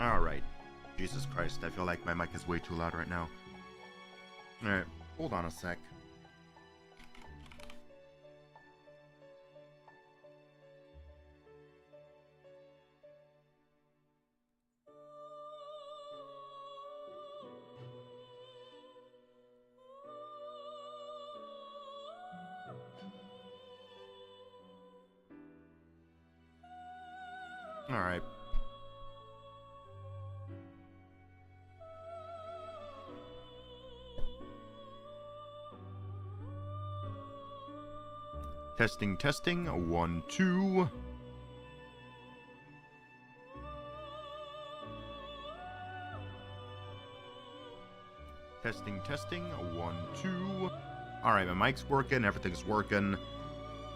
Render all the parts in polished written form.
Alright. Jesus Christ, I feel like my mic is way too loud right now. Alright, hold on a sec. Alright. Testing, testing. 1, 2. Testing, testing. 1, 2. Alright, my mic's working. Everything's working.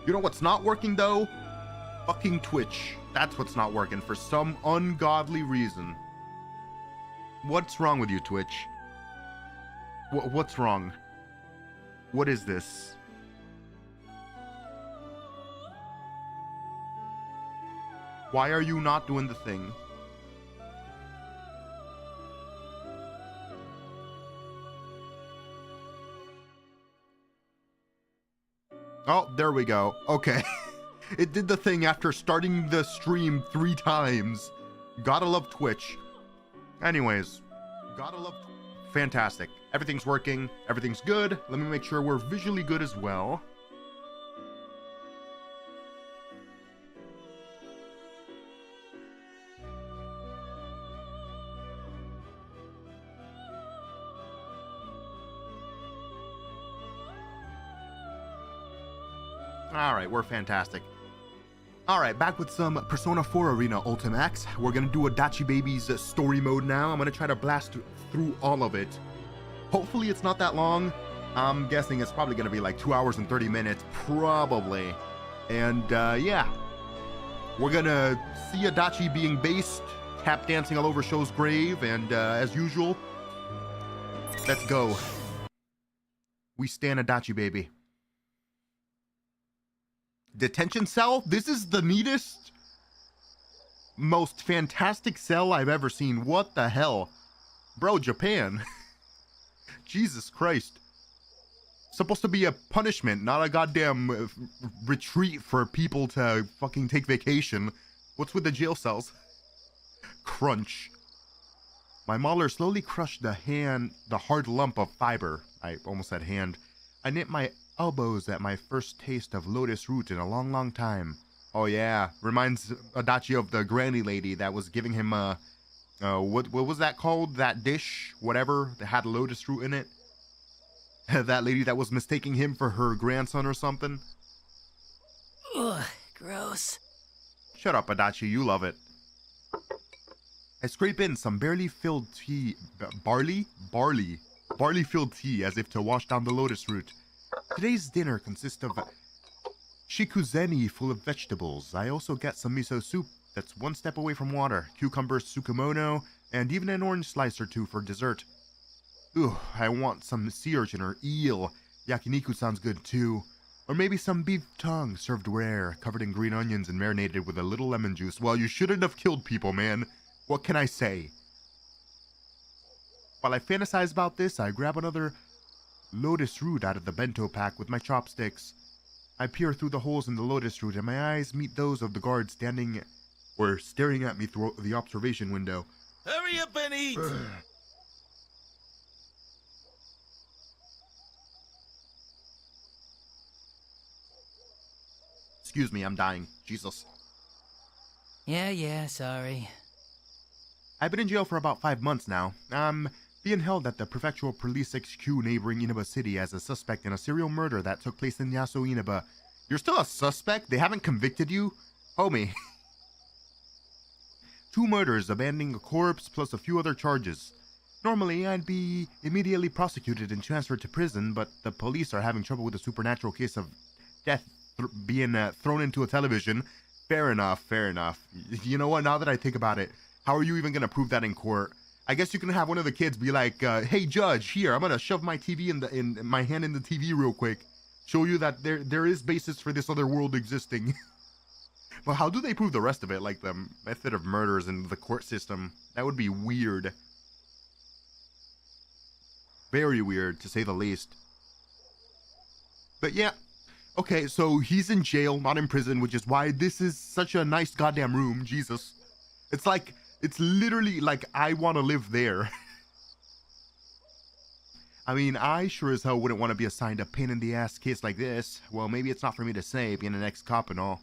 You know what's not working, though? Fucking Twitch. That's what's not working for some ungodly reason. What's wrong with you, Twitch? What's wrong? What is this? Why are you not doing the thing? Oh, there we go. Okay. It did the thing after starting the stream 3 times. Gotta love Twitch. Anyways, gotta love... Fantastic. Everything's working. Everything's good. Let me make sure we're visually good as well. Alright, we're fantastic. Alright, back with some Persona 4 Arena Ultimax. We're gonna do Adachi Baby's story mode now. I'm gonna try to blast through all of it. Hopefully it's not that long. I'm guessing it's probably gonna be like 2 hours and 30 minutes, probably. And yeah, we're gonna see Adachi being based, tap dancing all over Shou's grave, and as usual, let's go. We stand Adachi Baby. Detention cell? This is the neatest, most fantastic cell I've ever seen. What the hell? Bro, Japan. Jesus Christ. Supposed to be a punishment, not a goddamn retreat for people to fucking take vacation. What's with the jail cells? Crunch. My mauler slowly crushed the hard lump of fiber. I almost said hand. I knit my elbows at my first taste of lotus root in a long, long time. Oh yeah, reminds Adachi of the granny lady that was giving him what was that called? That dish, whatever, that had lotus root in it. That lady that was mistaking him for her grandson or something. Ugh, gross. Shut up, Adachi, you love it. I scrape in some barely filled tea, barley filled tea as if to wash down the lotus root. Today's dinner consists of shikuzeni full of vegetables. I also get some miso soup that's 1 step away from water, cucumber tsukemono, and even an orange slice or 2 for dessert. Ooh, I want some sea urchin or eel. Yakiniku sounds good too. Or maybe some beef tongue served rare, covered in green onions and marinated with a little lemon juice. Well, you shouldn't have killed people, man. What can I say? While I fantasize about this, I grab another lotus root out of the bento pack with my chopsticks. I peer through the holes in the lotus root and my eyes meet those of the guard standing or staring at me through the observation window. Hurry up and eat! Excuse me, I'm dying. Jesus. Yeah, sorry. I've been in jail for about 5 months now. I'm being held at the Prefectural Police HQ neighboring Inaba City as a suspect in a serial murder that took place in Yasuo Inaba. You're still a suspect? They haven't convicted you? Homie. 2 murders, abandoning a corpse, plus a few other charges. Normally, I'd be immediately prosecuted and transferred to prison, but the police are having trouble with a supernatural case of death being thrown into a television. Fair enough, fair enough. You know what, now that I think about it, how are you even going to prove that in court? I guess you can have one of the kids be like, hey judge, here, I'm going to shove my TV in my hand in the TV real quick. Show you that there is basis for this other world existing. Well, how do they prove the rest of it? Like the method of murders in the court system. That would be weird. Very weird, to say the least. But yeah. Okay, so he's in jail, not in prison, which is why this is such a nice goddamn room. Jesus. It's like, it's literally like I want to live there. I mean, I sure as hell wouldn't want to be assigned a pain-in-the-ass case like this. Well, maybe it's not for me to say, being an ex-cop and all.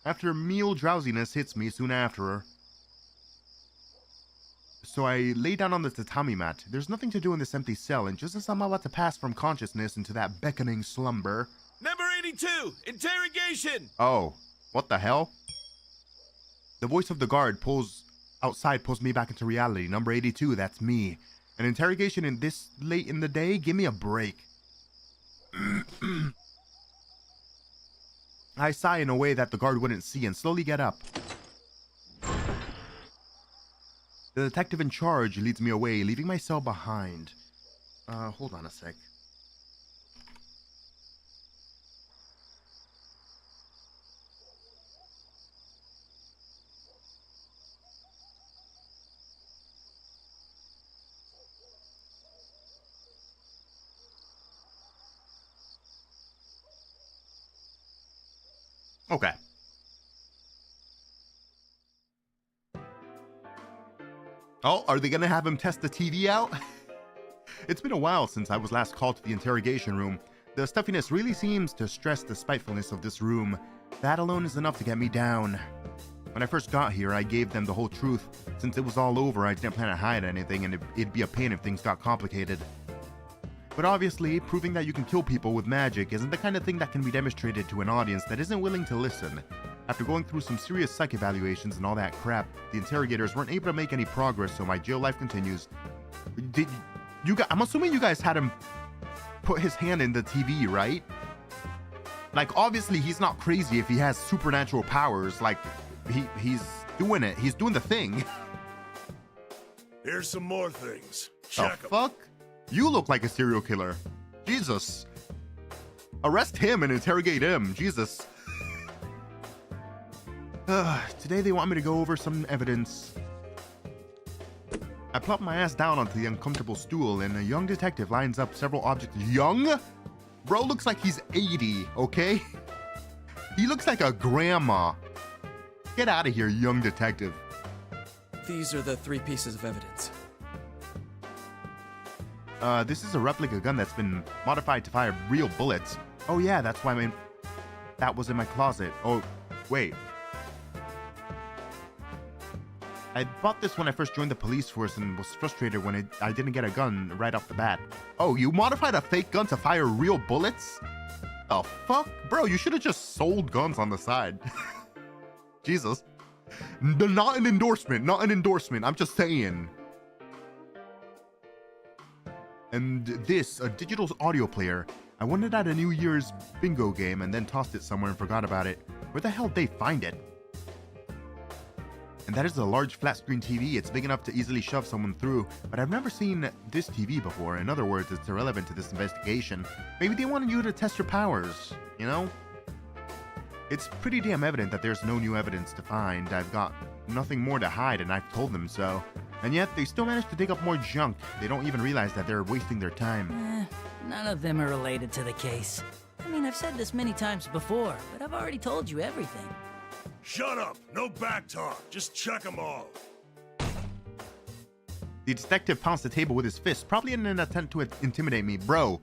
After meal drowsiness hits me soon after. So I lay down on the tatami mat. There's nothing to do in this empty cell, and just as I'm about to pass from consciousness into that beckoning slumber... Number 82, interrogation! Oh, what the hell? The voice of the guard pulls me back into reality. Number 82, that's me. An interrogation in this late in the day? Give me a break. I sigh in a way that the guard wouldn't see and slowly get up. The detective in charge leads me away, leaving my cell behind. Hold on a sec. Okay. Oh, are they gonna have him test the TV out? It's been a while since I was last called to the interrogation room. The stuffiness really seems to stress the spitefulness of this room. That alone is enough to get me down. When I first got here, I gave them the whole truth. Since it was all over, I didn't plan to hide anything, and it'd be a pain if things got complicated. But obviously, proving that you can kill people with magic isn't the kind of thing that can be demonstrated to an audience that isn't willing to listen. After going through some serious psych evaluations and all that crap, the interrogators weren't able to make any progress, so my jail life continues. I'm assuming you guys had him put his hand in the TV, right? Like, obviously he's not crazy if he has supernatural powers. Like, he's doing it. He's doing the thing. Here's some more things. The Check 'em. fuck? You look like a serial killer. Jesus. Arrest him and interrogate him. Jesus. Today they want me to go over some evidence. I plop my ass down onto the uncomfortable stool and a young detective lines up several objects. Young? Bro looks like he's 80, okay? He looks like a grandma. Get out of here, young detective. These are the 3 pieces of evidence. This is a replica gun that's been modified to fire real bullets. Oh yeah, that's why that was in my closet. Oh, wait. I bought this when I first joined the police force and was frustrated when I didn't get a gun right off the bat. Oh, you modified a fake gun to fire real bullets? The fuck? Bro, you should have just sold guns on the side. Jesus. Not an endorsement, not an endorsement. I'm just saying. And this, a digital audio player. I won it at a New Year's bingo game and then tossed it somewhere and forgot about it. Where the hell did they find it? And that is a large flat screen TV. It's big enough to easily shove someone through, but I've never seen this TV before. In other words, it's irrelevant to this investigation. Maybe they wanted you to test your powers, you know? It's pretty damn evident that there's no new evidence to find. I've got nothing more to hide and I've told them so. And yet, they still manage to dig up more junk. They don't even realize that they're wasting their time. None of them are related to the case. I mean, I've said this many times before, but I've already told you everything. Shut up! No back talk! Just check them all! The detective pounced the table with his fist, probably in an attempt to intimidate me. Bro,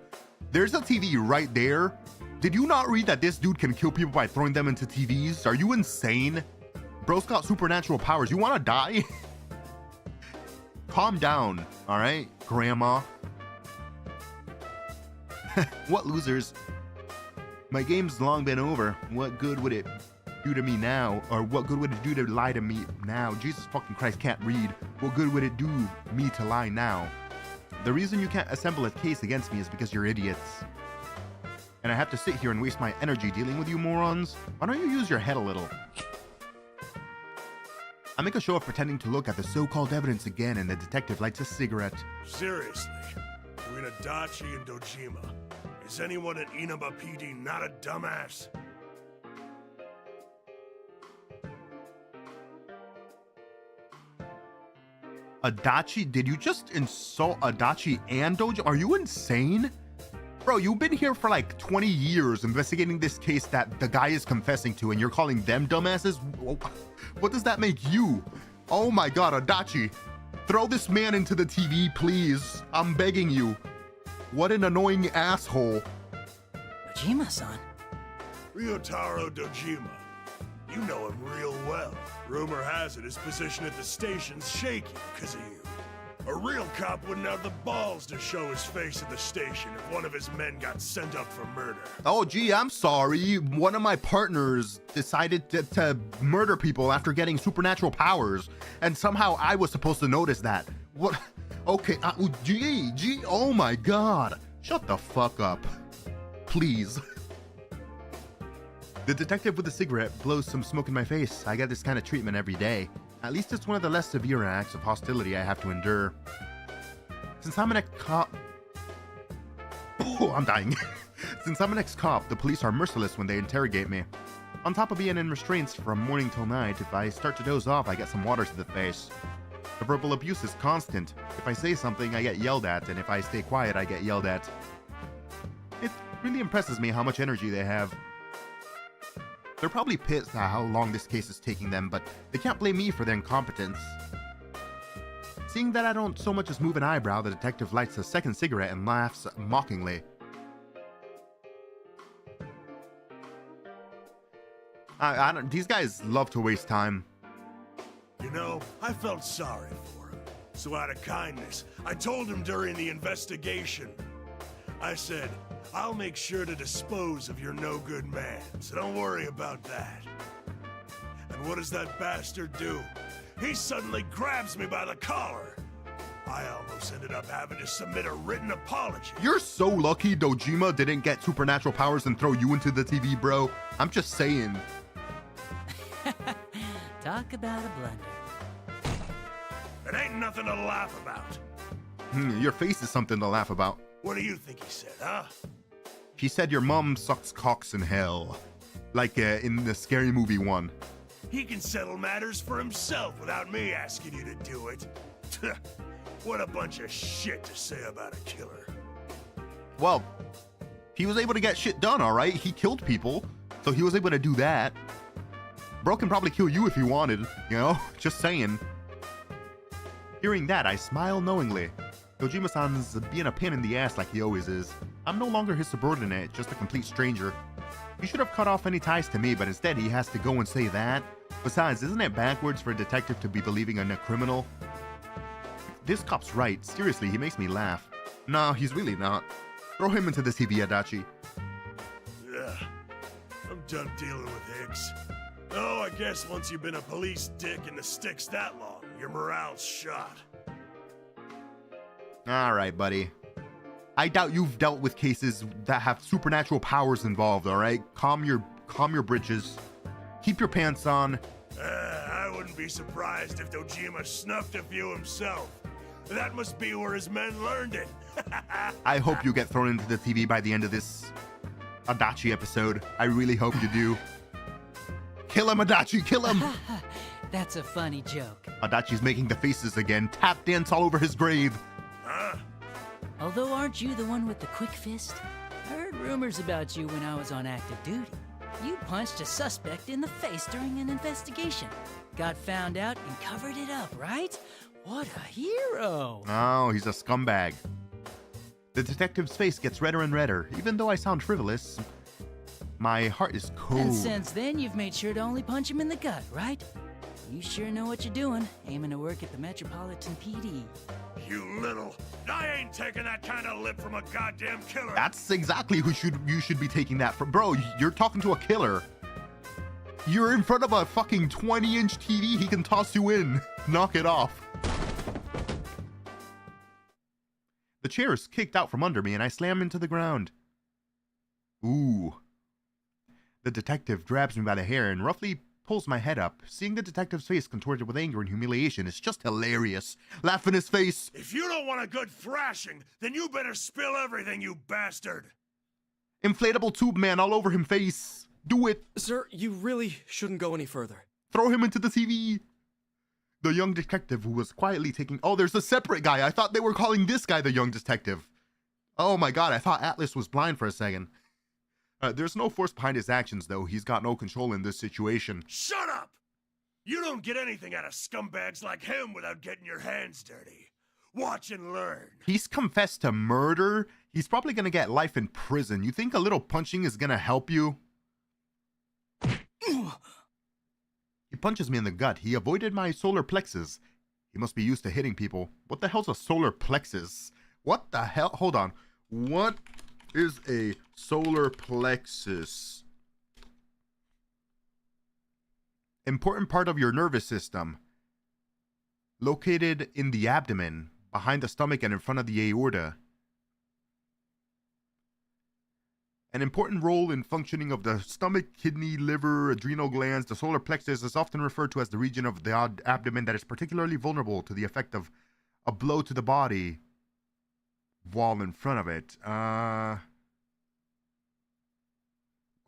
there's a TV right there. Did you not read that this dude can kill people by throwing them into TVs? Are you insane? Bro's got supernatural powers. You wanna die? Calm down, alright, Grandma? What losers? My game's long been over. What good would it do to me now? Or what good would it do to lie to me now? Jesus fucking Christ, can't read. What good would it do me to lie now? The reason you can't assemble a case against me is because you're idiots. And I have to sit here and waste my energy dealing with you morons? Why don't you use your head a little? I make a show of pretending to look at the so-called evidence again, and the detective lights a cigarette. Seriously, we're in Adachi and Dojima. Is anyone at Inaba PD not a dumbass? Adachi? Did you just insult Adachi and Dojo? Are you insane? Bro, you've been here for like 20 years investigating this case that the guy is confessing to, and you're calling them dumbasses? What does that make you? Oh my god, Adachi. Throw this man into the TV, please. I'm begging you. What an annoying asshole. Dojima-san. Ryotaro Dojima. You know him real well. Rumor has it his position at the station's shaky because of you. A real cop wouldn't have the balls to show his face at the station if one of his men got sent up for murder. Oh, gee, I'm sorry. One of my partners decided to murder people after getting supernatural powers, and somehow I was supposed to notice that. What? Okay, gee, oh my god. Shut the fuck up. Please. The detective with the cigarette blows some smoke in my face. I get this kind of treatment every day. At least it's one of the less severe acts of hostility I have to endure. Since I'm an ex-cop... Oh, I'm dying. Since I'm an ex-cop, the police are merciless when they interrogate me. On top of being in restraints from morning till night, if I start to doze off, I get some water to the face. The verbal abuse is constant. If I say something, I get yelled at, and if I stay quiet, I get yelled at. It really impresses me how much energy they have. They're probably pissed at how long this case is taking them, but they can't blame me for their incompetence. Seeing that I don't so much as move an eyebrow, the detective lights a second cigarette and laughs mockingly. These guys love to waste time. You know, I felt sorry for him. So out of kindness, I told him during the investigation. I said, I'll make sure to dispose of your no-good man, so don't worry about that. And what does that bastard do? He suddenly grabs me by the collar. I almost ended up having to submit a written apology. You're so lucky Dojima didn't get supernatural powers and throw you into the TV, bro. I'm just saying. Talk about a blunder. It ain't nothing to laugh about. Your face is something to laugh about. What do you think he said, huh? He said your mom sucks cocks in hell. Like in the Scary Movie 1. He can settle matters for himself without me asking you to do it. What a bunch of shit to say about a killer. Well, he was able to get shit done, alright? He killed people, so he was able to do that. Bro can probably kill you if he wanted, you know? Just saying. Hearing that, I smile knowingly. Dojima-san's being a pain in the ass like he always is. I'm no longer his subordinate, just a complete stranger. He should have cut off any ties to me, but instead he has to go and say that. Besides, isn't it backwards for a detective to be believing in a criminal? This cop's right. Seriously, he makes me laugh. No, he's really not. Throw him into the TV, Adachi. Ugh. I'm done dealing with Hicks. Oh, I guess once you've been a police dick in the sticks that long, your morale's shot. Alright, buddy. I doubt you've dealt with cases that have supernatural powers involved, alright? Calm your britches. Keep your pants on. I wouldn't be surprised if Dojima snuffed a few himself. That must be where his men learned it. I hope you get thrown into the TV by the end of this Adachi episode. I really hope you do. Kill him, Adachi, kill him! That's a funny joke. Adachi's making the faces again. Tap dance all over his grave. Huh? Although aren't you the one with the quick fist? I heard rumors about you when I was on active duty. You punched a suspect in the face during an investigation. Got found out and covered it up, right? What a hero! Oh, he's a scumbag. The detective's face gets redder and redder. Even though I sound frivolous, my heart is cold. And since then, you've made sure to only punch him in the gut, right? You sure know what you're doing, aiming to work at the Metropolitan PD. You little... I ain't taking that kind of lip from a goddamn killer. That's exactly who you should be taking that from. Bro, you're talking to a killer. You're in front of a fucking 20-inch TV. He can toss you in. Knock it off. The chair is kicked out from under me and I slam into the ground. Ooh. The detective grabs me by the hair and roughly pulls my head up. Seeing the detective's face contorted with anger and humiliation is just hilarious. Laugh in his face. If you don't want a good thrashing, then you better spill everything, you bastard. Inflatable tube man all over him face. Do it. Sir, you really shouldn't go any further. Throw him into the TV. The young detective who was quietly taking... Oh, there's a separate guy. I thought they were calling this guy the young detective. Oh my god, I thought Atlas was blind for a second. There's no force behind his actions, though. He's got no control in this situation. Shut up! You don't get anything out of scumbags like him without getting your hands dirty. Watch and learn. He's confessed to murder. He's probably gonna get life in prison. You think a little punching is gonna help you? He punches me in the gut. He avoided my solar plexus. He must be used to hitting people. What the hell's a solar plexus? What the hell? Hold on. What is a solar plexus? Important part of your nervous system. Located in the abdomen, behind the stomach and in front of the aorta. An important role in functioning of the stomach, kidney, liver, adrenal glands. The solar plexus is often referred to as the region of the abdomen that is particularly vulnerable to the effect of a blow to the body wall in front of it.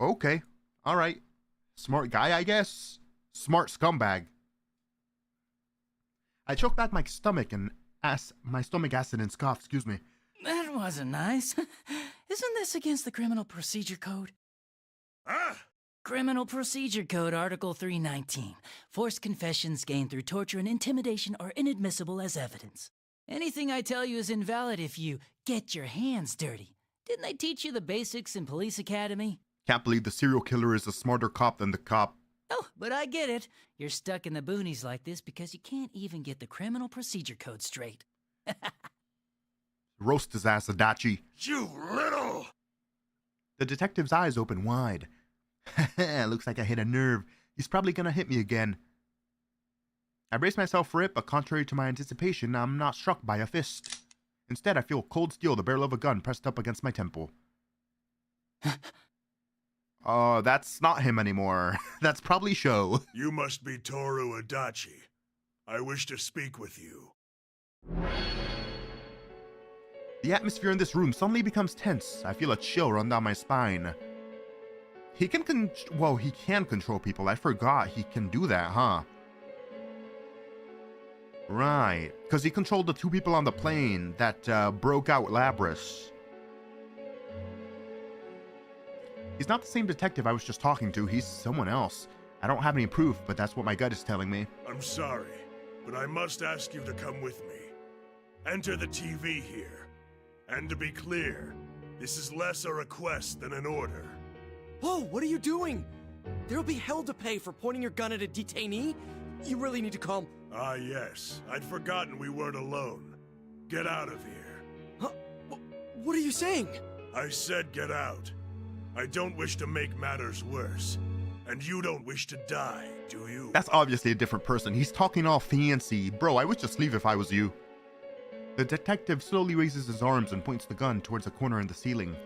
Okay. All right. Smart guy, I guess. Smart scumbag. I choked back my stomach acid and scoffed, excuse me. That wasn't nice. Isn't this against the Criminal Procedure Code? Ah! Criminal Procedure Code, Article 319. Forced confessions gained through torture and intimidation are inadmissible as evidence. Anything I tell you is invalid if you get your hands dirty. Didn't they teach you the basics in Police Academy? Can't believe the serial killer is a smarter cop than the cop. Oh, but I get it. You're stuck in the boonies like this because you can't even get the Criminal Procedure Code straight. Roast his ass, Adachi. You little... The detective's eyes open wide. Looks like I hit a nerve. He's probably gonna hit me again. I brace myself for it, but contrary to my anticipation, I'm not struck by a fist. Instead, I feel cold steel, the barrel of a gun, pressed up against my temple. Oh, that's not him anymore. That's probably Sho. You must be Toru Adachi. I wish to speak with you. The atmosphere in this room suddenly becomes tense. I feel a chill run down my spine. He can control people. I forgot he can do that, huh? Right. Because he controlled the two people on the plane that broke out Labras. He's not the same detective I was just talking to. He's someone else. I don't have any proof, but that's what my gut is telling me. I'm sorry, but I must ask you to come with me. Enter the TV here. And to be clear, this is less a request than an order. Whoa, what are you doing? There'll be hell to pay for pointing your gun at a detainee. You really need to calm... Ah, yes. I'd forgotten we weren't alone. Get out of here. Huh? What are you saying? I said get out. I don't wish to make matters worse. And you don't wish to die, do you? That's obviously a different person. He's talking all fancy. Bro, I would just leave if I was you. The detective slowly raises his arms and points the gun towards a corner in the ceiling.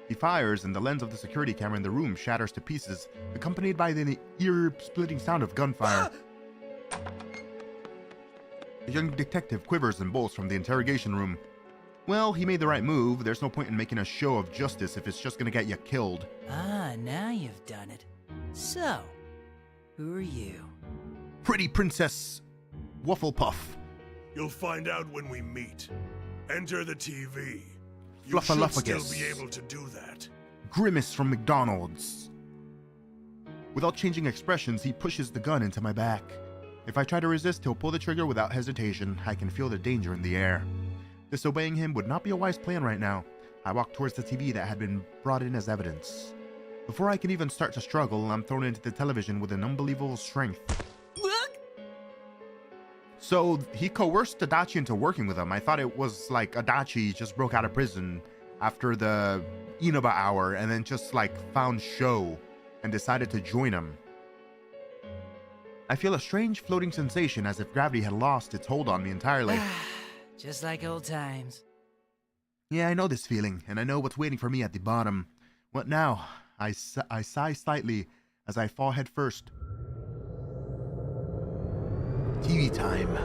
He fires, and the lens of the security camera in the room shatters to pieces, accompanied by the ear-splitting sound of gunfire. The young detective quivers and bolts from the interrogation room. Well, he made the right move. There's no point in making a show of justice if it's just gonna get you killed. Ah, now you've done it. So, who are you? Pretty Princess Wafflepuff. You'll find out when we meet. Enter the TV. You should Fluffaluffagus. still be able to do that. Grimace from McDonald's. Without changing expressions, he pushes the gun into my back. If I try to resist, he'll pull the trigger without hesitation. I can feel the danger in the air. Disobeying him would not be a wise plan right now. I walk towards the TV that had been brought in as evidence. Before I can even start to struggle, I'm thrown into the television with an unbelievable strength. So he coerced Adachi into working with him. I thought it was like Adachi just broke out of prison after the Inaba hour and then just like found Sho and decided to join him. I feel a strange floating sensation as if gravity had lost its hold on me entirely. Just like old times. Yeah, I know this feeling, and I know what's waiting for me at the bottom. What now? I sigh slightly as I fall head first. TV time.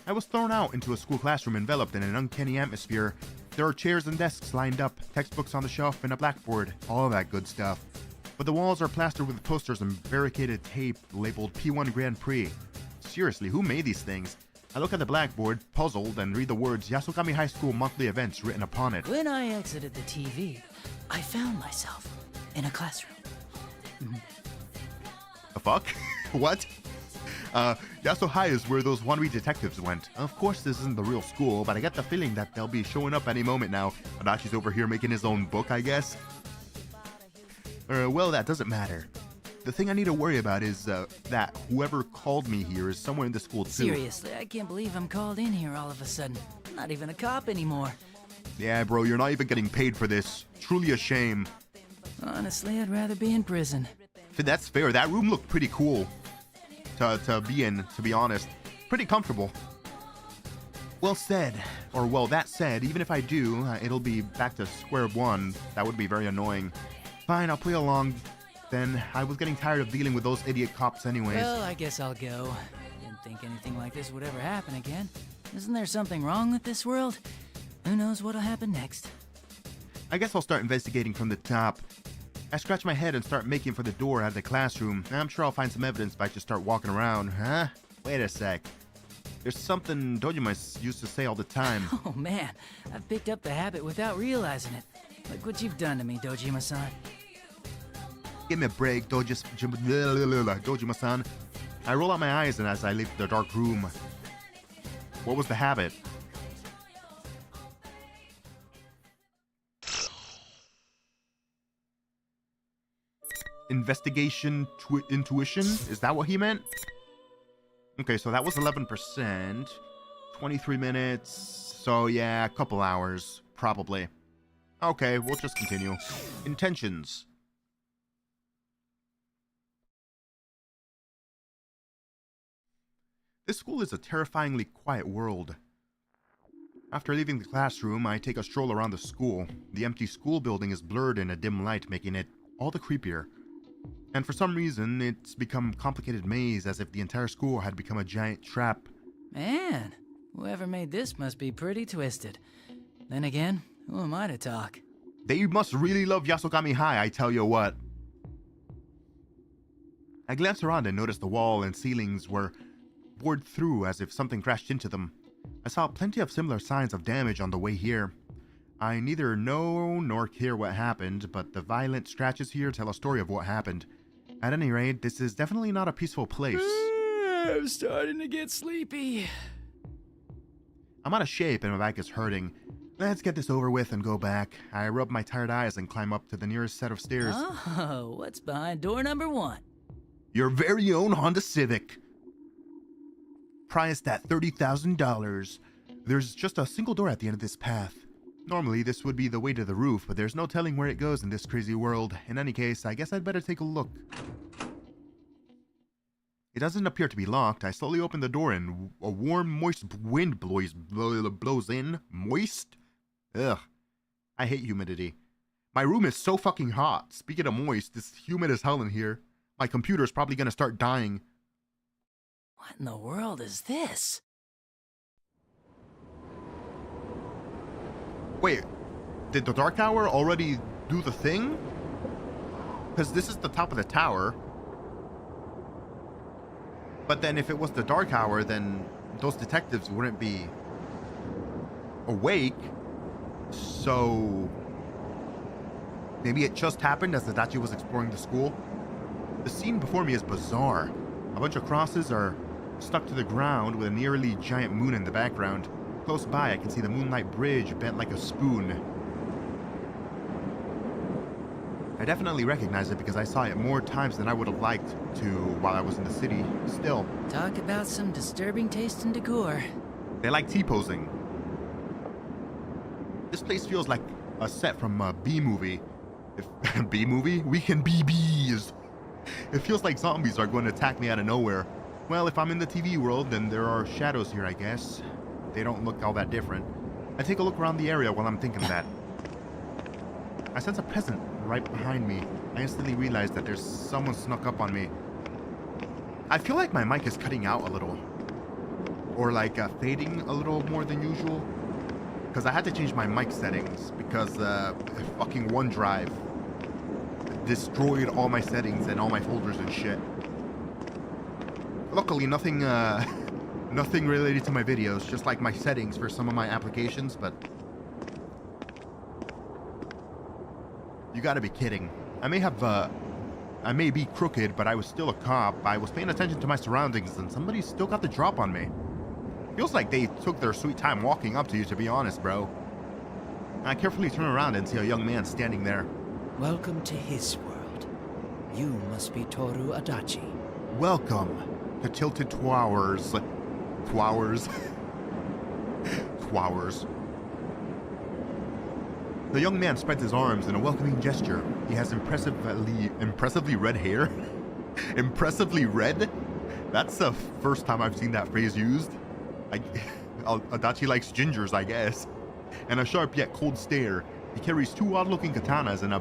I was thrown out into a school classroom enveloped in an uncanny atmosphere There are chairs and desks lined up, textbooks on the shelf, and a blackboard. All that good stuff. But the walls are plastered with posters and barricaded tape labeled P1 Grand Prix. Seriously, who made these things? I look at the blackboard, puzzled, and read the words Yasogami High School monthly events written upon it. When I exited the TV, I found myself in a classroom. The fuck? What? Yaso High is where those wannabe detectives went. Of course this isn't the real school, but I get the feeling that they'll be showing up any moment now. Adachi's over here making his own book, I guess. Well, that doesn't matter. The thing I need to worry about is that whoever called me here is somewhere in the school too. Seriously, I can't believe I'm called in here all of a sudden. I'm not even a cop anymore. Yeah, bro, you're not even getting paid for this. Truly a shame. Honestly, I'd rather be in prison. That's fair. That room looked pretty cool to be in, to be honest. Pretty comfortable. Well said. Or, well, that said, even if I do, it'll be back to square one. That would be very annoying. Fine, I'll play along. Then I was getting tired of dealing with those idiot cops anyways. Well, I guess I'll go. Didn't think anything like this would ever happen again. Isn't there something wrong with this world? Who knows what'll happen next? I guess I'll start investigating from the top. I scratch my head and start making for the door out of the classroom. I'm sure I'll find some evidence if I just start walking around. Huh? Wait a sec. There's something Dojima used to say all the time. Oh man, I've picked up the habit without realizing it. Look what you've done to me, Dojima-san. Give me a break, Dojima-san. I roll out my eyes and as I leave the dark room. What was the habit? Investigation intuition? Is that what he meant? Okay, so that was 11%. 23 minutes. So yeah, a couple hours. Probably. Okay, we'll just continue. Intentions. This school is a terrifyingly quiet world. After leaving the classroom, I take a stroll around the school. The empty school building is blurred in a dim light, making it all the creepier. And for some reason, it's become a complicated maze as if the entire school had become a giant trap. Man, whoever made this must be pretty twisted. Then again, who am I to talk? They must really love Yasogami High, I tell you what. I glanced around and noticed the wall and ceilings were bored through as if something crashed into them. I saw plenty of similar signs of damage on the way here. I neither know nor care what happened, but the violent scratches here tell a story of what happened. At any rate, this is definitely not a peaceful place. I'm starting to get sleepy. I'm out of shape and my back is hurting. Let's get this over with and go back. I rub my tired eyes and climb up to the nearest set of stairs. Oh, what's behind door number 1? Your very own Honda Civic. Priced at $30,000. There's just a single door at the end of this path. Normally, this would be the way to the roof, but there's no telling where it goes in this crazy world. In any case, I guess I'd better take a look. It doesn't appear to be locked. I slowly open the door and a warm, moist wind blows in. Moist? Ugh. I hate humidity. My room is so fucking hot. Speaking of moist, it's humid as hell in here. My computer's probably gonna start dying. What in the world is this? Wait, did the Dark Tower already do the thing? Because this is the top of the tower. But then if it was the Dark Hour, then those detectives wouldn't be awake. So maybe it just happened as Adachi was exploring the school. The scene before me is bizarre. A bunch of crosses are stuck to the ground with a nearly giant moon in the background. Close by, I can see the Moonlight Bridge bent like a spoon. I definitely recognize it because I saw it more times than I would have liked to while I was in the city. Still. Talk about some disturbing taste in decor. They like T-posing. This place feels like a set from a B-movie. B-movie? We can be bees! It feels like zombies are going to attack me out of nowhere. Well, if I'm in the TV world, then there are shadows here, I guess. They don't look all that different. I take a look around the area while I'm thinking that. I sense a presence right behind me. I instantly realize that there's someone snuck up on me. I feel like my mic is cutting out a little. Or like fading a little more than usual. because I had to change my mic settings because fucking OneDrive destroyed all my settings and all my folders and shit. Luckily, nothing nothing related to my videos, just like my settings for some of my applications, but you gotta be kidding. I may be crooked, but I was still a cop. I was paying attention to my surroundings, and somebody still got the drop on me. Feels like they took their sweet time walking up to you, to be honest, bro. I carefully turn around and see a young man standing there. Welcome to his world. You must be Toru Adachi. Welcome to Tilted Towers. Towers. Towers. The young man spreads his arms in a welcoming gesture. He has impressively red hair. Impressively red? That's the first time I've seen that phrase used. Adachi likes gingers, I guess. And a sharp yet cold stare. He carries two odd-looking katanas and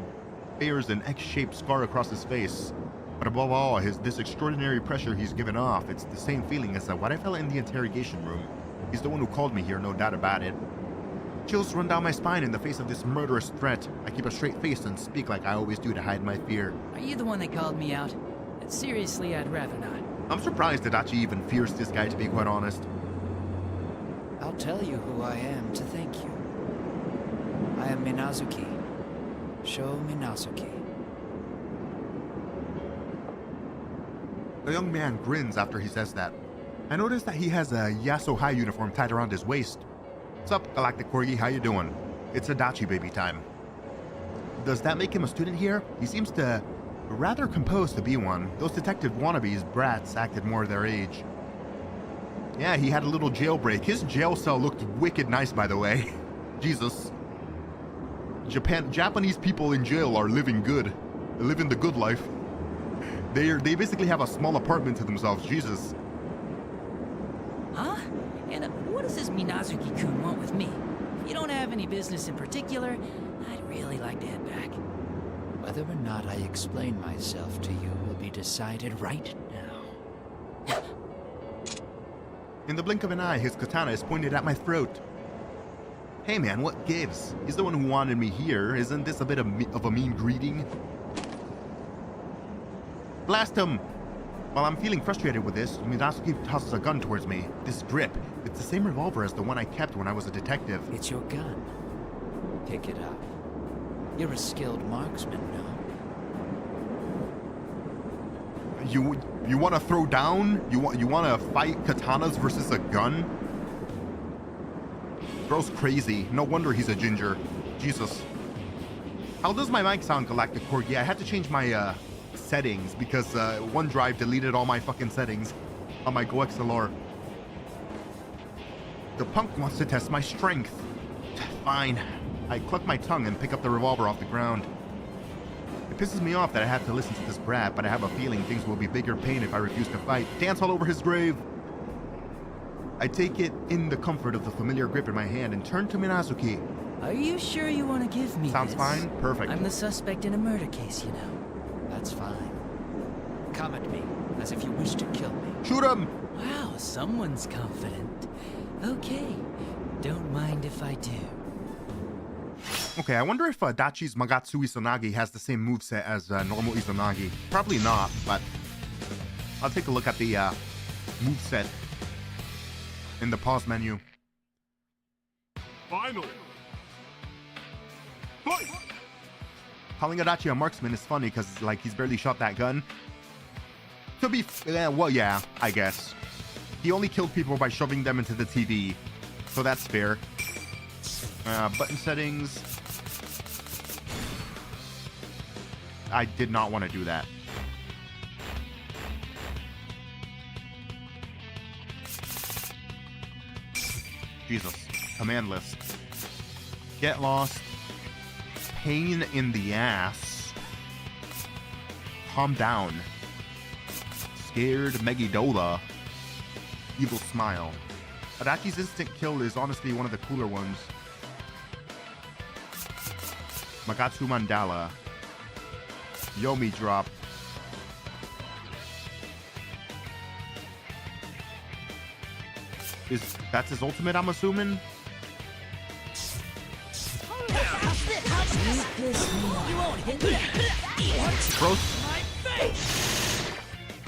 bears an X-shaped scar across his face. But above all, this extraordinary pressure he's given off, it's the same feeling as what I felt in the interrogation room. He's the one who called me here, no doubt about it. Chills run down my spine in the face of this murderous threat. I keep a straight face and speak like I always do to hide my fear. Are you the one that called me out? Seriously, I'd rather not. I'm surprised Adachi even fears this guy, to be quite honest. I'll tell you who I am to thank you. I am Minazuki. Sho Minazuki. The young man grins after he says that. I notice that he has a Yasuhai uniform tied around his waist. What's up, Galactic Corgi? How you doing? It's Adachi baby time. Does that make him a student here? He seems to rather composed to be one. Those detective wannabes, brats, acted more their age. Yeah, he had a little jailbreak. His jail cell looked wicked nice, by the way. Jesus. Japanese people in jail are living good. They're living the good life. They basically have a small apartment to themselves. Jesus. Huh? And what does this Minazuki-kun want with me? If you don't have any business in particular, I'd really like to head back. Whether or not I explain myself to you will be decided right now. In the blink of an eye, his katana is pointed at my throat. Hey man, what gives? He's the one who wanted me here. Isn't this a bit of a mean greeting? Blast him! While I'm feeling frustrated with this, Minazuki tosses a gun towards me. This grip, it's the same revolver as the one I kept when I was a detective. It's your gun. Pick it up. You're a skilled marksman, no? You want to throw down? You want to fight katanas versus a gun? Bro's crazy. No wonder he's a ginger. Jesus. How does my mic sound, Galactic Corgi? I had to change my settings because OneDrive deleted all my fucking settings on my GoXLR. The punk wants to test my strength. Fine. I cluck my tongue and pick up the revolver off the ground. It pisses me off that I have to listen to this brat, but I have a feeling things will be bigger pain if I refuse to fight. Dance all over his grave. I take it in the comfort of the familiar grip in my hand and turn to Minazuki. Are you sure you want to give me Sounds this? fine. Perfect. I'm the suspect in a murder case, you know. That's fine. Come at me, as if you wish to kill me. Shoot him! Wow, someone's confident. Okay, don't mind if I do. Okay, I wonder if Adachi's Magatsu Izanagi has the same moveset as normal Izanagi. Probably not, but I'll take a look at the moveset in the pause menu. Finally! Fight! Calling Adachi a marksman is funny because, like, he's barely shot that gun. To be, well, yeah, I guess. He only killed people by shoving them into the TV, so that's fair. Button settings. I did not want to do that. Jesus. Command list. Get lost. Pain in the ass. Calm down. Scared Megidola. Evil smile. Adachi's instant kill is honestly one of the cooler ones. Magatsu Mandala. Yomi drop. That's his ultimate, I'm assuming? piss me off. You won't hit me. Bro,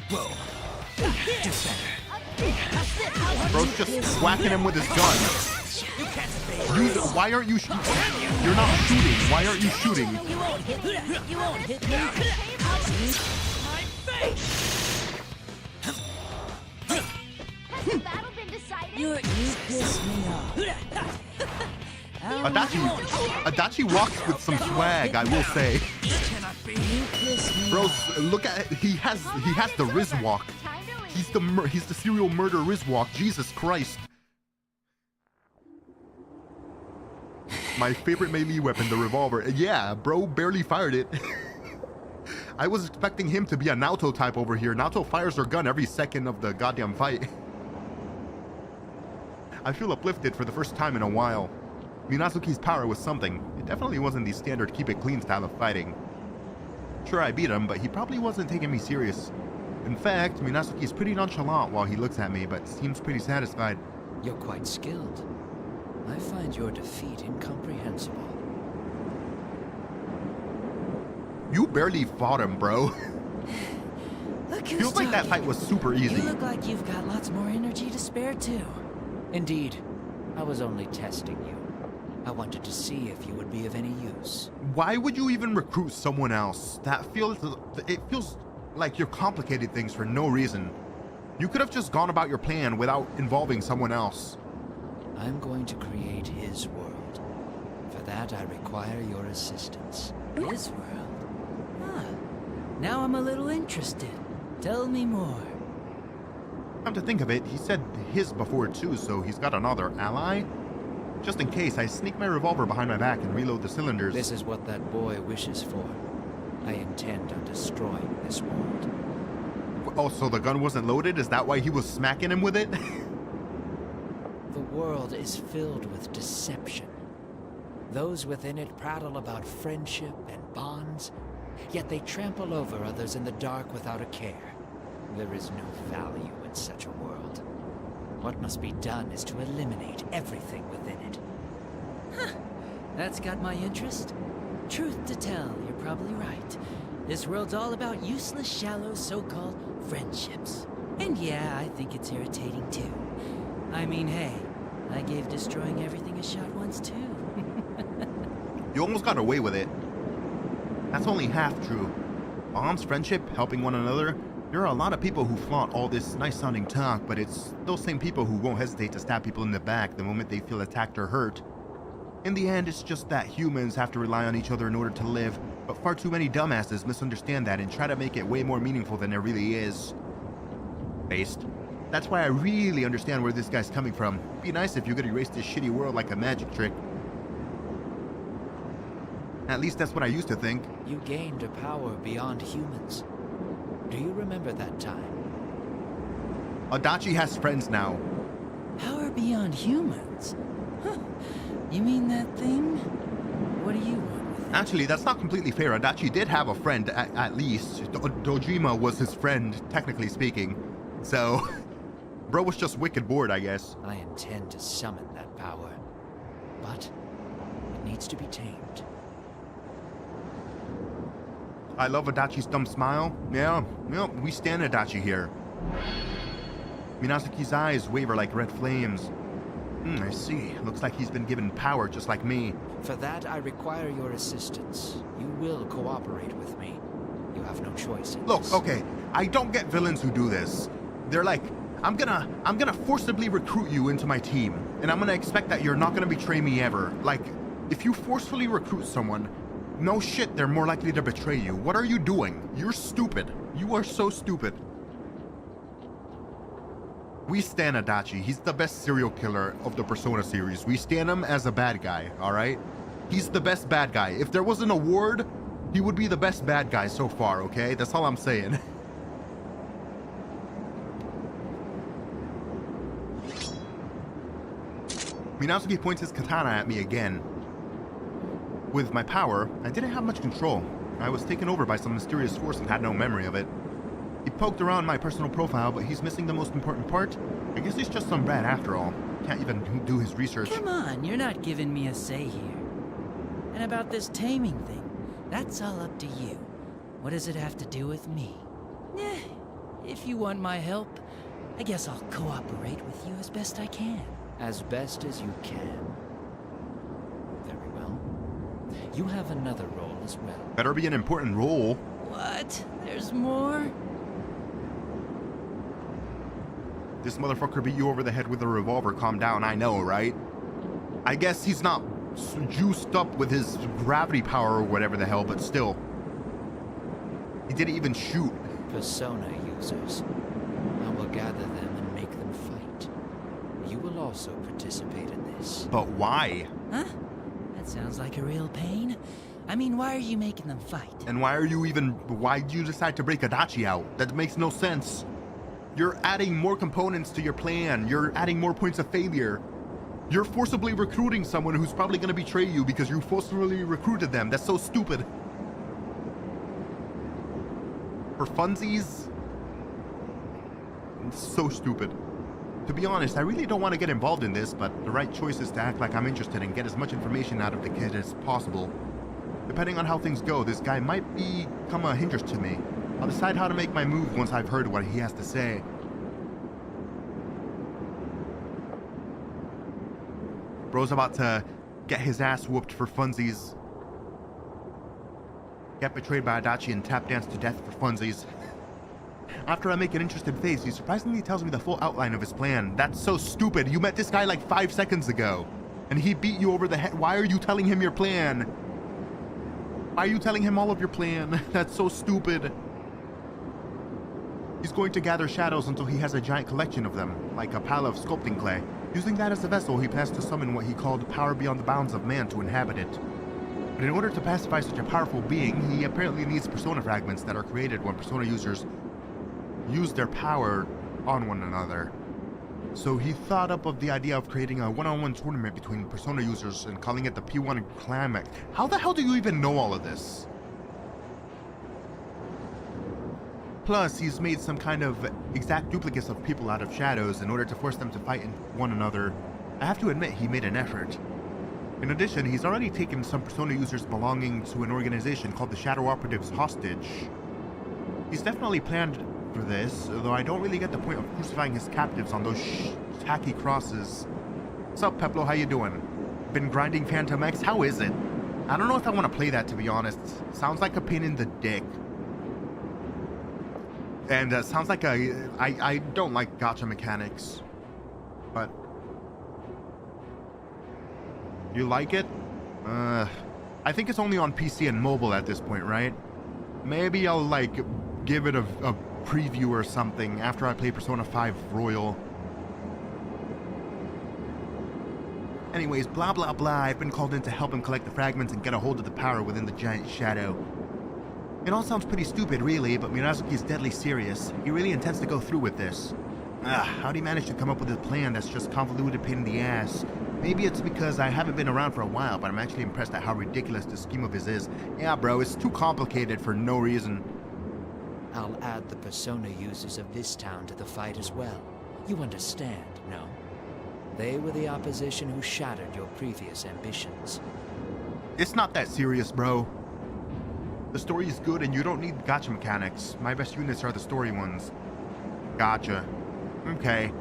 Whoa. Just better. bro's just whacking him with his gun. Why aren't you shooting? You're not shooting. Why aren't you shooting? You won't hit me. You won't hit me. My face. Has the battle been decided? You piss me off. Adachi walks with some swag, I will say. You piss me Bro, off. look at it. He has the Riz walk. Time to leave. He's the serial murder Riz walk. Jesus Christ. My favorite melee weapon, the revolver. Yeah, bro barely fired it. I was expecting him to be a Naoto type over here. Naoto fires her gun every second of the goddamn fight. I feel uplifted for the first time in a while. Minazuki's power was something. It definitely wasn't the standard keep it clean style of fighting. Sure, I beat him, but he probably wasn't taking me serious. In fact, Minazuki's pretty nonchalant while he looks at me, but seems pretty satisfied. You're quite skilled. I find your defeat incomprehensible. You barely fought him, bro. Look who's Feels like that fight talking. was super easy. You look like you've got lots more energy to spare too. Indeed, I was only testing you. I wanted to see if you would be of any use. Why would you even recruit someone else? It feels like you're complicating things for no reason. You could have just gone about your plan without involving someone else. I'm going to create his world. For that, I require your assistance. His world? Huh. Now I'm a little interested. Tell me more. Come to think of it, he said his before too, so he's got another ally? Just in case, I sneak my revolver behind my back and reload the cylinders. This is what that boy wishes for. I intend on destroying this world. Oh, so the gun wasn't loaded? Is that why he was smacking him with it? The world is filled with deception. Those within it prattle about friendship and bonds, yet they trample over others in the dark without a care. There is no value in such a world. What must be done is to eliminate everything within it. That's got my interest. Truth to tell, you're probably right. This world's all about useless, shallow, so-called friendships. And yeah, I think it's irritating too. I mean, hey, I gave destroying everything a shot once too. You almost got away with it. That's only half true. Bonds, friendship, helping one another. There are a lot of people who flaunt all this nice-sounding talk, but it's those same people who won't hesitate to stab people in the back the moment they feel attacked or hurt. In the end, it's just that humans have to rely on each other in order to live, but far too many dumbasses misunderstand that and try to make it way more meaningful than it really is. Based. That's why I really understand where this guy's coming from. It'd be nice if you could erase this shitty world like a magic trick. At least that's what I used to think. You gained a power beyond humans. Do you remember that time? Adachi has friends now. Power beyond humans? Huh. You mean that thing? What do you want with it? Actually, that's not completely fair. Adachi did have a friend, at least. Dojima was his friend, technically speaking. So, bro was just wicked bored, I guess. I intend to summon that power. But it needs to be tamed. I love Adachi's dumb smile. Yeah, we stand Adachi here. Minazuki's eyes waver like red flames. I see. Looks like he's been given power just like me. For that, I require your assistance. You will cooperate with me. You have no choice in Look, this. okay, I don't get villains who do this. They're like, I'm gonna forcibly recruit you into my team, and I'm gonna expect that you're not gonna betray me ever. Like, if you forcefully recruit someone, no shit, they're more likely to betray you. What are you doing? You're stupid. You are so stupid. We stan Adachi. He's the best serial killer of the Persona series. We stan him as a bad guy, alright? He's the best bad guy. If there was an award, he would be the best bad guy so far, okay? That's all I'm saying. Minazuki points his katana at me again. With my power, I didn't have much control. I was taken over by some mysterious force and had no memory of it. He poked around my personal profile, but he's missing the most important part. I guess he's just some brat after all. Can't even do his research. Come on, you're not giving me a say here. And about this taming thing, that's all up to you. What does it have to do with me? If you want my help, I guess I'll cooperate with you as best I can. As best as you can. Very well. You have another role as well. Better be an important role. What? There's more? This motherfucker beat you over the head with a revolver. Calm down, I know, right? I guess he's not juiced up with his gravity power or whatever the hell, but still. He didn't even shoot. Persona users. I will gather them and make them fight. You will also participate in this. But why? Huh? That sounds like a real pain. I mean, why are you making them fight? And why'd you decide to break Adachi out? That makes no sense. You're adding more components to your plan. You're adding more points of failure. You're forcibly recruiting someone who's probably going to betray you because you forcibly recruited them. That's so stupid. For funsies? It's so stupid. To be honest, I really don't want to get involved in this, but the right choice is to act like I'm interested and get as much information out of the kid as possible. Depending on how things go, this guy might become a hindrance to me. I'll decide how to make my move once I've heard what he has to say. Bro's about to get his ass whooped for funsies. Get betrayed by Adachi and tap dance to death for funsies. After I make an interested face, he surprisingly tells me the full outline of his plan. That's so stupid. You met this guy like 5 seconds ago, and he beat you over the head. Why are you telling him your plan? Why are you telling him all of your plan? That's so stupid. He's going to gather shadows until he has a giant collection of them, like a pile of sculpting clay. Using that as a vessel, he plans to summon what he called power beyond the bounds of man to inhabit it. But in order to pacify such a powerful being, he apparently needs persona fragments that are created when persona users use their power on one another. So he thought up of the idea of creating a one-on-one tournament between persona users and calling it the P1 Climax. How the hell do you even know all of this? Plus, he's made some kind of exact duplicates of people out of shadows in order to force them to fight one another. I have to admit, he made an effort. In addition, he's already taken some persona users belonging to an organization called the Shadow Operatives hostage. He's definitely planned for this, though I don't really get the point of crucifying his captives on those tacky crosses. What's up, Peplo? How you doing? Been grinding Phantom X? How is it? I don't know if I want to play that, to be honest. Sounds like a pain in the dick. And sounds like I don't like gacha mechanics. But you like it? I think it's only on PC and mobile at this point, right? Maybe I'll like give it a preview or something after I play Persona 5 Royal. Anyways, blah blah blah, I've been called in to help him collect the fragments and get a hold of the power within the giant shadow. It all sounds pretty stupid really, but Mirazuki is deadly serious. He really intends to go through with this. How'd he manage to come up with a plan that's just convoluted pain in the ass? Maybe it's because I haven't been around for a while, but I'm actually impressed at how ridiculous this scheme of his is. Yeah bro, it's too complicated for no reason. I'll add the persona users of this town to the fight as well. You understand, no? They were the opposition who shattered your previous ambitions. It's not that serious, bro. The story is good and you don't need gacha mechanics. My best units are the story ones. Gotcha. Okay.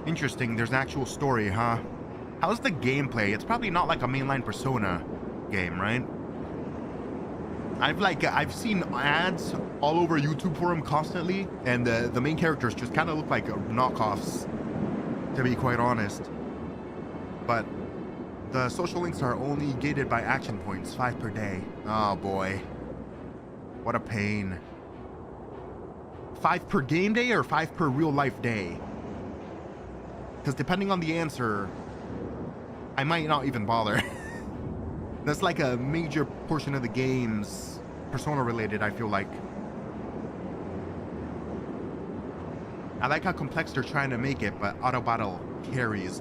Interesting, there's an actual story, huh? How's the gameplay? It's probably not like a mainline Persona game, right? I've seen ads all over YouTube for him constantly, and the main characters just kind of look like knockoffs, to be quite honest. But the social links are only gated by action points, 5 per day. Oh boy. What a pain. 5 per game day or 5 per real life day? Because depending on the answer, I might not even bother. That's like a major portion of the game's Persona related, I feel like. I like how complex they're trying to make it, but auto battle carries.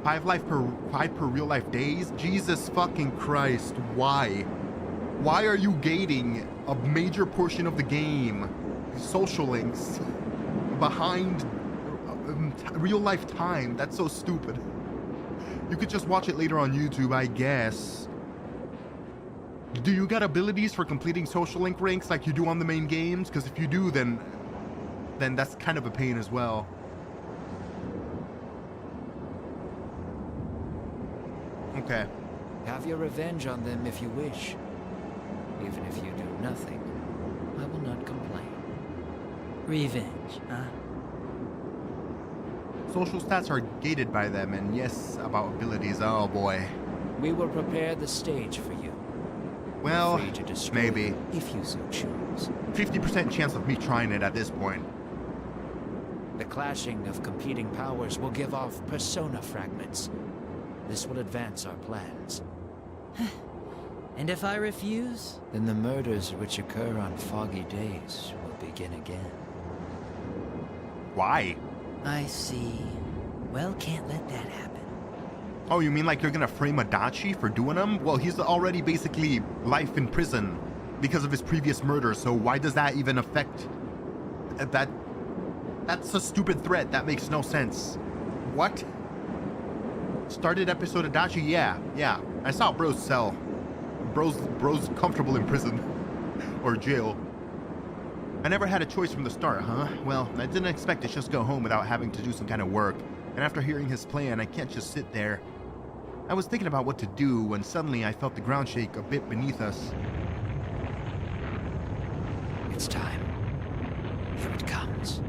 5 per real life days? Jesus fucking Christ, why? Why are you gating a major portion of the game, social links, behind real life time? That's so stupid. You could just watch it later on YouTube, I guess. Do you got abilities for completing social link ranks like you do on the main games? Because if you do, then that's kind of a pain as well. Okay. Have your revenge on them if you wish. Even if you do nothing, I will not complain. Revenge, huh? Social stats are gated by them, and yes, about abilities, oh boy. We will prepare the stage for you. Well, Free to destroy maybe. you if you so choose. 50% chance of me trying it at this point. The clashing of competing powers will give off persona fragments. This will advance our plans. And if I refuse? Then the murders which occur on foggy days will begin again. Why? I see. Well, can't let that happen. Oh, you mean like you're gonna frame Adachi for doing them? Well, he's already basically life in prison because of his previous murder, so why does that even affect that? That's a stupid threat. That makes no sense. What? Started episode Adachi? Yeah. I saw bro's cell. Bro's comfortable in prison. Or jail. I never had a choice from the start, huh? Well, I didn't expect to just go home without having to do some kind of work. And after hearing his plan, I can't just sit there. I was thinking about what to do when suddenly I felt the ground shake a bit beneath us. It's time. Here it comes.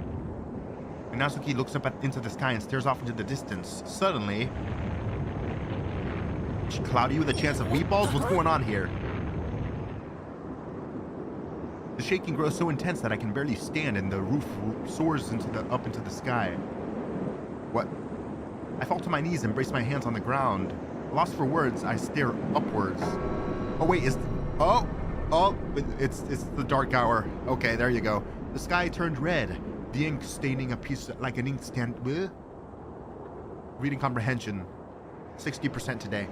Minazuki looks up into the sky and stares off into the distance. Suddenly... Cloudy with a chance of meatballs? What's going on here? The shaking grows so intense that I can barely stand and the roof soars up into the sky. What? I fall to my knees and brace my hands on the ground. Lost for words, I stare upwards. Oh wait, it's the dark hour. Okay, there you go. The sky turned red. The ink staining a piece like an inkstand. Bleh. Reading comprehension, 60% today.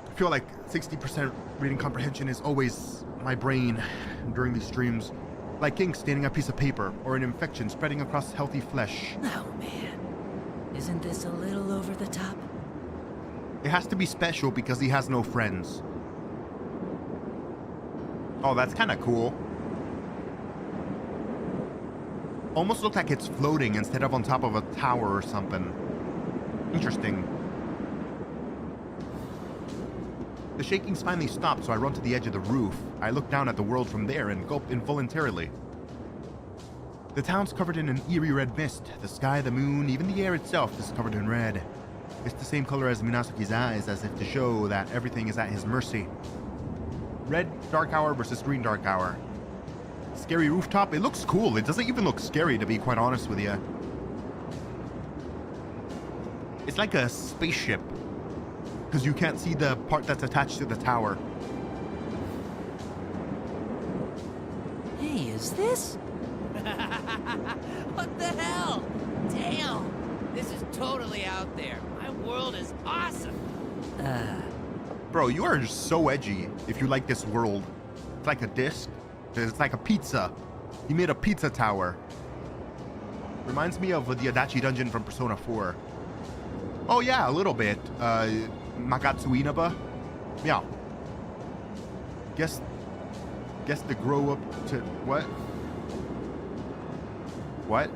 I feel like 60% reading comprehension is always my brain during these streams. Like ink staining a piece of paper, or an infection spreading across healthy flesh. Oh man, isn't this a little over the top? It has to be special because he has no friends. Oh, that's kind of cool. Almost looked like it's floating instead of on top of a tower or something. Interesting. The shakings finally stopped, so I run to the edge of the roof. I look down at the world from there and gulp involuntarily. The town's covered in an eerie red mist. The sky, the moon, even the air itself is covered in red. It's the same color as Minazuki's eyes, as if to show that everything is at his mercy. Red dark hour versus green dark hour. Scary rooftop? It looks cool. It doesn't even look scary, to be quite honest with you. It's like a spaceship, because you can't see the part that's attached to the tower. Hey, is this? What the hell? Damn! This is totally out there. My world is awesome. Bro, you are just so edgy if you like this world. It's like a disc. It's like a pizza. He made a pizza tower. Reminds me of the Adachi dungeon from Persona 4. Oh yeah, a little bit. Makatsu Inaba. Yeah. Guess to grow up to what? What?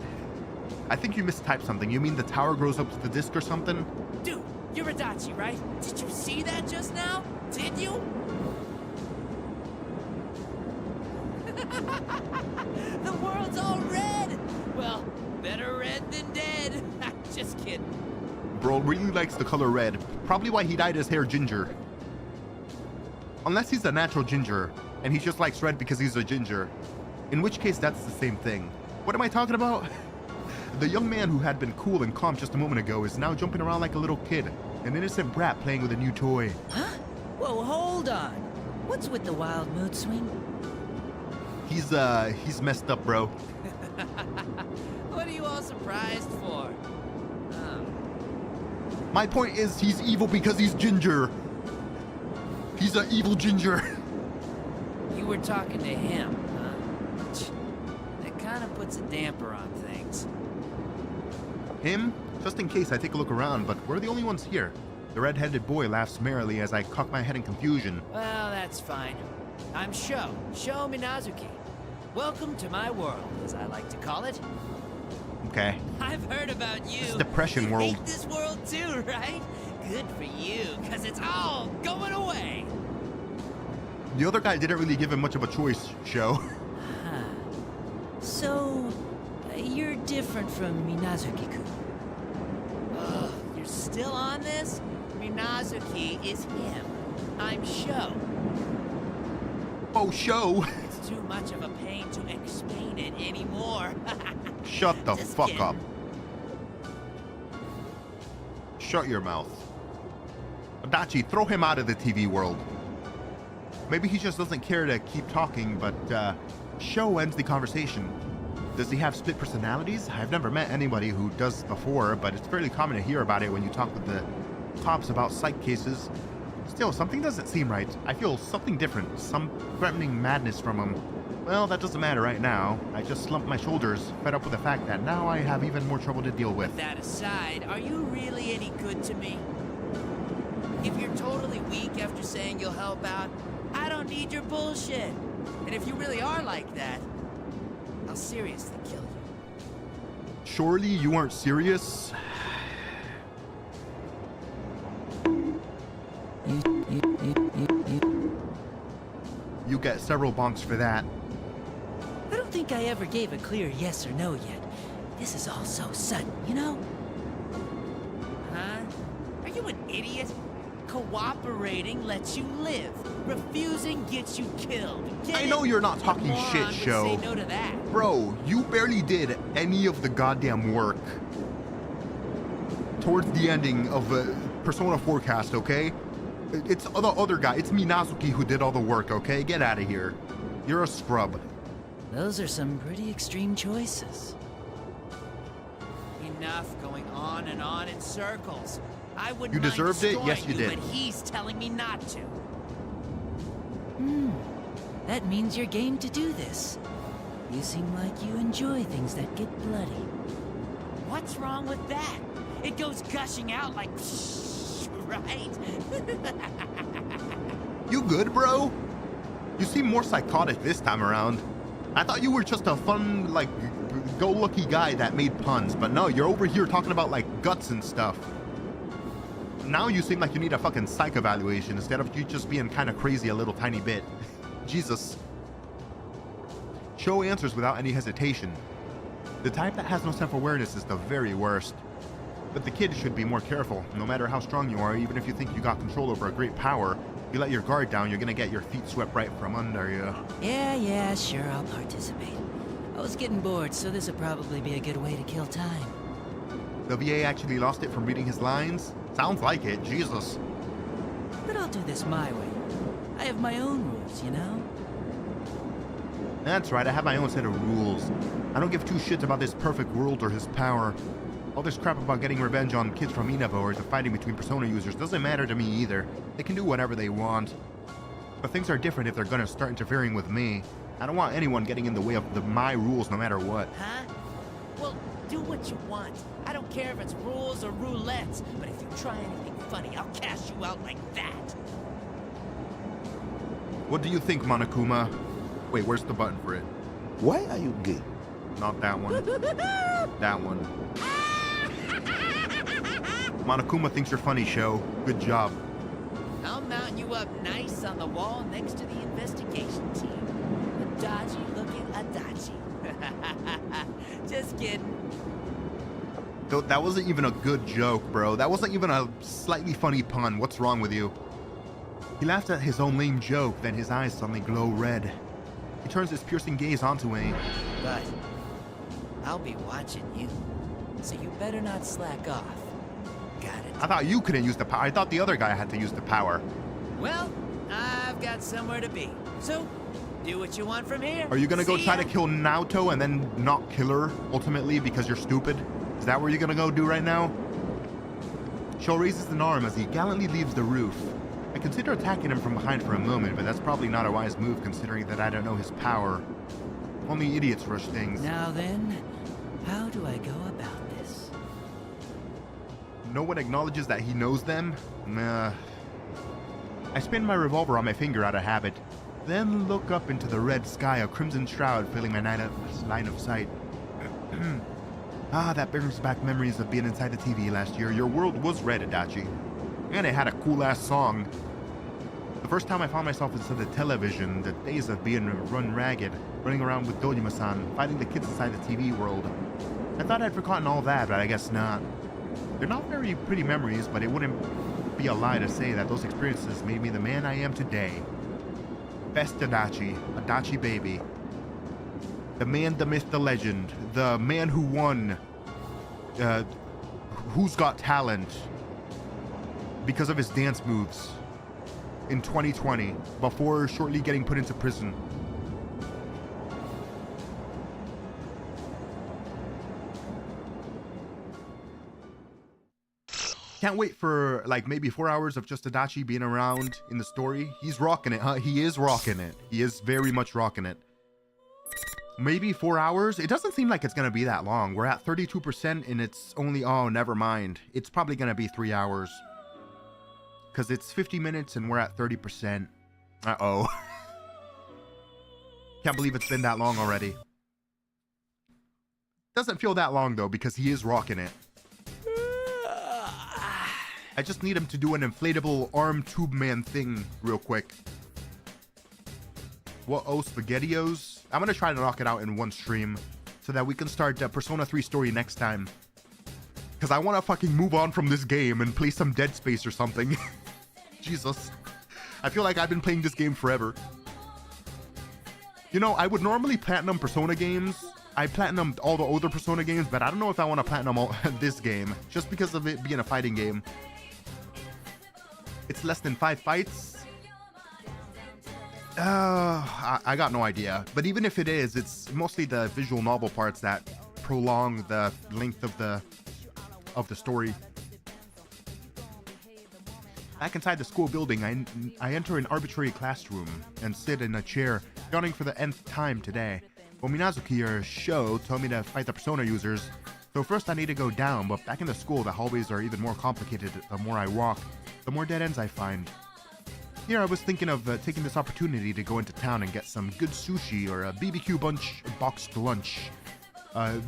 I think you mistyped something. You mean the tower grows up to the disc or something? Dude, you're Adachi, right? Did you see that just now? Did you? The world's all red! Well, better red than dead. Just kidding. Bro really likes the color red. Probably why he dyed his hair ginger. Unless he's a natural ginger, and he just likes red because he's a ginger. In which case, that's the same thing. What am I talking about? The young man who had been cool and calm just a moment ago is now jumping around like a little kid. An innocent brat playing with a new toy. Huh? Whoa, hold on. What's with the wild mood swing? He's messed up, bro. What are you all surprised for? My point is, he's evil because he's ginger. He's an evil ginger. You were talking to him, huh? That kind of puts a damper on things. Him? Just in case I take a look around, but we're the only ones here. The red-headed boy laughs merrily as I cock my head in confusion. Well, that's fine. I'm Sho Minazuki. Welcome to my world, as I like to call it. Okay. I've heard about you. It's depression You world. hate this world too, right? Good for you, because it's all going away. The other guy didn't really give him much of a choice, Sho. Huh. So, you're different from Minazuki-kun. Ugh, you're still on this? Minazuki is him. I'm Sho. Oh, Sho! It's too much of a pain to explain it anymore. Shut the Just fuck kidding. up. Shut your mouth. Adachi, throw him out of the TV world. Maybe he just doesn't care to keep talking, but Sho ends the conversation. Does he have split personalities? I've never met anybody who does before, but it's fairly common to hear about it when you talk with the cops about psych cases. Still, something doesn't seem right. I feel something different, some threatening madness from him. Well, that doesn't matter right now. I just slumped my shoulders, fed up with the fact that now I have even more trouble to deal with. That aside, are you really any good to me? If you're totally weak after saying you'll help out, I don't need your bullshit. And if you really are like that, I'll seriously kill you. Surely you aren't serious? You get several bonks for that. I don't think I ever gave a clear yes or no yet. This is all so sudden, you know? Huh? Are you an idiot? Cooperating lets you live. Refusing gets you killed. Get I it? know you're not talking Moron shit, would Sho. say no to that. Bro, you barely did any of the goddamn work towards the ending of Persona 4 cast, okay? It's the other guy. It's Minazuki who did all the work, okay? Get out of here. You're a scrub. Those are some pretty extreme choices. Enough going on in circles. I wouldn't You mind deserved it? Yes, destroying you did. But he's telling me not to. That means you're game to do this. You seem like you enjoy things that get bloody. What's wrong with that? It goes gushing out like right? You good, bro? You seem more psychotic this time around. I thought you were just a fun, like, go-lucky guy that made puns, but no, you're over here talking about, like, guts and stuff. Now you seem like you need a fucking psych evaluation instead of you just being kind of crazy a little tiny bit. Jesus. Sho answers without any hesitation. The type that has no self-awareness is the very worst. But the kid should be more careful. No matter how strong you are, even if you think you got control over a great power, you let your guard down, you're gonna get your feet swept right from under you. Yeah, sure, I'll participate. I was getting bored, so this'll probably be a good way to kill time. The VA actually lost it from reading his lines? Sounds like it, Jesus. But I'll do this my way. I have my own rules, you know? That's right, I have my own set of rules. I don't give two shits about this perfect world or his power. All this crap about getting revenge on kids from Inavo or the fighting between Persona users doesn't matter to me either. They can do whatever they want. But things are different if they're gonna start interfering with me. I don't want anyone getting in the way of my rules no matter what. Huh? Well, do what you want. I don't care if it's rules or roulettes, but if you try anything funny, I'll cash you out like that. What do you think, Monokuma? Wait, where's the button for it? Why are you gay? Not that one. That one. Monokuma thinks you're funny, Sho. Good job. I'll mount you up nice on the wall next to the investigation team. A dodgy looking Adachi. Just kidding. Though that wasn't even a good joke, bro. That wasn't even a slightly funny pun. What's wrong with you? He laughs at his own lame joke, then his eyes suddenly glow red. He turns his piercing gaze onto me. But I'll be watching you, so you better not slack off. Got it. I thought you couldn't use the power. I thought the other guy had to use the power. Well, I've got somewhere to be, so do what you want from here. Are you gonna go See try ya. to kill Naoto and then not kill her, ultimately, because you're stupid? Is that what you're gonna go do right now? Sho raises an arm as he gallantly leaves the roof. I consider attacking him from behind for a moment, but that's probably not a wise move considering that I don't know his power. Only idiots rush things. Now then, how do I go about this? no one acknowledges that he knows them. I spin my revolver on my finger out of habit, then look up into the red sky, a crimson shroud filling my line of sight. That brings back memories of being inside the TV last year. Your world was red, Adachi. And it had a cool-ass song. The first time I found myself inside the television, the days of being run ragged, running around with Dojima-san, fighting the kids inside the TV world. I thought I'd forgotten all that, but I guess not. They're not very pretty memories, but it wouldn't be a lie to say that those experiences made me the man I am today. Best Adachi, Adachi baby. The man, the myth, the legend. The man who won Who's Got Talent because of his dance moves in 2020, before shortly getting put into prison. Can't wait for like maybe 4 hours of just Adachi being around in the story. He's rocking it, huh? He is rocking it. He is very much rocking it. Maybe 4 hours? It doesn't seem like it's gonna be that long. We're at 32% and it's only, oh, never mind. It's probably gonna be 3 hours. Because it's 50 minutes and we're at 30%. Uh-oh. Can't believe it's been that long already. Doesn't feel that long though, because he is rocking it. I just need him to do an inflatable arm tube man thing real quick. What, oh, SpaghettiOs? I'm gonna try to knock it out in one stream so that we can start Persona 3 story next time. Because I want to fucking move on from this game and play some Dead Space or something. Jesus. I feel like I've been playing this game forever. You know, I would normally platinum Persona games. I platinum all the older Persona games, but I don't know if I want to platinum all this game, just because of it being a fighting game. It's less than 5 fights. I got no idea. But even if it is, it's mostly the visual novel parts that prolong the length of the story. Back inside the school building, I enter an arbitrary classroom and sit in a chair, yawning for the nth time today. Well, Minazuki, or Sho, told me to fight the Persona users, so first I need to go down, but back in the school the hallways are even more complicated. The more I walk, the more dead ends I find. Here I was thinking of taking this opportunity to go into town and get some good sushi or a BBQ boxed lunch.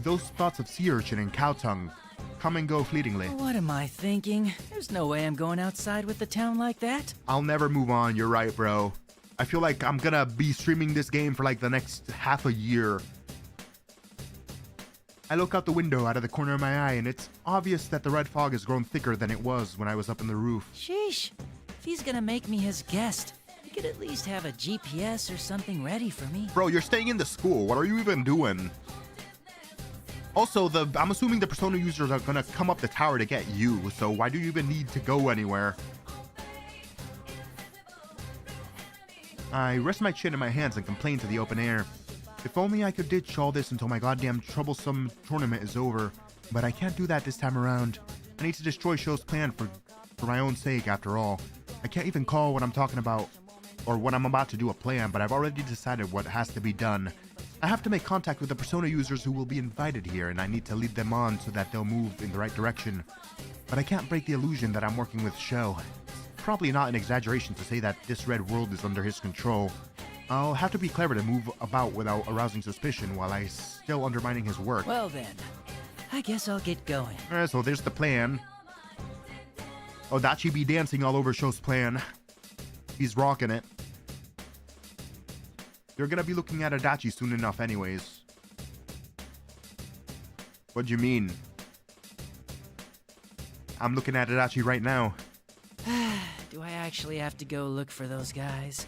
Those spots of sea urchin and cow tongue come and go fleetingly. What am I thinking? There's no way I'm going outside with the town like that. I'll never move on, you're right, bro. I feel like I'm gonna be streaming this game for like the next half a year. I look out the window out of the corner of my eye and it's obvious that the red fog has grown thicker than it was when I was up on the roof. Sheesh. If he's gonna make me his guest, he could at least have a GPS or something ready for me. Bro, you're staying in the school. What are you even doing? Also, I'm assuming the Persona users are gonna come up the tower to get you, so why do you even need to go anywhere? I rest my chin in my hands and complain to the open air. If only I could ditch all this until my goddamn troublesome tournament is over, but I can't do that this time around. I need to destroy Sho's plan for my own sake, after all. I can't even call what I'm talking about, or what I'm about to do a plan, but I've already decided what has to be done. I have to make contact with the Persona users who will be invited here, and I need to lead them on so that they'll move in the right direction. But I can't break the illusion that I'm working with Sho. Probably not an exaggeration to say that this red world is under his control. I'll have to be clever to move about without arousing suspicion while I still undermining his work. Well then, I guess I'll get going. So there's the plan. Adachi be dancing all over Sho's plan. He's rocking it. You're gonna be looking at Adachi soon enough anyways. What do you mean? I'm looking at Adachi right now. Do I actually have to go look for those guys?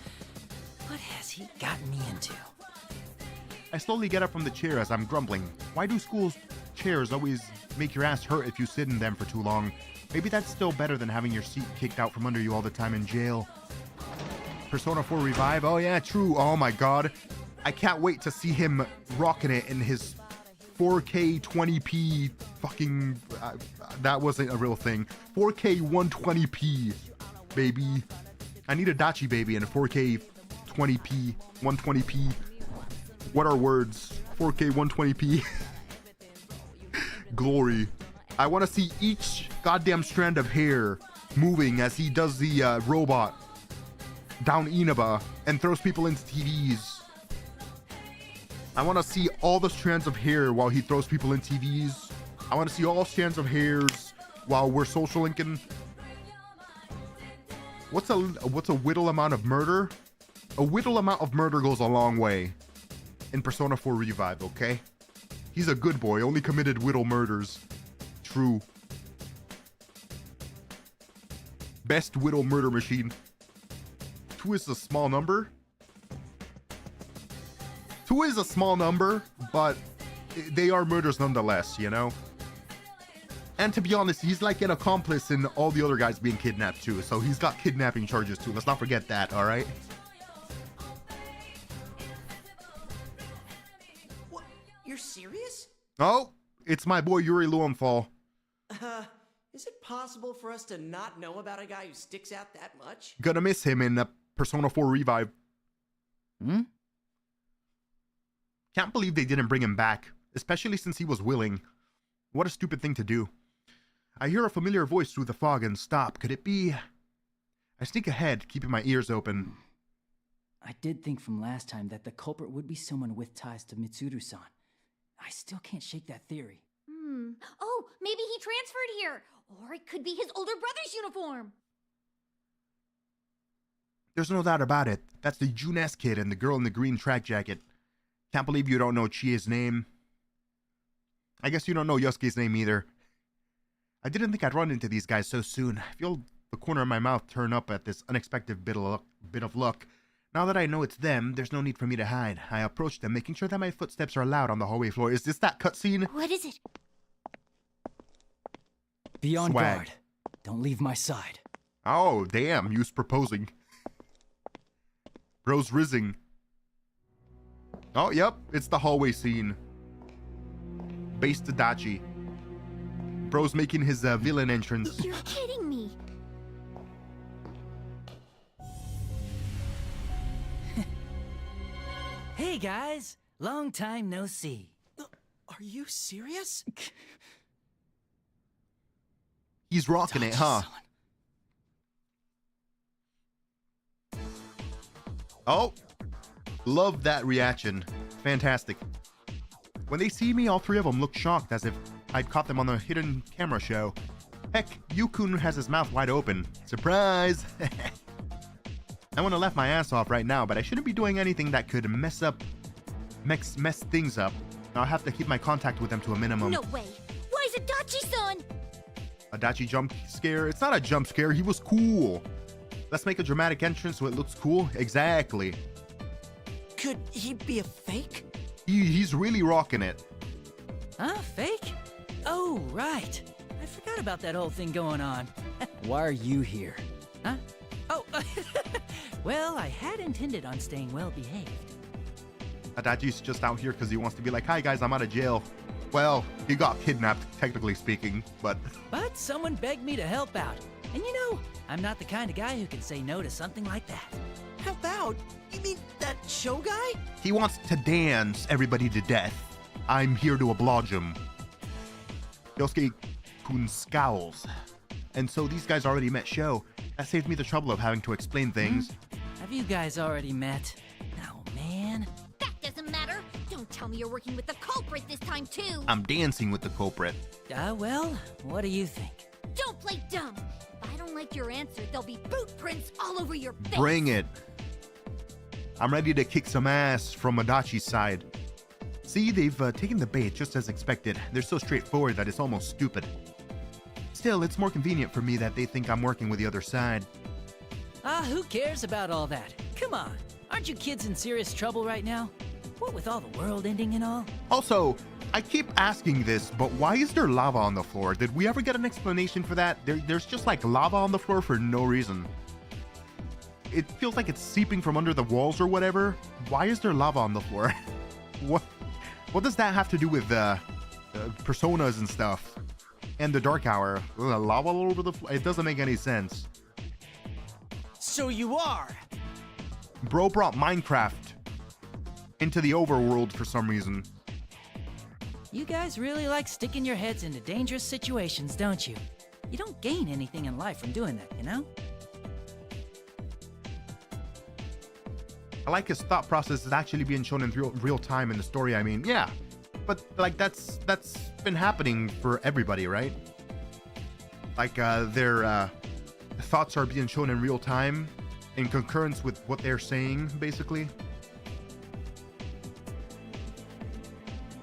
What has he gotten me into? I slowly get up from the chair as I'm grumbling. Why do school chairs always make your ass hurt if you sit in them for too long? Maybe that's still better than having your seat kicked out from under you all the time in jail. Persona 4 Revive? Oh yeah, true. Oh my god. I can't wait to see him rocking it in his 4K 20p fucking... that wasn't a real thing. 4K 120p, baby. I need Adachi baby in a 4K 20p, 120p. What are words? 4K 120p. Glory. I want to see each goddamn strand of hair moving as he does the robot down Inaba and throws people into TVs. I want to see all the strands of hair while he throws people in TVs. I want to see all strands of hairs while we're social linking. What's a whittle amount of murder? A whittle amount of murder goes a long way in Persona 4 Revive, okay? He's a good boy, only committed whittle murders. True. Best whittle murder machine. 2 is a small number. 2 is a small number, but they are murders nonetheless, you know? And to be honest, he's like an accomplice in all the other guys being kidnapped too, so he's got kidnapping charges too. Let's not forget that, alright? What? You're serious? Oh, it's my boy Yuri Lowenthal. Is it possible for us to not know about a guy who sticks out that much? Gonna miss him in Persona 4 Revive. Can't believe they didn't bring him back, especially since he was willing. What a stupid thing to do. I hear a familiar voice through the fog and stop. Could it be? I sneak ahead, keeping my ears open. I did think from last time that the culprit would be someone with ties to Mitsuru-san. I still can't shake that theory. Oh, maybe he transferred here. Or it could be his older brother's uniform. There's no doubt about it. That's the Junes kid and the girl in the green track jacket. Can't believe you don't know Chie's name. I guess you don't know Yosuke's name either. I didn't think I'd run into these guys so soon. I feel the corner of my mouth turn up at this unexpected bit of luck. Now that I know it's them, there's no need for me to hide. I approach them, making sure that my footsteps are loud on the hallway floor. Is this that cutscene? What is it? Be on Swag. guard. Don't leave my side. Oh, damn, you's proposing. Bro's rizzing. Oh, yep, it's the hallway scene. Based Adachi. Bro's making his villain entrance. You're kidding me. Hey guys, long time no see. Are you serious? He's rocking it, huh? Oh, love that reaction. Fantastic. When they see me, all three of them look shocked as if I'd caught them on the hidden camera show. Heck, Yukun has his mouth wide open. Surprise! I want to laugh my ass off right now, but I shouldn't be doing anything that could mess things up. I'll have to keep my contact with them to a minimum. No way. Why is Adachi-san? Adachi jump scare? It's not a jump scare, he was cool. Let's make a dramatic entrance so it looks cool. Exactly. Could he be a fake? He's really rocking it. Huh? Fake? Oh, right. I forgot about that whole thing going on. Why are you here? Huh? Oh, well, I had intended on staying well behaved. Adachi's just out here because he wants to be like, hi guys, I'm out of jail. Well, he got kidnapped, technically speaking, but... But someone begged me to help out. And you know, I'm not the kind of guy who can say no to something like that. Help out? You mean that show guy? He wants to dance everybody to death. I'm here to oblige him. Yosuke-kun scowls. And so these guys already met Sho. That saved me the trouble of having to explain things. Have you guys already met? Oh, man. That doesn't matter. Don't tell me you're working with the culprit this time, too. I'm dancing with the culprit. Well, what do you think? Don't play dumb. If I don't like your answer, there'll be boot prints all over your face. Bring it. I'm ready to kick some ass from Adachi's side. See, they've taken the bait just as expected. They're so straightforward that it's almost stupid. Still, it's more convenient for me that they think I'm working with the other side. Who cares about all that? Come on, aren't you kids in serious trouble right now? What with all the world ending and all? Also, I keep asking this, but why is there lava on the floor? Did we ever get an explanation for that? There's just like lava on the floor for no reason. It feels like it's seeping from under the walls or whatever. Why is there lava on the floor? What does that have to do with personas and stuff? And the Dark Hour? Lava all over the floor? It doesn't make any sense. So you are? Bro brought Minecraft into the overworld for some reason. You guys really like sticking your heads into dangerous situations, don't you? You don't gain anything in life from doing that, you know? I like his thought process is actually being shown in real time in the story. I mean, yeah, but like that's been happening for everybody, right? Like their thoughts are being shown in real time in concurrence with what they're saying, basically.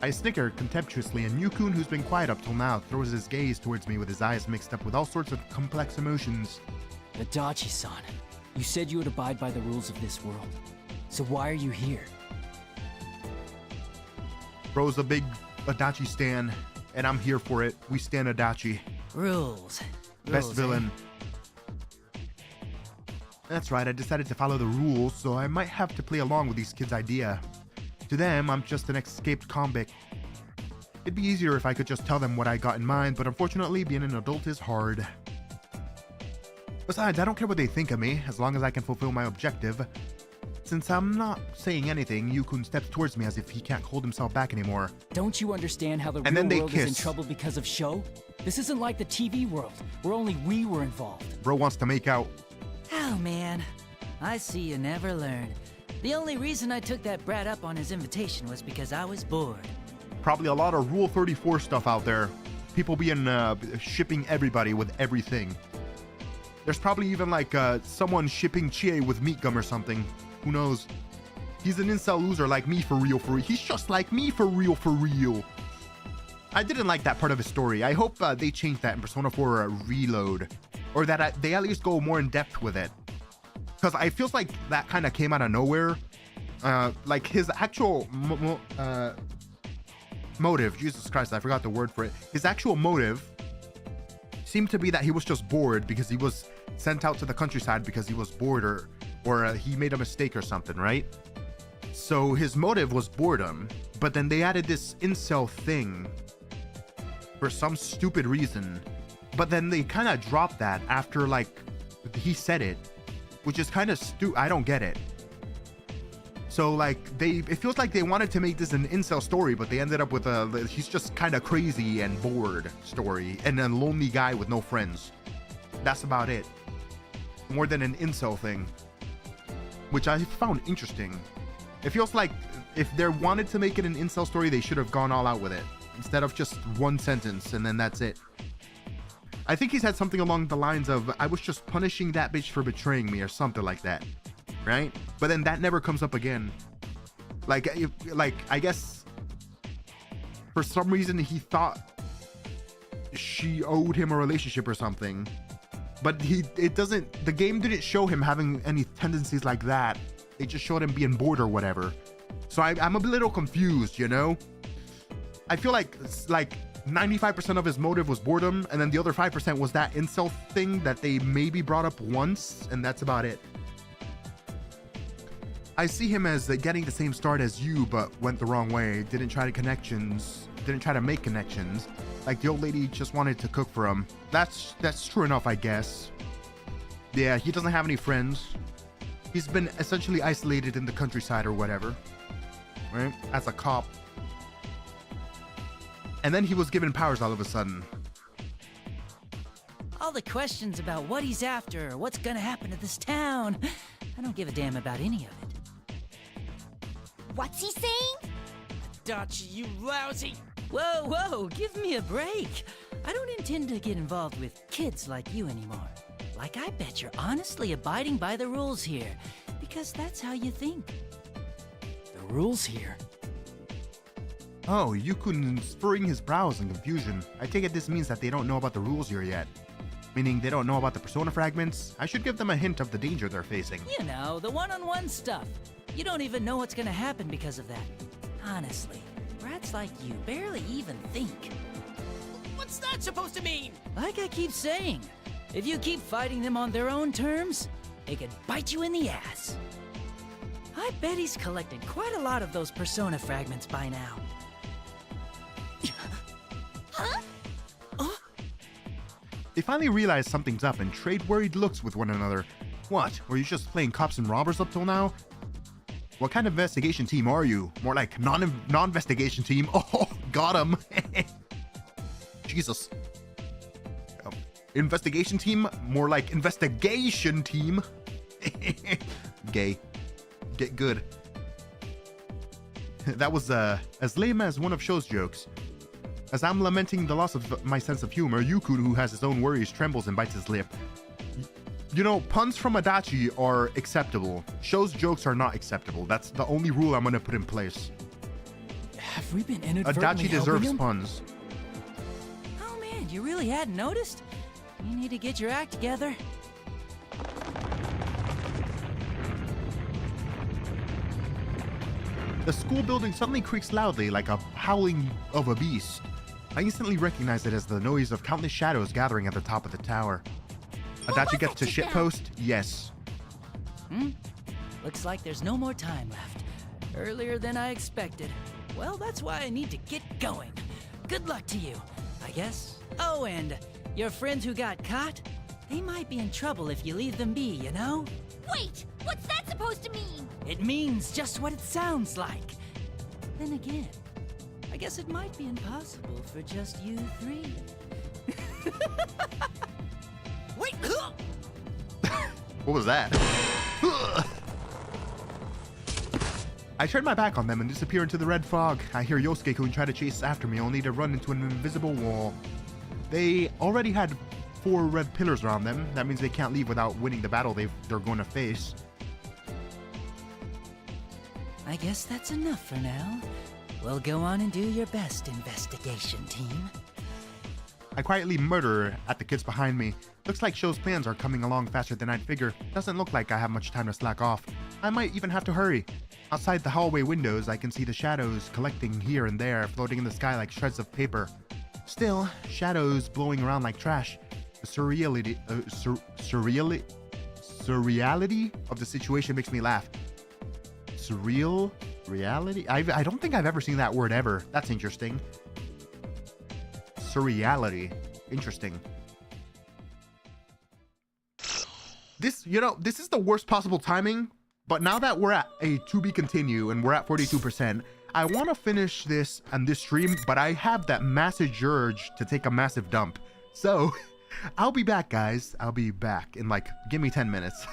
I snicker contemptuously, and Yukun, who's been quiet up till now, throws his gaze towards me with his eyes mixed up with all sorts of complex emotions. Adachi-san, you said you would abide by the rules of this world. So why are you here? Bro's a big Adachi stan, and I'm here for it. We stan Adachi. Rules. Best Rules, villain. That's right, I decided to follow the rules, so I might have to play along with these kids' idea. To them, I'm just an escaped convict. It'd be easier if I could just tell them what I got in mind, but unfortunately, being an adult is hard. Besides, I don't care what they think of me, as long as I can fulfill my objective. Since I'm not saying anything, Yukun steps towards me as if he can't hold himself back anymore. Don't you understand how the And real then they world is in kiss. trouble because of show? This isn't like the TV world, where only we were involved. Bro wants to make out. Oh, man. I see you never learn. The only reason I took that brat up on his invitation was because I was bored. Probably a lot of Rule 34 stuff out there. People being shipping everybody with everything. There's probably even like someone shipping Chie with meat gum or something. Who knows? He's an incel loser like me for real, for real. He's just like me for real, for real. I didn't like that part of his story. I hope they change that in Persona 4 Reload. Or that they at least go more in depth with it. Because I feels like that kind of came out of nowhere. Like his actual motive, Jesus Christ, I forgot the word for it. His actual motive seemed to be that he was just bored because he was sent out to the countryside because he was bored or he made a mistake or something, right? So his motive was boredom, but then they added this incel thing for some stupid reason. But then they kind of dropped that after like he said it, which is kind of stupid. I don't get it. So like it feels like they wanted to make this an incel story, but they ended up with he's just kind of crazy and bored story and a lonely guy with no friends. That's about it. More than an incel thing, which I found interesting. It feels like if they wanted to make it an incel story, they should have gone all out with it instead of just one sentence and then that's it. I think he said something along the lines of, I was just punishing that bitch for betraying me or something like that, right? But then that never comes up again. Like I guess for some reason he thought she owed him a relationship or something, but the game didn't show him having any tendencies like that. It just showed him being bored or whatever. So I'm a little confused, you know? I feel like 95% of his motive was boredom, and then the other 5% was that incel thing that they maybe brought up once, and that's about it. I see him as getting the same start as you, but went the wrong way. Didn't try to make connections. Like the old lady just wanted to cook for him. That's true enough, I guess. Yeah, he doesn't have any friends. He's been essentially isolated in the countryside or whatever, right? As a cop. And then he was given powers all of a sudden. All the questions about what he's after or what's gonna happen to this town. I don't give a damn about any of it. What's he saying? Adachi, you lousy! Whoa, whoa, give me a break. I don't intend to get involved with kids like you anymore. Like, I bet you're honestly abiding by the rules here, because that's how you think. The rules here? Oh, Yukun furrowing his brows in confusion. I take it this means that they don't know about the rules here yet. Meaning they don't know about the persona fragments? I should give them a hint of the danger they're facing. You know, the one-on-one stuff. You don't even know what's gonna happen because of that. Honestly, brats like you barely even think. What's that supposed to mean? Like I keep saying, if you keep fighting them on their own terms, it could bite you in the ass. I bet he's collected quite a lot of those persona fragments by now. Huh? They finally realize something's up and trade worried looks with one another. What, were you just playing cops and robbers up till now? What kind of investigation team are you? More like non-investigation team. Oh, got him. Jesus. Investigation team? More like investigation team. Gay. Get good. That was as lame as one of Show's jokes. As I'm lamenting the loss of my sense of humor, Yuku, who has his own worries, trembles and bites his lip. You know, puns from Adachi are acceptable. Show's jokes are not acceptable. That's the only rule I'm gonna put in place. Have we been inadvertently Adachi deserves helping him? puns. Oh man, you really hadn't noticed? You need to get your act together. The school building suddenly creaks loudly like a howling of a beast. I instantly recognize it as the noise of countless shadows gathering at the top of the tower. Adachi gets to shitpost? Yes. Looks like there's no more time left. Earlier than I expected. Well, that's why I need to get going. Good luck to you, I guess. Oh, and your friends who got caught? They might be in trouble if you leave them be, you know? Wait, what's that supposed to mean? It means just what it sounds like. Then again, I guess it might be impossible for just you three. Wait! What was that? I turn my back on them and disappear into the red fog. I hear Yosuke-kun try to chase after me, only to run into an invisible wall. They already had 4 red pillars around them. That means they can't leave without winning the battle they're going to face. I guess that's enough for now. Well, go on and do your best, investigation team. I quietly murder at the kids behind me. Looks like Show's plans are coming along faster than I'd figure. Doesn't look like I have much time to slack off. I might even have to hurry. Outside the hallway windows, I can see the shadows collecting here and there, floating in the sky like shreds of paper. Still, shadows blowing around like trash. The surreality of the situation makes me laugh. Surreal reality? I don't think I've ever seen that word ever. That's interesting. Surreality. Interesting. This is the worst possible timing, but now that we're at a to be continue and we're at 42%, I want to finish this and this stream, but I have that massive urge to take a massive dump. So, I'll be back, guys. I'll be back in give me 10 minutes.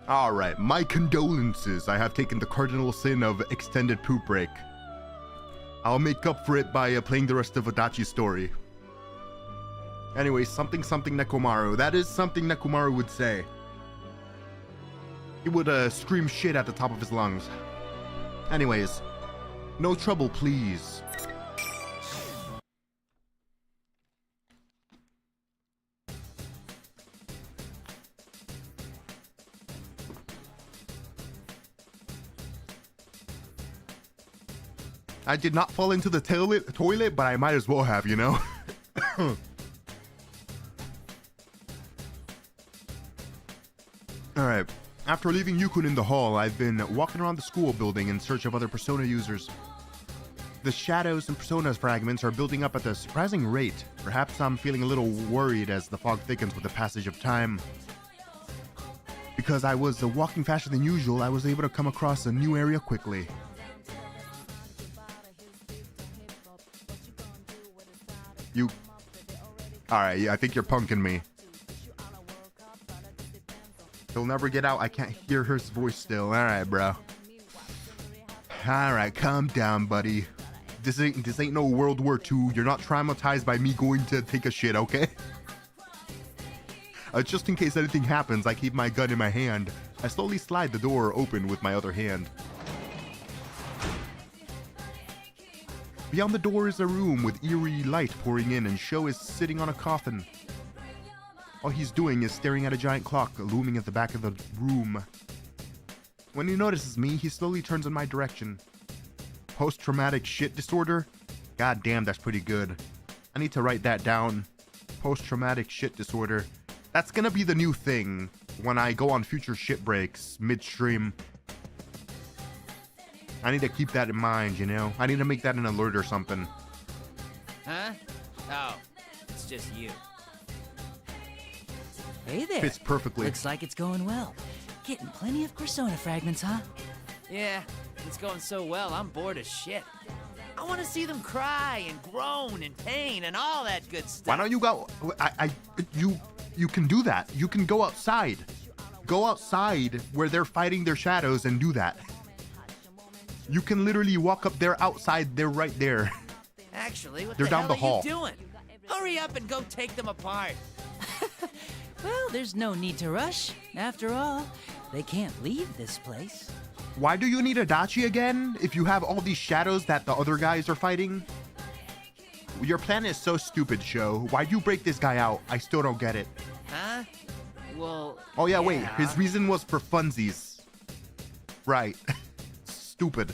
Alright, my condolences. I have taken the cardinal sin of extended poop break. I'll make up for it by playing the rest of Adachi's story. Anyway, something Nekomaru. That is something Nekomaru would say. He would scream shit at the top of his lungs. Anyways, no trouble, please. I did not fall into the toilet, but I might as well have, you know? Alright, after leaving Yukun in the hall, I've been walking around the school building in search of other Persona users. The shadows and Persona's fragments are building up at a surprising rate. Perhaps I'm feeling a little worried as the fog thickens with the passage of time. Because I was walking faster than usual, I was able to come across a new area quickly. Alright, yeah, I think you're punking me. He'll never get out. I can't hear her voice still. Alright, bro. Alright, calm down, buddy. This ain't no World War II. You're not traumatized by me going to take a shit, okay? Just in case anything happens, I keep my gun in my hand. I slowly slide the door open with my other hand. Beyond the door is a room with eerie light pouring in, and Sho is sitting on a coffin. All he's doing is staring at a giant clock looming at the back of the room. When he notices me, he slowly turns in my direction. Post-traumatic shit disorder? God damn, that's pretty good. I need to write that down. Post-traumatic shit disorder. That's gonna be the new thing when I go on future shit breaks midstream. I need to keep that in mind, you know? I need to make that an alert or something. Huh? Oh, it's just you. Hey there. Fits perfectly. Looks like it's going well. Getting plenty of Persona fragments, huh? Yeah, it's going so well, I'm bored as shit. I want to see them cry and groan and pain and all that good stuff. Why don't you go? You can do that. You can go outside. Go outside where they're fighting their shadows and do that. You can literally walk up there outside. They're right there. Actually, what They're the down hell the are hall. you doing? Hurry up and go take them apart. Well, there's no need to rush. After all, they can't leave this place. Why do you need Adachi again if you have all these shadows that the other guys are fighting? Your plan is so stupid, Sho. Why'd you break this guy out? I still don't get it. Huh? Well, Oh yeah, wait. His reason was for funsies. Right. Stupid.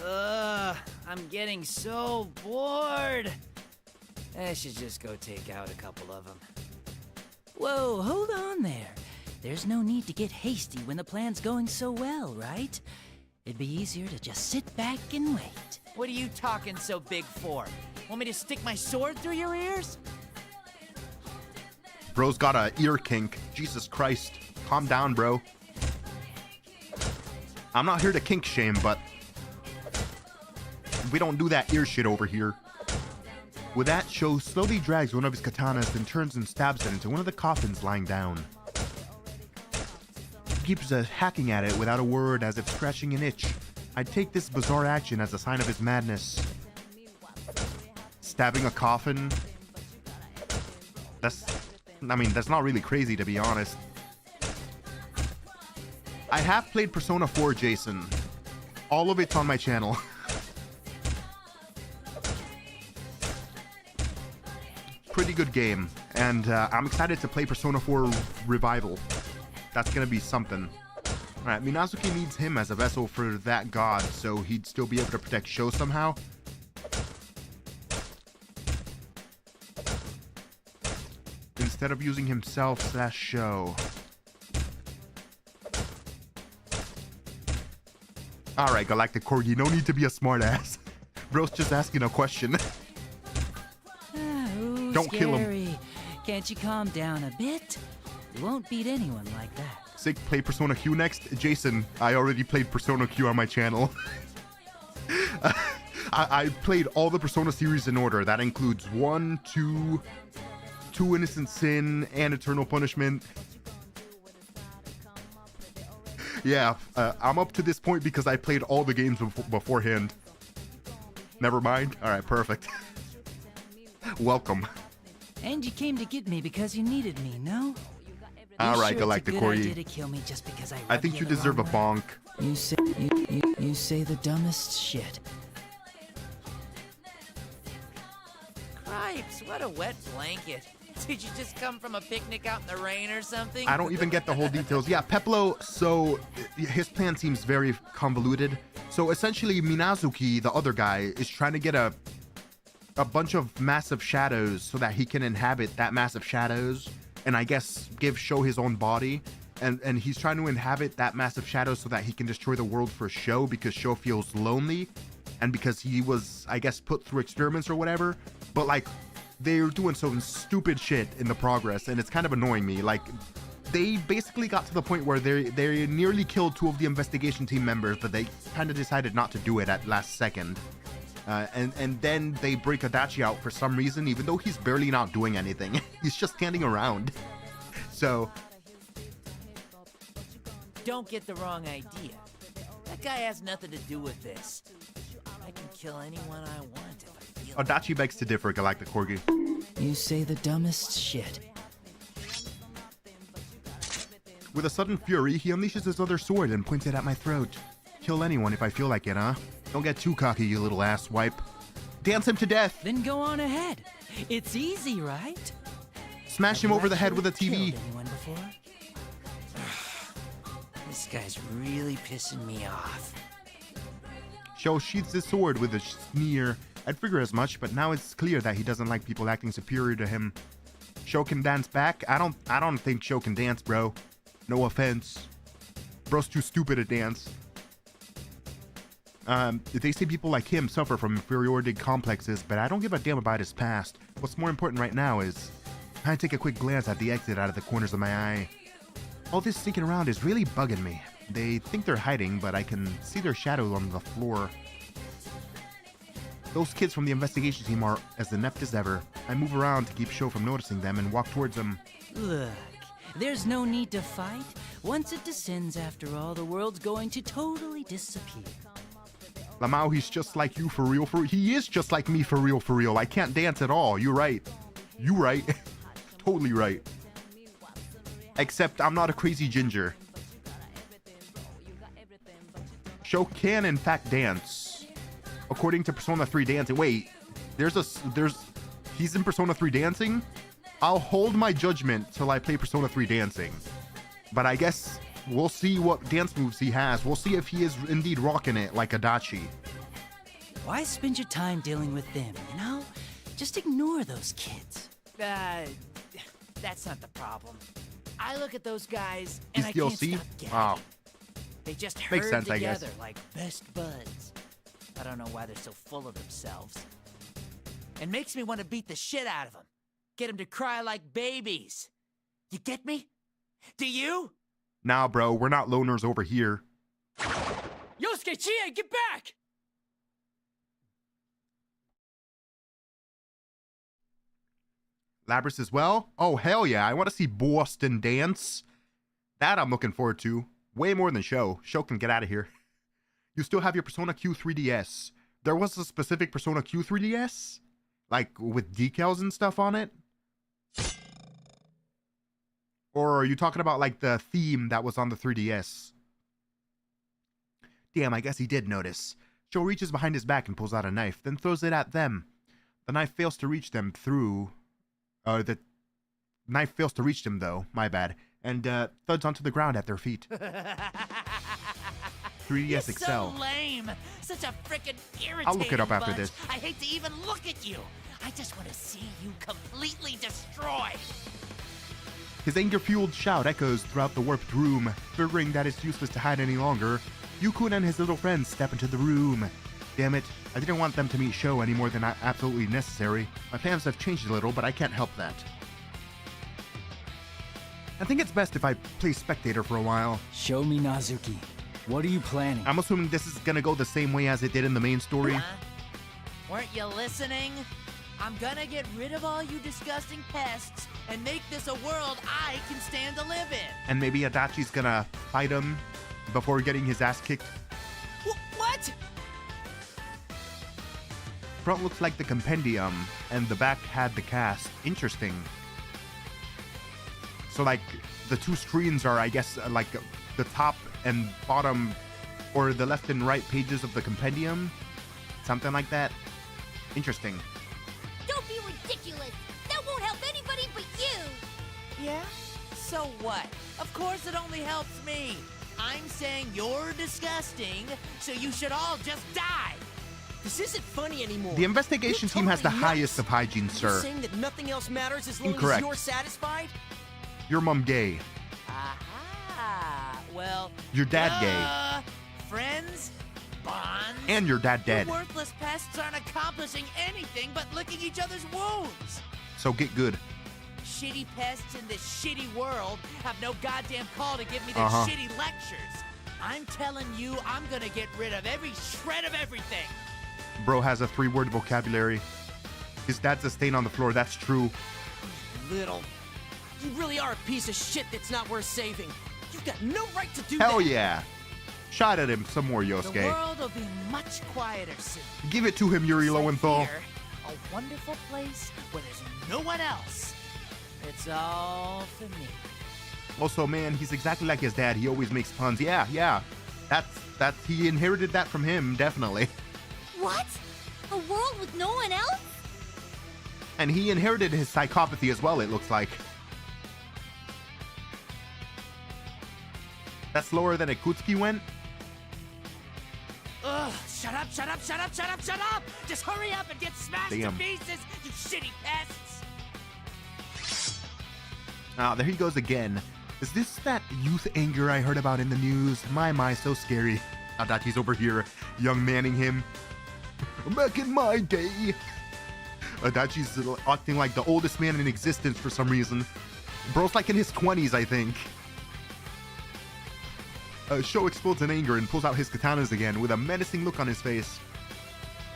I'm getting so bored. I should just go take out a couple of them. Whoa, hold on there. There's no need to get hasty when the plan's going so well, right? It'd be easier to just sit back and wait. What are you talking so big for? Want me to stick my sword through your ears? Bro's got a ear kink. Jesus Christ. Calm down, bro. I'm not here to kink shame, but we don't do that ear shit over here. With that, Sho slowly drags one of his katanas, then turns and stabs it into one of the coffins lying down. He keeps hacking at it without a word as if scratching an itch. I'd take this bizarre action as a sign of his madness. Stabbing a coffin? That's not really crazy, to be honest. I have played Persona 4, Jason. All of it's on my channel. Pretty good game, and I'm excited to play Persona 4 Revival. That's gonna be something. Alright, Minazuki needs him as a vessel for that god, so he'd still be able to protect Sho somehow. Instead of using himself / Sho. Alright, Galactic Corgi, no need to be a smartass. Bro's just asking a question. Don't kill him. Can't you calm down a bit? You won't beat anyone like that. Sick, play Persona Q next? Jason, I already played Persona Q on my channel. I played all the Persona series in order. That includes 1, 2, Innocent Sin, and Eternal Punishment. Yeah, I'm up to this point because I played all the games beforehand. Never mind. All right, perfect. Welcome. And you came to get me because you needed me, no? All right, sure Galactic it's a good Corey. idea to kill me just because I I think you deserve a bonk. You say the dumbest shit. Cripes, what a wet blanket. Did you just come from a picnic out in the rain or something? I don't even get the whole details. Yeah, Peplo, so his plan seems very convoluted. So essentially, Minazuki, the other guy, is trying to get a bunch of massive shadows so that he can inhabit that massive shadows and I guess give Sho his own body. And he's trying to inhabit that massive shadow so that he can destroy the world for Sho because Sho feels lonely and because he was, I guess, put through experiments or whatever. But like, they're doing some stupid shit in the progress and it's kind of annoying me. Like, they basically got to the point where they nearly killed 2 of the investigation team members, but they kind of decided not to do it at last second. And then they break Adachi out for some reason, even though he's barely not doing anything. He's just standing around. So... Don't get the wrong idea. That guy has nothing to do with this. I can kill anyone I want if I feel like. Adachi begs to differ, Galactic Corgi. You say the dumbest shit. With a sudden fury, he unleashes his other sword and points it at my throat. Kill anyone if I feel like it, huh? Don't get too cocky, you little asswipe. Dance him to death! Then go on ahead. It's easy, right? Smash him over the head with a TV. Killed anyone before? This guy's really pissing me off. Sho sheathes his sword with a sneer. I'd figure as much, but now it's clear that he doesn't like people acting superior to him. Sho can dance back? I don't think Sho can dance, bro. No offense. Bro's too stupid to dance. They say people like him suffer from inferiority complexes, but I don't give a damn about his past. What's more important right now is I take a quick glance at the exit out of the corners of my eye. All this sneaking around is really bugging me. They think they're hiding, but I can see their shadows on the floor. Those kids from the investigation team are as inept as ever. I move around to keep Sho from noticing them and walk towards them. Look, there's no need to fight. Once it descends, after all, the world's going to totally disappear. Lamau, he's just like you for real. He is just like me for real. I can't dance at all. You're right. You right. Totally right. Except I'm not a crazy ginger. Sho can in fact dance. According to Persona 3 Dancing. Wait, he's in Persona 3 Dancing? I'll hold my judgment till I play Persona 3 Dancing. But I guess we'll see what dance moves he has. We'll see if he is indeed rocking it like Adachi. Why spend your time dealing with them, you know? Just ignore those kids. That's not the problem. I look at those guys and He's I can't DLC? stop gagging. Wow. They just Makes herd sense, I together guess. like best buds. I don't know why they're so full of themselves. It makes me want to beat the shit out of them. Get them to cry like babies. You get me? Do you? Nah, bro, we're not loners over here. Yosuke, Chie, get back! Labras as well? Oh, hell yeah. I want to see Boston dance. That I'm looking forward to. Way more than Sho. Sho can get out of here. You still have your Persona Q 3DS. There was a specific Persona Q 3DS? Like, with decals and stuff on it? Or are you talking about, like, the theme that was on the 3DS? Damn, I guess he did notice. Sho reaches behind his back and pulls out a knife, then throws it at them. The knife fails to reach them through... the knife fails to reach them, though. My bad. And, thuds onto the ground at their feet. 3DS You're XL. so lame. Such a frickin' irritating I'll look it up after bunch. this. I hate to even look at you. I just want to see you completely destroyed. His anger-fueled shout echoes throughout the warped room. Figuring that it's useless to hide any longer, Yukun and his little friends step into the room. Damn it, I didn't want them to meet Sho any more than absolutely necessary. My plans have changed a little, but I can't help that. I think it's best if I play spectator for a while. Show me Nazuki. What are you planning? I'm assuming this is gonna go the same way as it did in the main story. Huh? Weren't you listening? I'm gonna get rid of all you disgusting pests and make this a world I can stand to live in. And maybe Adachi's gonna fight him, before getting his ass kicked. What? Front looks like the compendium, and the back had the cast. Interesting. So, like, the two screens are, I guess, like the top and bottom, or the left and right pages of the compendium. Something like that. Interesting. Don't be ridiculous. That won't help anybody but you. Yeah? So what? Of course it only helps me. I'm saying you're disgusting, so you should all just die. This isn't funny anymore. The investigation You're team has the totally nuts. highest of hygiene, You're sir. saying that nothing else matters as long Incorrect. as you're satisfied? Your mom gay. Aha. Well, Your dad gay. Friends? Bonds? And your dad dead. You worthless pests aren't accomplishing anything but licking each other's wounds. So get good. Shitty pests in this shitty world have no goddamn call to give me their Uh-huh. shitty lectures. I'm telling you, I'm gonna get rid of every shred of everything. Bro has a 3-word vocabulary. His dad's a stain on the floor, that's true. Little. You really are a piece of shit that's not worth saving. You've got no right to do that. Hell yeah. Shot at him some more, The Yosuke. world will be much quieter soon. Give it to him, Yuri It's like Lowenthal. here, a wonderful place where there's no one else. It's all for me. Also, man, he's exactly like his dad. He always makes puns. Yeah. That's he inherited that from him, definitely. What? A world with no one else? And he inherited his psychopathy as well, it looks like. That's lower than Ikutsuki went. Ugh, shut up. Just hurry up and get smashed Damn. to pieces, you shitty pests. Ah, there he goes again. Is this that youth anger I heard about in the news? My, so scary. Adachi's over here, young manning him. Back in my day. Adachi's acting like the oldest man in existence for some reason. Bro's like in his 20s, I think. Sho explodes in anger and pulls out his katanas again with a menacing look on his face.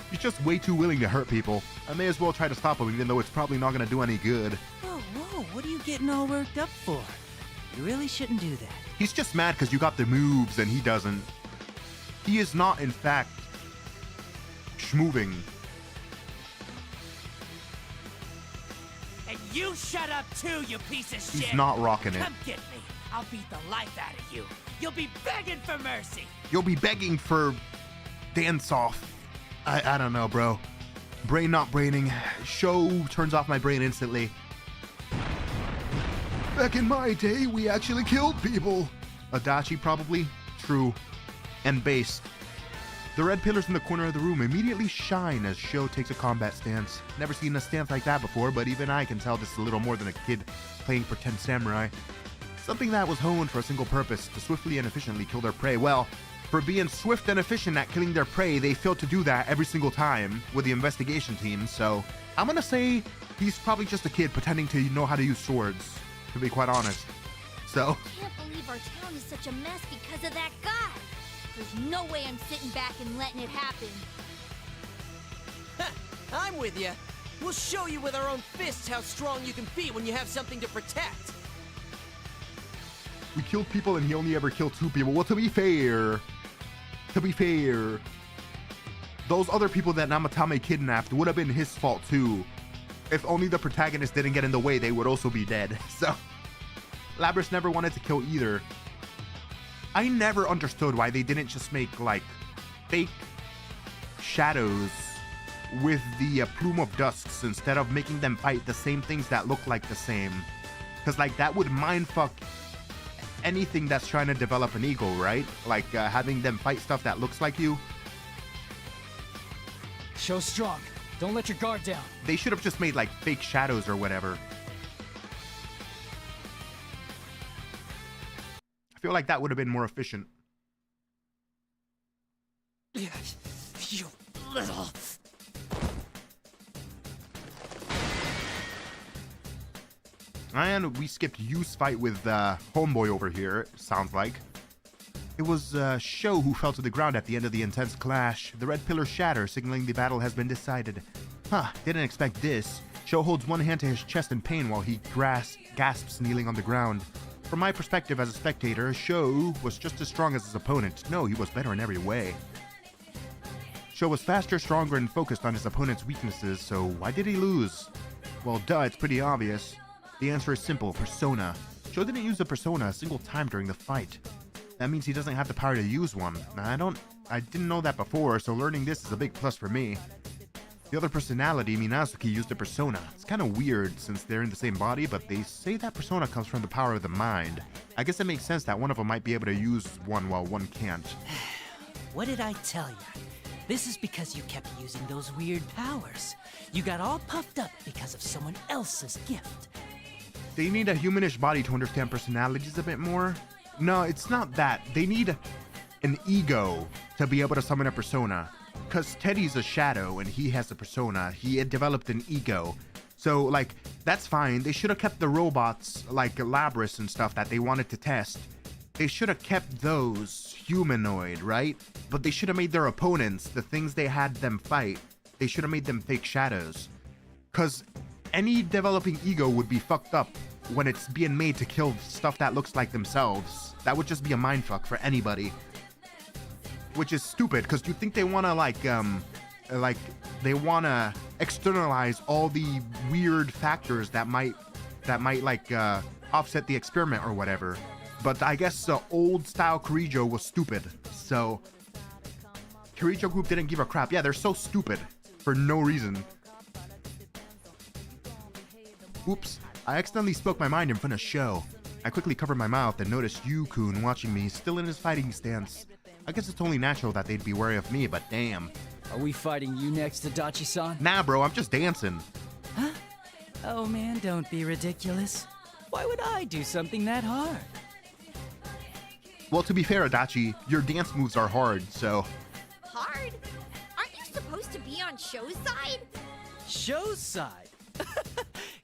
He's just way too willing to hurt people. I may as well try to stop him even though it's probably not going to do any good. Whoa, what are you getting all worked up for? You really shouldn't do that. He's just mad because you got the moves and he doesn't. He is not, in fact, SHMOOVING. And you shut up too, you piece of shit. He's not rocking it. Come get me. I'll beat the life out of you. You'll be begging for mercy. You'll be begging for dance off. I don't know, bro. Brain not braining. Sho turns off my brain instantly. Back in my day, we actually killed people. Adachi probably. True. And based. The red pillars in the corner of the room immediately shine as Sho takes a combat stance. Never seen a stance like that before, but even I can tell this is a little more than a kid playing pretend samurai. Something that was honed for a single purpose, to swiftly and efficiently kill their prey. Well, for being swift and efficient at killing their prey, they failed to do that every single time with the investigation team, so I'm gonna say he's probably just a kid pretending to know how to use swords, to be quite honest. So, Can't believe our town is such a mess because of that guy. There's no way I'm sitting back and letting it happen. I'm with you. We'll show you with our own fists how strong you can be when you have something to protect. we killed people and he only ever killed 2 people. Well, to be fair, those other people that Namatame kidnapped would have been his fault too. If only the protagonist didn't get in the way, they would also be dead. So, Labras never wanted to kill either. I never understood why they didn't just make, like, fake shadows with the Plume of Dusks instead of making them fight the same things that look like the same. Because, like, that would mindfuck anything that's trying to develop an ego, right? Like, having them fight stuff that looks like you. Show strong. Don't let your guard down. They should have just made, like, fake shadows or whatever. I feel like that would have been more efficient. You little... And we skipped Yu's fight with Homeboy over here, sounds like. It was Sho who fell to the ground at the end of the intense clash. The red pillars shatter, signaling the battle has been decided. Huh, didn't expect this. Sho holds one hand to his chest in pain while he gasps, kneeling on the ground. From my perspective as a spectator, Sho was just as strong as his opponent. No, he was better in every way. Sho was faster, stronger, and focused on his opponent's weaknesses, so why did he lose? Well, duh, it's pretty obvious. The answer is simple: persona. Sho didn't use the persona a single time during the fight. That means he doesn't have the power to use one. I didn't know that before, so learning this is a big plus for me. The other personality, Minazuki, used a persona. It's kind of weird since they're in the same body, but they say that persona comes from the power of the mind. I guess it makes sense that one of them might be able to use one while one can't. What did I tell you? This is because you kept using those weird powers. You got all puffed up because of someone else's gift. They need a humanish body to understand personalities a bit more. No, it's not that. They need an ego to be able to summon a persona. Because Teddy's a shadow and he has a persona. He had developed an ego. So, like, that's fine. They should have kept the robots, like Labris and stuff that they wanted to test. They should have kept those humanoid, right? But they should have made their opponents, the things they had them fight, they should have made them fake shadows. Because any developing ego would be fucked up when it's being made to kill stuff that looks like themselves. That would just be a mindfuck for anybody. Which is stupid, because you think they want to they want to externalize all the weird factors that might offset the experiment or whatever. But I guess the old style Kirijo was stupid, so Kirijo group didn't give a crap. Yeah, they're so stupid for no reason. Oops, I accidentally spoke my mind in front of Sho. I quickly covered my mouth and noticed Yu-kun watching me, still in his fighting stance. I guess it's only natural that they'd be wary of me, but damn. Are we fighting you next, Adachi-san? Nah, bro, I'm just dancing. Huh? Oh man, don't be ridiculous. Why would I do something that hard? Well, to be fair, Adachi, your dance moves are hard, so... Hard? Aren't you supposed to be on Sho's side? Sho's side?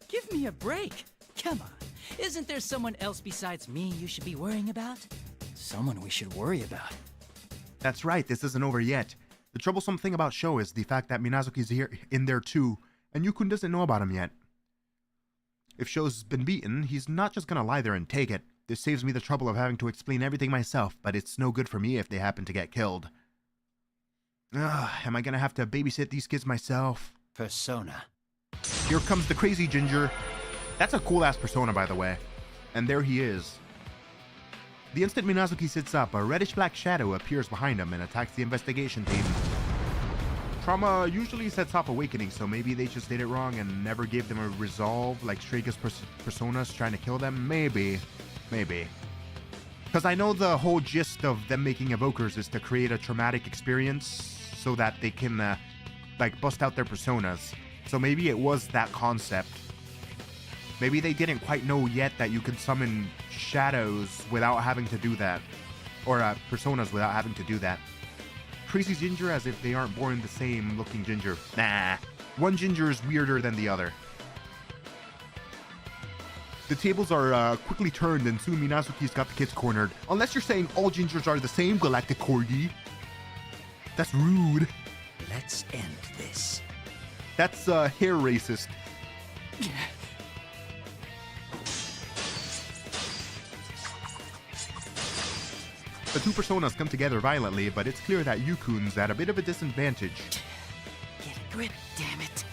Give me a break. Come on. Isn't there someone else besides me you should be worrying about? Someone we should worry about. That's right, this isn't over yet. The troublesome thing about Sho is the fact that Minazuki's here in there too, and Yu-kun doesn't know about him yet. If Sho's been beaten, he's not just gonna lie there and take it. This saves me the trouble of having to explain everything myself, but it's no good for me if they happen to get killed. Am I gonna have to babysit these kids myself? Persona. Here comes the crazy ginger. That's a cool-ass persona, by the way. And there he is. The instant Minazuki sits up, a reddish-black shadow appears behind him and attacks the investigation team. Trauma usually sets off awakening, so maybe they just did it wrong and never gave them a resolve, like Stray Kids personas trying to kill them? Maybe. Because I know the whole gist of them making evokers is to create a traumatic experience so that they can, bust out their personas. So maybe it was that concept. Maybe they didn't quite know yet that you could summon shadows without having to do that. Or personas without having to do that. Crazy ginger as if they aren't born the same looking ginger. Nah. One ginger is weirder than the other. The tables are quickly turned and soon Minazuki's got the kids cornered. Unless you're saying all gingers are the same, Galactic Corgi. That's rude. Let's end this. That's hair racist. The two personas come together violently, but it's clear that Yu-kun's at a bit of a disadvantage. Get a grip, damn it.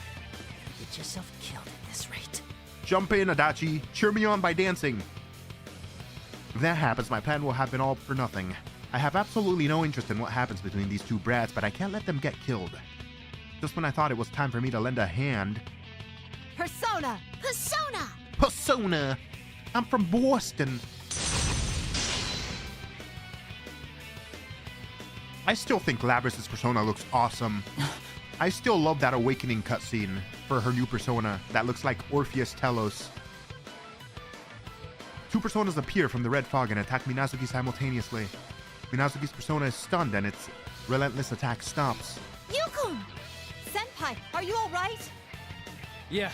Get yourself killed at this rate. Jump in, Adachi. Cheer me on by dancing. If that happens, my plan will have been all for nothing. I have absolutely no interest in what happens between these two brats, but I can't let them get killed. Just when I thought it was time for me to lend a hand... Persona! Persona! Persona! I'm from Boston. I still think Labris' persona looks awesome. I still love that awakening cutscene for her new persona that looks like Orpheus Telos. Two personas appear from the red fog and attack Minazuki simultaneously. Minazuki's persona is stunned and its relentless attack stops. Yu-kun! Senpai, are you alright? Yeah.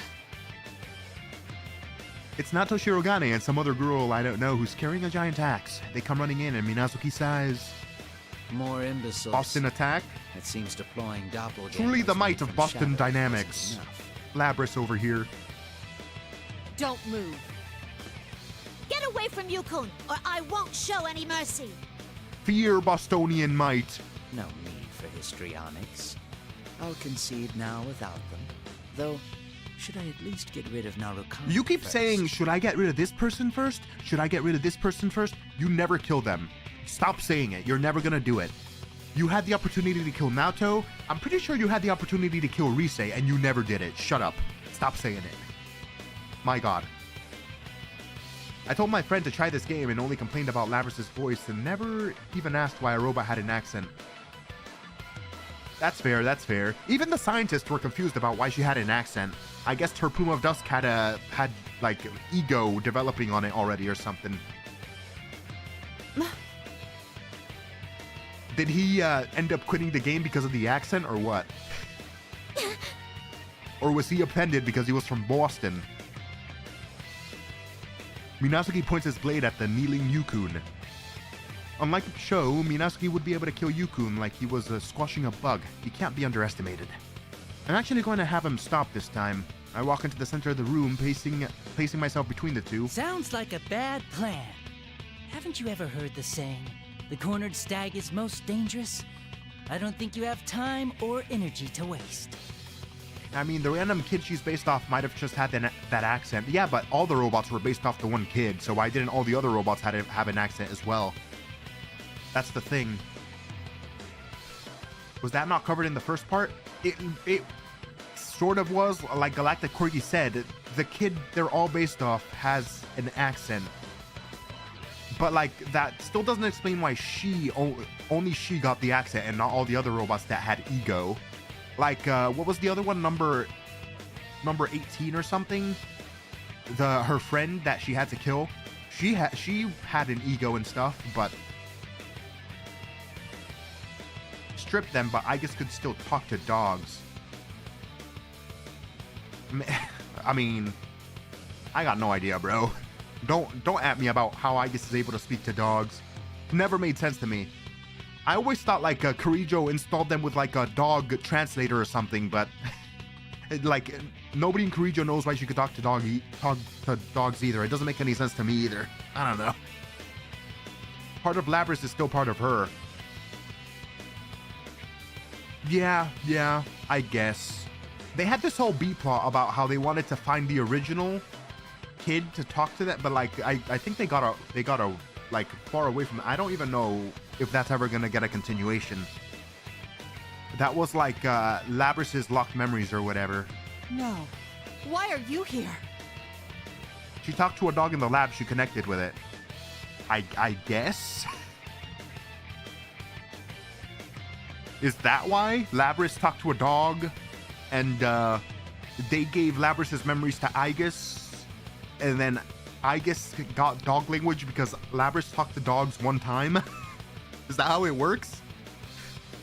It's Nato Shirogane and some other girl I don't know who's carrying a giant axe. They come running in and Minazuki sighs. More imbeciles. Boston attack? It seems deploying doppelgangers. Truly the might from of Boston shadow dynamics. wasn't enough. Labris over here. Don't move. Get Get away from Yukon, or I won't show any mercy. Fear Bostonian might. No need for histrionics. I'll concede now without them. Though, should I at least get rid of Narukami You keep first? saying, should I get rid of this person first? Should I get rid of this person first? You never kill them. Stop saying it. You're never gonna do it. You had the opportunity to kill Naoto. I'm pretty sure you had the opportunity to kill Rise, and you never did it. Shut up. Stop saying it. My god. I told my friend to try this game and only complained about Labrys's voice and never even asked why a robot had an accent. That's fair, that's fair. Even the scientists were confused about why she had an accent. I guess her Puma of Dusk had like ego developing on it already or something. Did he end up quitting the game because of the accent or what? Or was he offended because he was from Boston? Minazuki points his blade at the kneeling Yukun. Unlike the show, Minazuki would be able to kill Yukun like he was squashing a bug. He can't be underestimated. I'm actually going to have him stop this time. I walk into the center of the room, placing myself between the two. Sounds like a bad plan. Haven't you ever heard the saying, the cornered stag is most dangerous? I don't think you have time or energy to waste. I mean, the random kid she's based off might have just had that accent. Yeah, but all the robots were based off the one kid, so why didn't all the other robots have an accent as well? That's the thing. Was that not covered in the first part? It sort of was. Like Galactic Corgi said, the kid they're all based off has an accent. But like, that still doesn't explain why only she got the accent and not all the other robots that had ego. Like, what was the other one? Number 18 or something? Her friend that she had to kill. She had an ego and stuff, but stripped them, but I guess could still talk to dogs. I mean, I got no idea, bro. Don't at me about how I guess is able to speak to dogs. Never made sense to me. I always thought like Kirijo installed them with like a dog translator or something, but like nobody in Kirijo knows why she could talk to dogs either. It doesn't make any sense to me either. I don't know. Part of Labrys is still part of her. Yeah, I guess. They had this whole B-plot about how they wanted to find the original kid to talk to that, but like I think they got like far away from it. I don't even know if that's ever gonna get a continuation. That was like Labrys's locked memories or whatever. No. Why are you here? She talked to a dog in the lab. She connected with it. I guess. Is that why Labrys talked to a dog, and they gave Labrys's memories to Aigis, and then Aigis got dog language because Labrys talked to dogs one time? Is that how it works?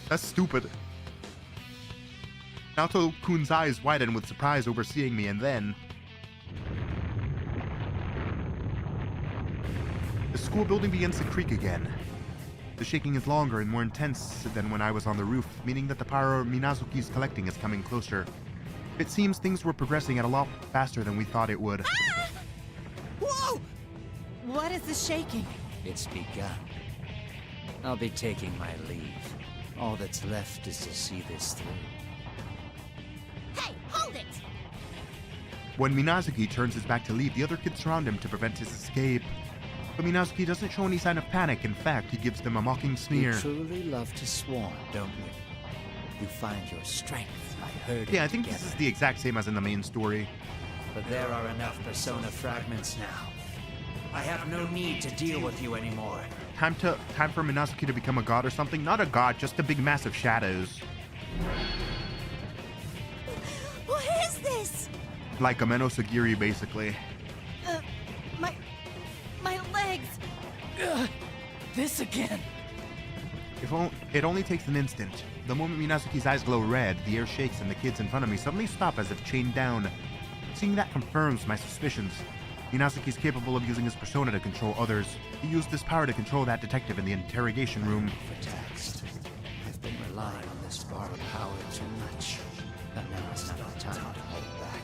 That's stupid. Naoto-kun's eyes widen with surprise over seeing me, and then the school building begins to creak again. The shaking is longer and more intense than when I was on the roof, meaning that the power Minazuki is collecting is coming closer. It seems things were progressing at a lot faster than we thought it would. Ah! Whoa! What is the shaking? It's begun. I'll be taking my leave. All that's left is to see this through. Hey, hold it! When Minazuki turns his back to leave, the other kids surround him to prevent his escape. But Minazuki doesn't show any sign of panic. In fact, he gives them a mocking sneer. You truly love to swarm, don't you? You find your strength by herding Yeah, I think together. this is the exact same as in the main story. But there are enough persona fragments now. I have no need to deal with you anymore. Time for Minazuki to become a god or something? Not a god, just a big mass of shadows. What is this? Like a Menosugiri, basically. My legs. Ugh, this again. It only takes an instant. The moment Minazuki's eyes glow red, the air shakes and the kids in front of me suddenly stop as if chained down. Seeing that confirms my suspicions. Minazuki's capable of using his persona to control others. He used this power to control that detective in the interrogation room. For text. I've been relying on this borrowed power too much. But now it's not the time to hold back.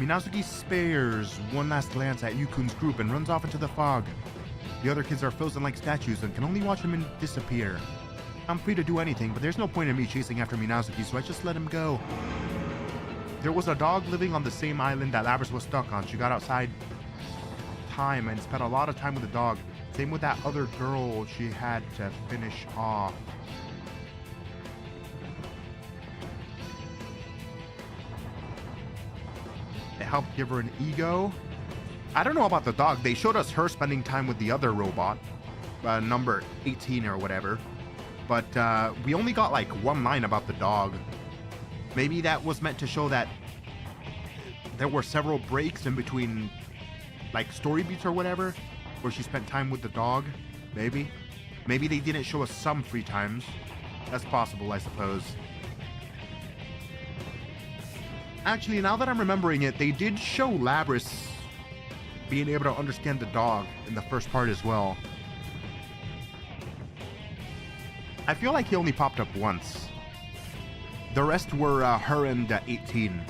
Minazuki spares one last glance at Yukun's group and runs off into the fog. The other kids are frozen like statues and can only watch him disappear. I'm free to do anything, but there's no point in me chasing after Minazuki, so I just let him go. There was a dog living on the same island that Labris was stuck on. She got outside time and spent a lot of time with the dog. Same with that other girl she had to finish off. It helped give her an ego. I don't know about the dog. They showed us her spending time with the other robot, number 18 or whatever. But we only got like one line about the dog. Maybe that was meant to show that there were several breaks in between, like story beats or whatever, where she spent time with the dog. Maybe they didn't show us some free times. That's possible, I suppose. Actually, now that I'm remembering it, they did show Labris being able to understand the dog in the first part as well. I feel like he only popped up once. The rest were her and 18.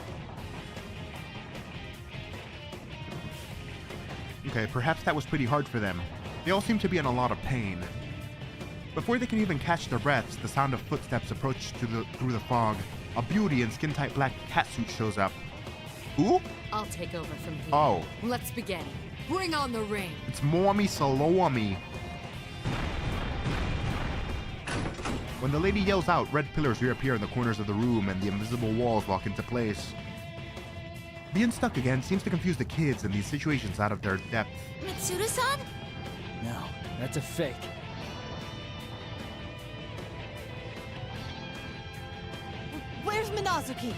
Okay, perhaps that was pretty hard for them. They all seem to be in a lot of pain. Before they can even catch their breaths, the sound of footsteps approach through the fog. A beauty in skin-tight black catsuit shows up. Who? I'll take over from here. Oh. Let's begin. Bring on the rain. It's Moami Salami. When the lady yells out, red pillars reappear in the corners of the room and the invisible walls lock into place. Being stuck again seems to confuse the kids in these situations out of their depth. Mitsuda-san? No, that's a fake. Where's Minazuki?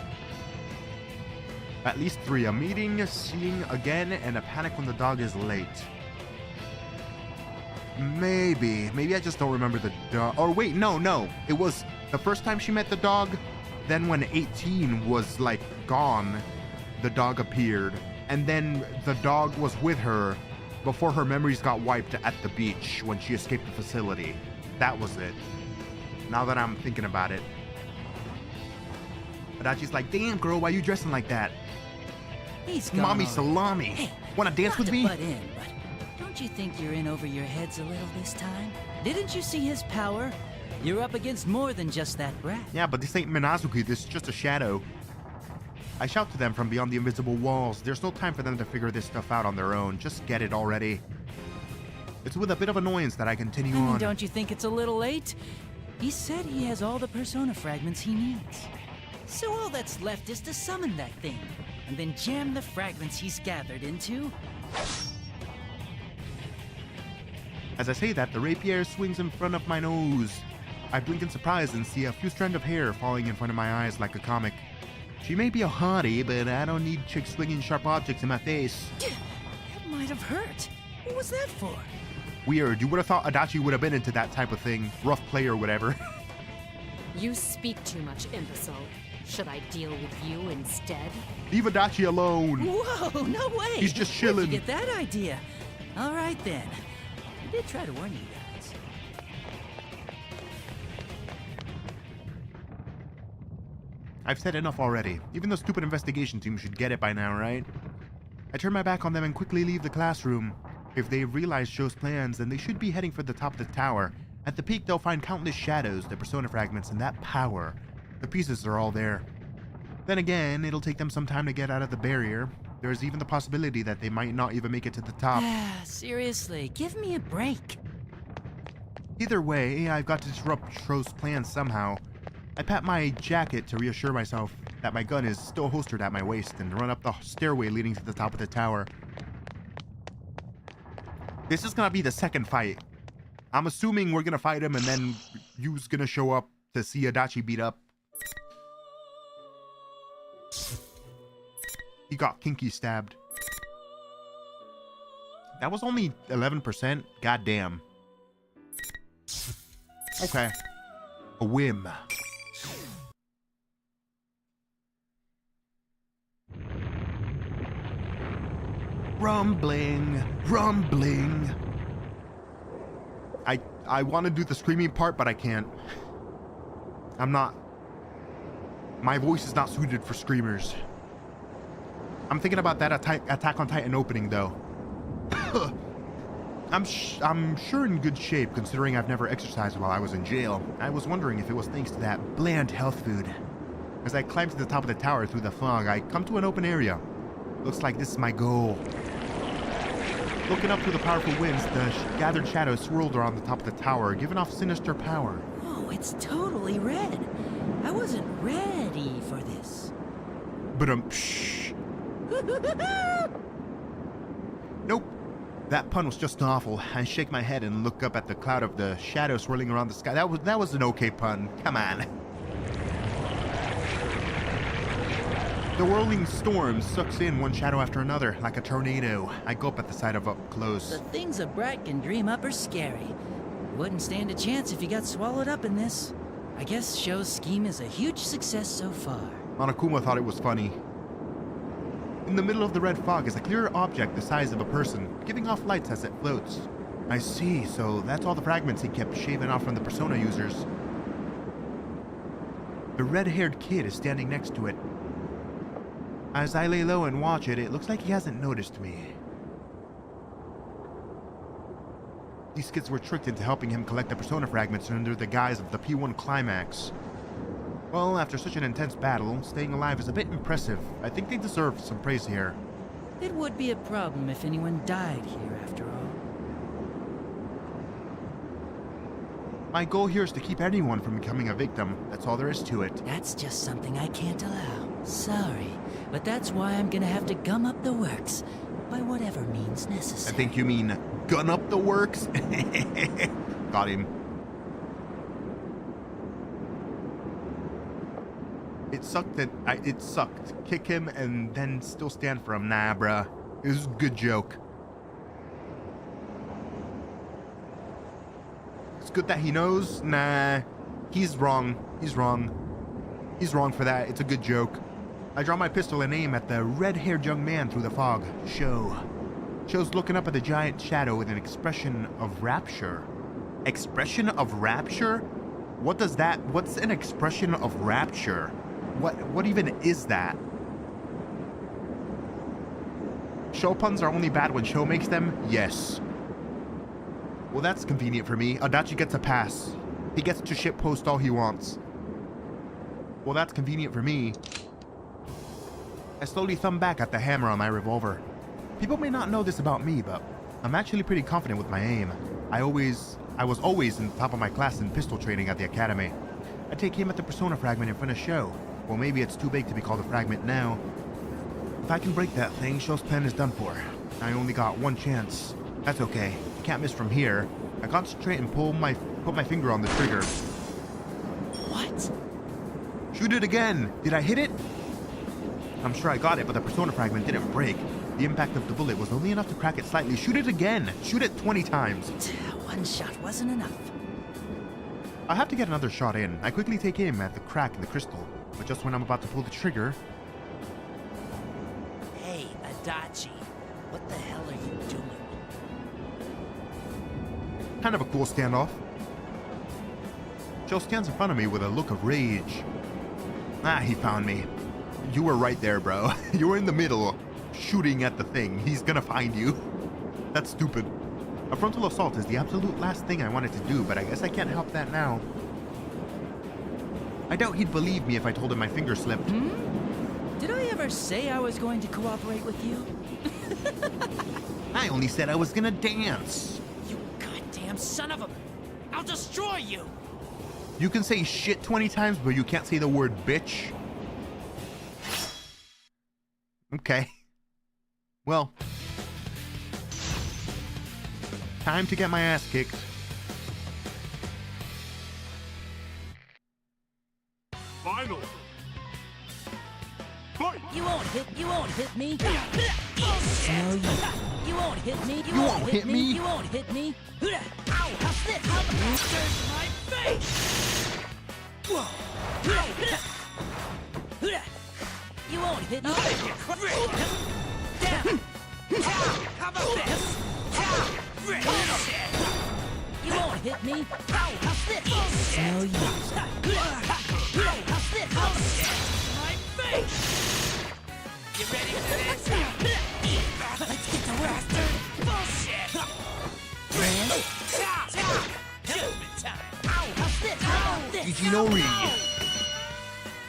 At least 3. A meeting, seeing again, and a panic when the dog is late. Maybe I just don't remember the dog. Or wait, no. It was the first time she met the dog. Then when 18 was like gone, the dog appeared. And then the dog was with her before her memories got wiped at the beach when she escaped the facility. That was it. Now that I'm thinking about it. Adachi's like, damn girl, why you dressing like that? He's gone Mommy already. Salami. Hey, Wanna dance not with to me? butt in, but don't you think you're in over your heads a little this time? Didn't you see his power? You're up against more than just that brat. Yeah, but this ain't Minazuki, this is just a shadow. I shout to them from beyond the invisible walls. There's no time for them to figure this stuff out on their own. Just get it already. It's with a bit of annoyance that I continue on. Don't you think it's a little late? He said he has all the persona fragments he needs. So all that's left is to summon that thing, and then jam the fragments he's gathered into. As I say that, the rapier swings in front of my nose. I blink in surprise and see a few strands of hair falling in front of my eyes like a comic. She may be a hottie, but I don't need chicks swinging sharp objects in my face. That might have hurt. What was that for? Weird, you would have thought Adachi would have been into that type of thing. Rough play or whatever. You speak too much, imbecile. Should I deal with you instead? Leave Adachi alone. Whoa, no way. He's just Where'd chilling. you get that idea? All right then. I did try to warn you guys. I've said enough already. Even the stupid investigation team should get it by now, right? I turn my back on them and quickly leave the classroom. If they realize Sho's plans, then they should be heading for the top of the tower. At the peak, they'll find countless shadows, the persona fragments, and that power. The pieces are all there. Then again, it'll take them some time to get out of the barrier. There's even the possibility that they might not even make it to the top. Seriously, give me a break. Either way, I've got to disrupt Sho's plans somehow. I pat my jacket to reassure myself that my gun is still holstered at my waist and run up the stairway leading to the top of the tower. This is gonna be the second fight. I'm assuming we're gonna fight him and then Yu's gonna show up to see Adachi beat up. He got kinky stabbed. That was only 11%? Goddamn. Okay. A whim. Rumbling, rumbling. I want to do the screaming part, but I can't. I'm not. My voice is not suited for screamers. I'm thinking about that Attack on Titan opening, though. I'm sure in good shape, considering I've never exercised while I was in jail. I was wondering if it was thanks to that bland health food. As I climb to the top of the tower through the fog, I come to an open area. Looks like this is my goal. Looking up through the powerful winds, the gathered shadows swirled around the top of the tower, giving off sinister power. Oh, it's totally red. I wasn't ready for this. But shh. Nope. That pun was just awful. I shake my head and look up at the cloud of the shadow swirling around the sky. That was an okay pun. Come on. The whirling storm sucks in one shadow after another, like a tornado. I gulp at the sight of up close. The things a brat can dream up are scary. Wouldn't stand a chance if you got swallowed up in this. I guess Sho's scheme is a huge success so far. Monokuma thought it was funny. In the middle of the red fog is a clear object the size of a person, giving off lights as it floats. I see, so that's all the fragments he kept shaving off from the Persona users. The red-haired kid is standing next to it. As I lay low and watch it, it looks like he hasn't noticed me. These kids were tricked into helping him collect the Persona fragments under the guise of the P1 climax. Well, after such an intense battle, staying alive is a bit impressive. I think they deserve some praise here. It would be a problem if anyone died here, after all. My goal here is to keep anyone from becoming a victim. That's all there is to it. That's just something I can't allow. Sorry, but that's why I'm gonna have to gum up the works, by whatever means necessary. I think you mean gun up the works? Got him. It sucked. Kick him and then still stand for him. Nah, bruh. It was a good joke. It's good that he knows. Nah. He's wrong. He's wrong. He's wrong for that. It's a good joke. I draw my pistol and aim at the red-haired young man through the fog. Sho's looking up at the giant shadow with an expression of rapture. Expression of rapture? What's an expression of rapture? What even is that? Sho puns are only bad when Sho makes them? Yes. Well, that's convenient for me. Adachi gets a pass. He gets to shitpost all he wants. Well, that's convenient for me. I slowly thumb back at the hammer on my revolver. People may not know this about me, but I'm actually pretty confident with my aim. I was always in the top of my class in pistol training at the academy. I take aim at the Persona fragment in front of Sho. Well, maybe it's too big to be called a fragment now. If I can break that thing, Sho's plan is done for. I only got one chance. That's okay. Can't miss from here. I concentrate and put my finger on the trigger. What? Shoot it again! Did I hit it? I'm sure I got it, but the Persona fragment didn't break. The impact of the bullet was only enough to crack it slightly. Shoot it again! Shoot it 20 times! One shot wasn't enough. I have to get another shot in. I quickly take aim at the crack in the crystal, but just when I'm about to pull the trigger... Hey, Adachi, what the hell are you doing? Kind of a cool standoff. Joe stands in front of me with a look of rage. Ah, he found me. You were right there, bro. You were in the middle, shooting at the thing. He's gonna find you. That's stupid. A frontal assault is the absolute last thing I wanted to do, but I guess I can't help that now. I doubt he'd believe me if I told him my finger slipped. Did I ever say I was going to cooperate with you? I only said I was gonna dance. You goddamn son of a... I'll destroy you! You can say shit 20 times, but you can't say the word bitch. Okay. Well. Time to get my ass kicked. Final. Fight! You won't hit me. No, you won't hit me. You won't hit me. You won't hit me. Ow, how's this? There's my face. Whoa. You won't hit me. Down! How about this? You won't hit me. How's this? No use. How's this? My face! You ready for this? bastard! Bullshit! GG Nori.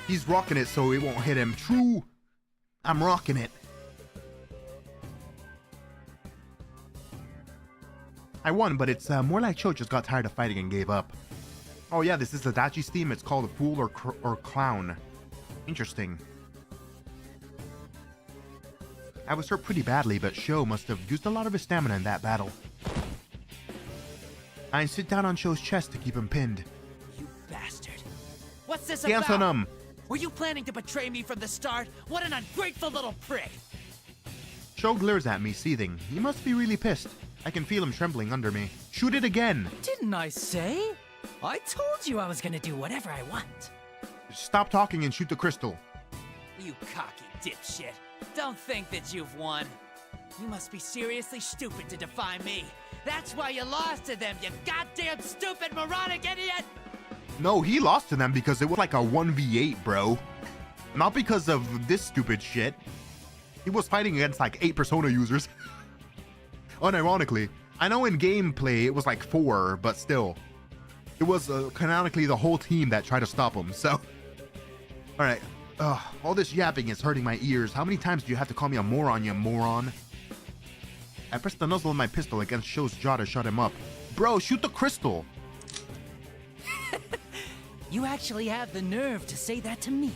He's rocking it so it won't hit him. True. I'm rocking it. I won, but it's more like Cho just got tired of fighting and gave up. Oh yeah, this is Adachi's theme. It's called Fool or Clown. Interesting. I was hurt pretty badly, but Sho must have used a lot of his stamina in that battle. I sit down on Sho's chest to keep him pinned. You bastard. What's this Dance about? on him. Were you planning to betray me from the start? What an ungrateful little prick! Sho glares at me, seething. He must be really pissed. I can feel him trembling under me. Shoot it again! Didn't I say? I told you I was gonna do whatever I want. Stop talking and shoot the crystal. You cocky dipshit. Don't think that you've won. You must be seriously stupid to defy me. That's why you lost to them, you goddamn stupid moronic idiot! No, he lost to them because it was like a 1v8, bro. Not because of this stupid shit. He was fighting against like 8 Persona users. Unironically, I know in gameplay it was like 4, but still. It was canonically the whole team that tried to stop him, so. Alright, all this yapping is hurting my ears. How many times do you have to call me a moron, you moron? I pressed the muzzle of my pistol against Sho's jaw to shut him up. Bro, shoot the crystal! You actually have the nerve to say that to me.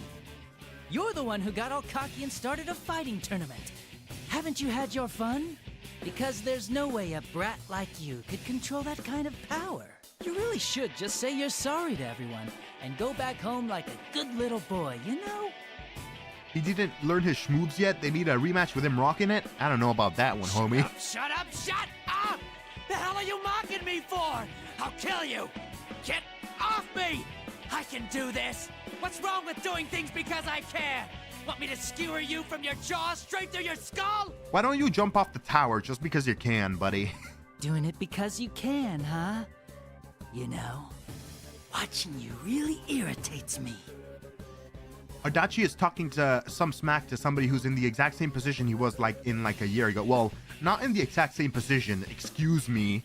You're the one who got all cocky and started a fighting tournament. Haven't you had your fun? Because there's no way a brat like you could control that kind of power. You really should just say you're sorry to everyone and go back home like a good little boy, you know? He didn't learn his schmooves yet? They need a rematch with him rocking it? I don't know about that one, homie. Shut up, shut up! The hell are you mocking me for? I'll kill you! Get off me! I can do this! What's wrong with doing things because I can? Want me to skewer you from your jaw straight through your skull? Why don't you jump off the tower just because you can, buddy? Doing it because you can, huh? You know, watching you really irritates me. Adachi is talking to some smack to somebody who's in the exact same position he was like in like a year ago. Well, not in the exact same position. Excuse me,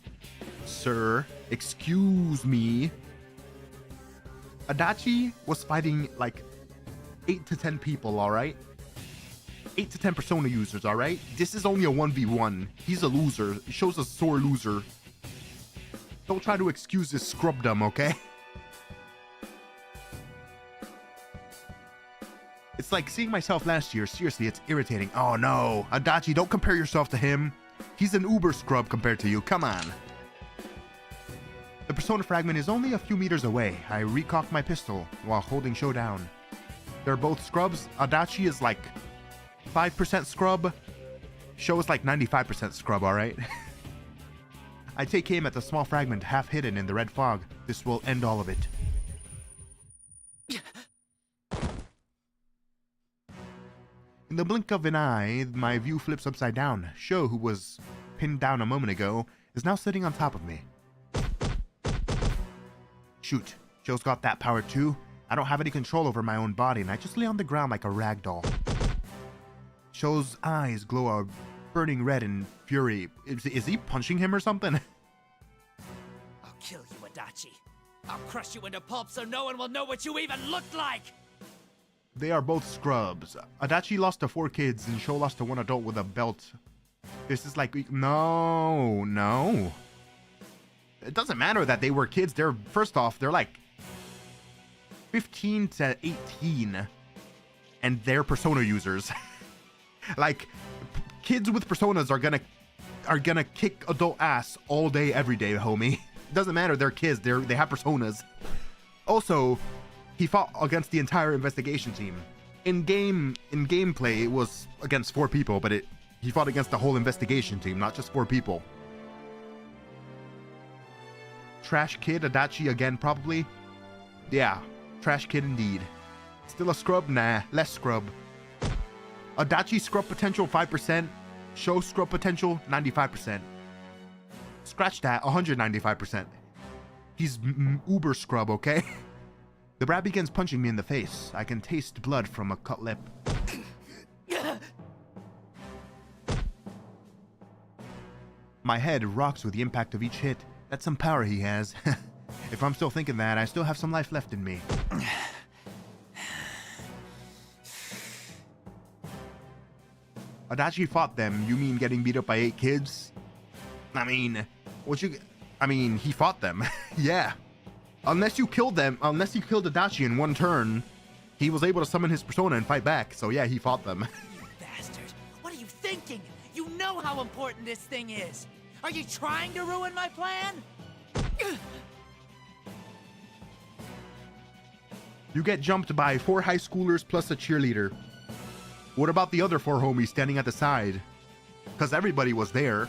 sir. Excuse me. Adachi was fighting like 8 to 10 people, alright? 8 to 10 Persona users, alright? This is only a 1v1. He's a loser. He shows a sore loser. Don't try to excuse his scrubdom, okay? It's like seeing myself last year. Seriously, it's irritating. Oh no. Adachi, don't compare yourself to him. He's an uber scrub compared to you. Come on. The Persona fragment is only a few meters away. I recock my pistol while holding Sho down. They're both scrubs. Adachi is like 5% scrub. Sho is like 95% scrub, alright? I take aim at the small fragment half hidden in the red fog. This will end all of it. In the blink of an eye, my view flips upside down. Sho, who was pinned down a moment ago, is now sitting on top of me. Shoot, Sho's got that power too. I don't have any control over my own body, and I just lay on the ground like a rag doll. Sho's eyes glow a burning red in fury. Is he punching him or something? I'll kill you, Adachi. I'll crush you into pulp so no one will know what you even looked like! They are both scrubs. Adachi lost to 4 kids, and Sho lost to 1 adult with a belt. This is like... No. It doesn't matter that they were kids. They're, first off, they're like 15 to 18, and they're Persona users. Like, kids with Personas are gonna kick adult ass all day, every day, homie. It doesn't matter. They're kids. They have Personas. Also, he fought against the entire investigation team. In gameplay, it was against 4 people, but he fought against the whole investigation team, not just 4 people. Trash kid, Adachi again, probably. Yeah, trash kid indeed. Still a scrub? Nah, less scrub. Adachi scrub potential 5%. Sho scrub potential 95%. Scratch that, 195%. He's uber scrub, okay? The brat begins punching me in the face. I can taste blood from a cut lip. My head rocks with the impact of each hit. That's some power he has. If I'm still thinking that, I still have some life left in me. Adachi fought them. You mean getting beat up by 8 kids? I mean, he fought them. Yeah. Unless you killed Adachi in one turn, he was able to summon his persona and fight back. So yeah, he fought them. You bastard! What are you thinking? You know how important this thing is. Are you trying to ruin my plan? You get jumped by 4 high schoolers plus a cheerleader. What about the other 4 homies standing at the side? Because everybody was there.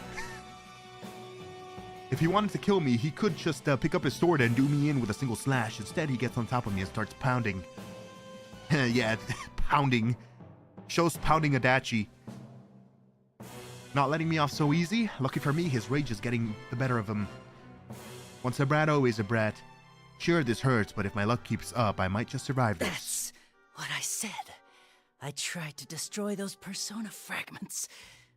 If he wanted to kill me, he could just pick up his sword and do me in with a single slash. Instead, he gets on top of me and starts pounding. Yeah, pounding. Shows pounding Adachi. Not letting me off so easy. Lucky for me, his rage is getting the better of him. Once a brat, always a brat. Sure, this hurts, but if my luck keeps up, I might just survive this. That's what I said. I tried to destroy those persona fragments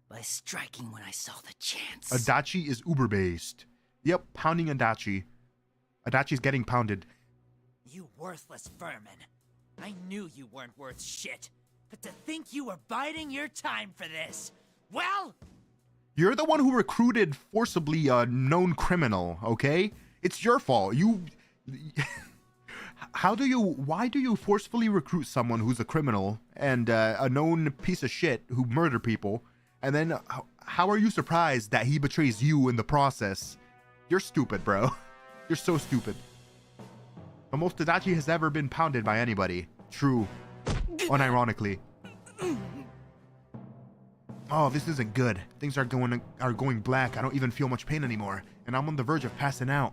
by striking when I saw the chance. Adachi is uber-based. Yep, pounding Adachi. Adachi's getting pounded. You worthless vermin. I knew you weren't worth shit. But to think you were biding your time for this. Well... You're the one who recruited forcibly a known criminal, okay? It's your fault. Why do you forcefully recruit someone who's a criminal and a known piece of shit who murder people? And then how are you surprised that he betrays you in the process? You're stupid, bro. You're so stupid. The most Adachi has ever been pounded by anybody. True. Unironically. Oh, this isn't good. Things are going black. I don't even feel much pain anymore. And I'm on the verge of passing out.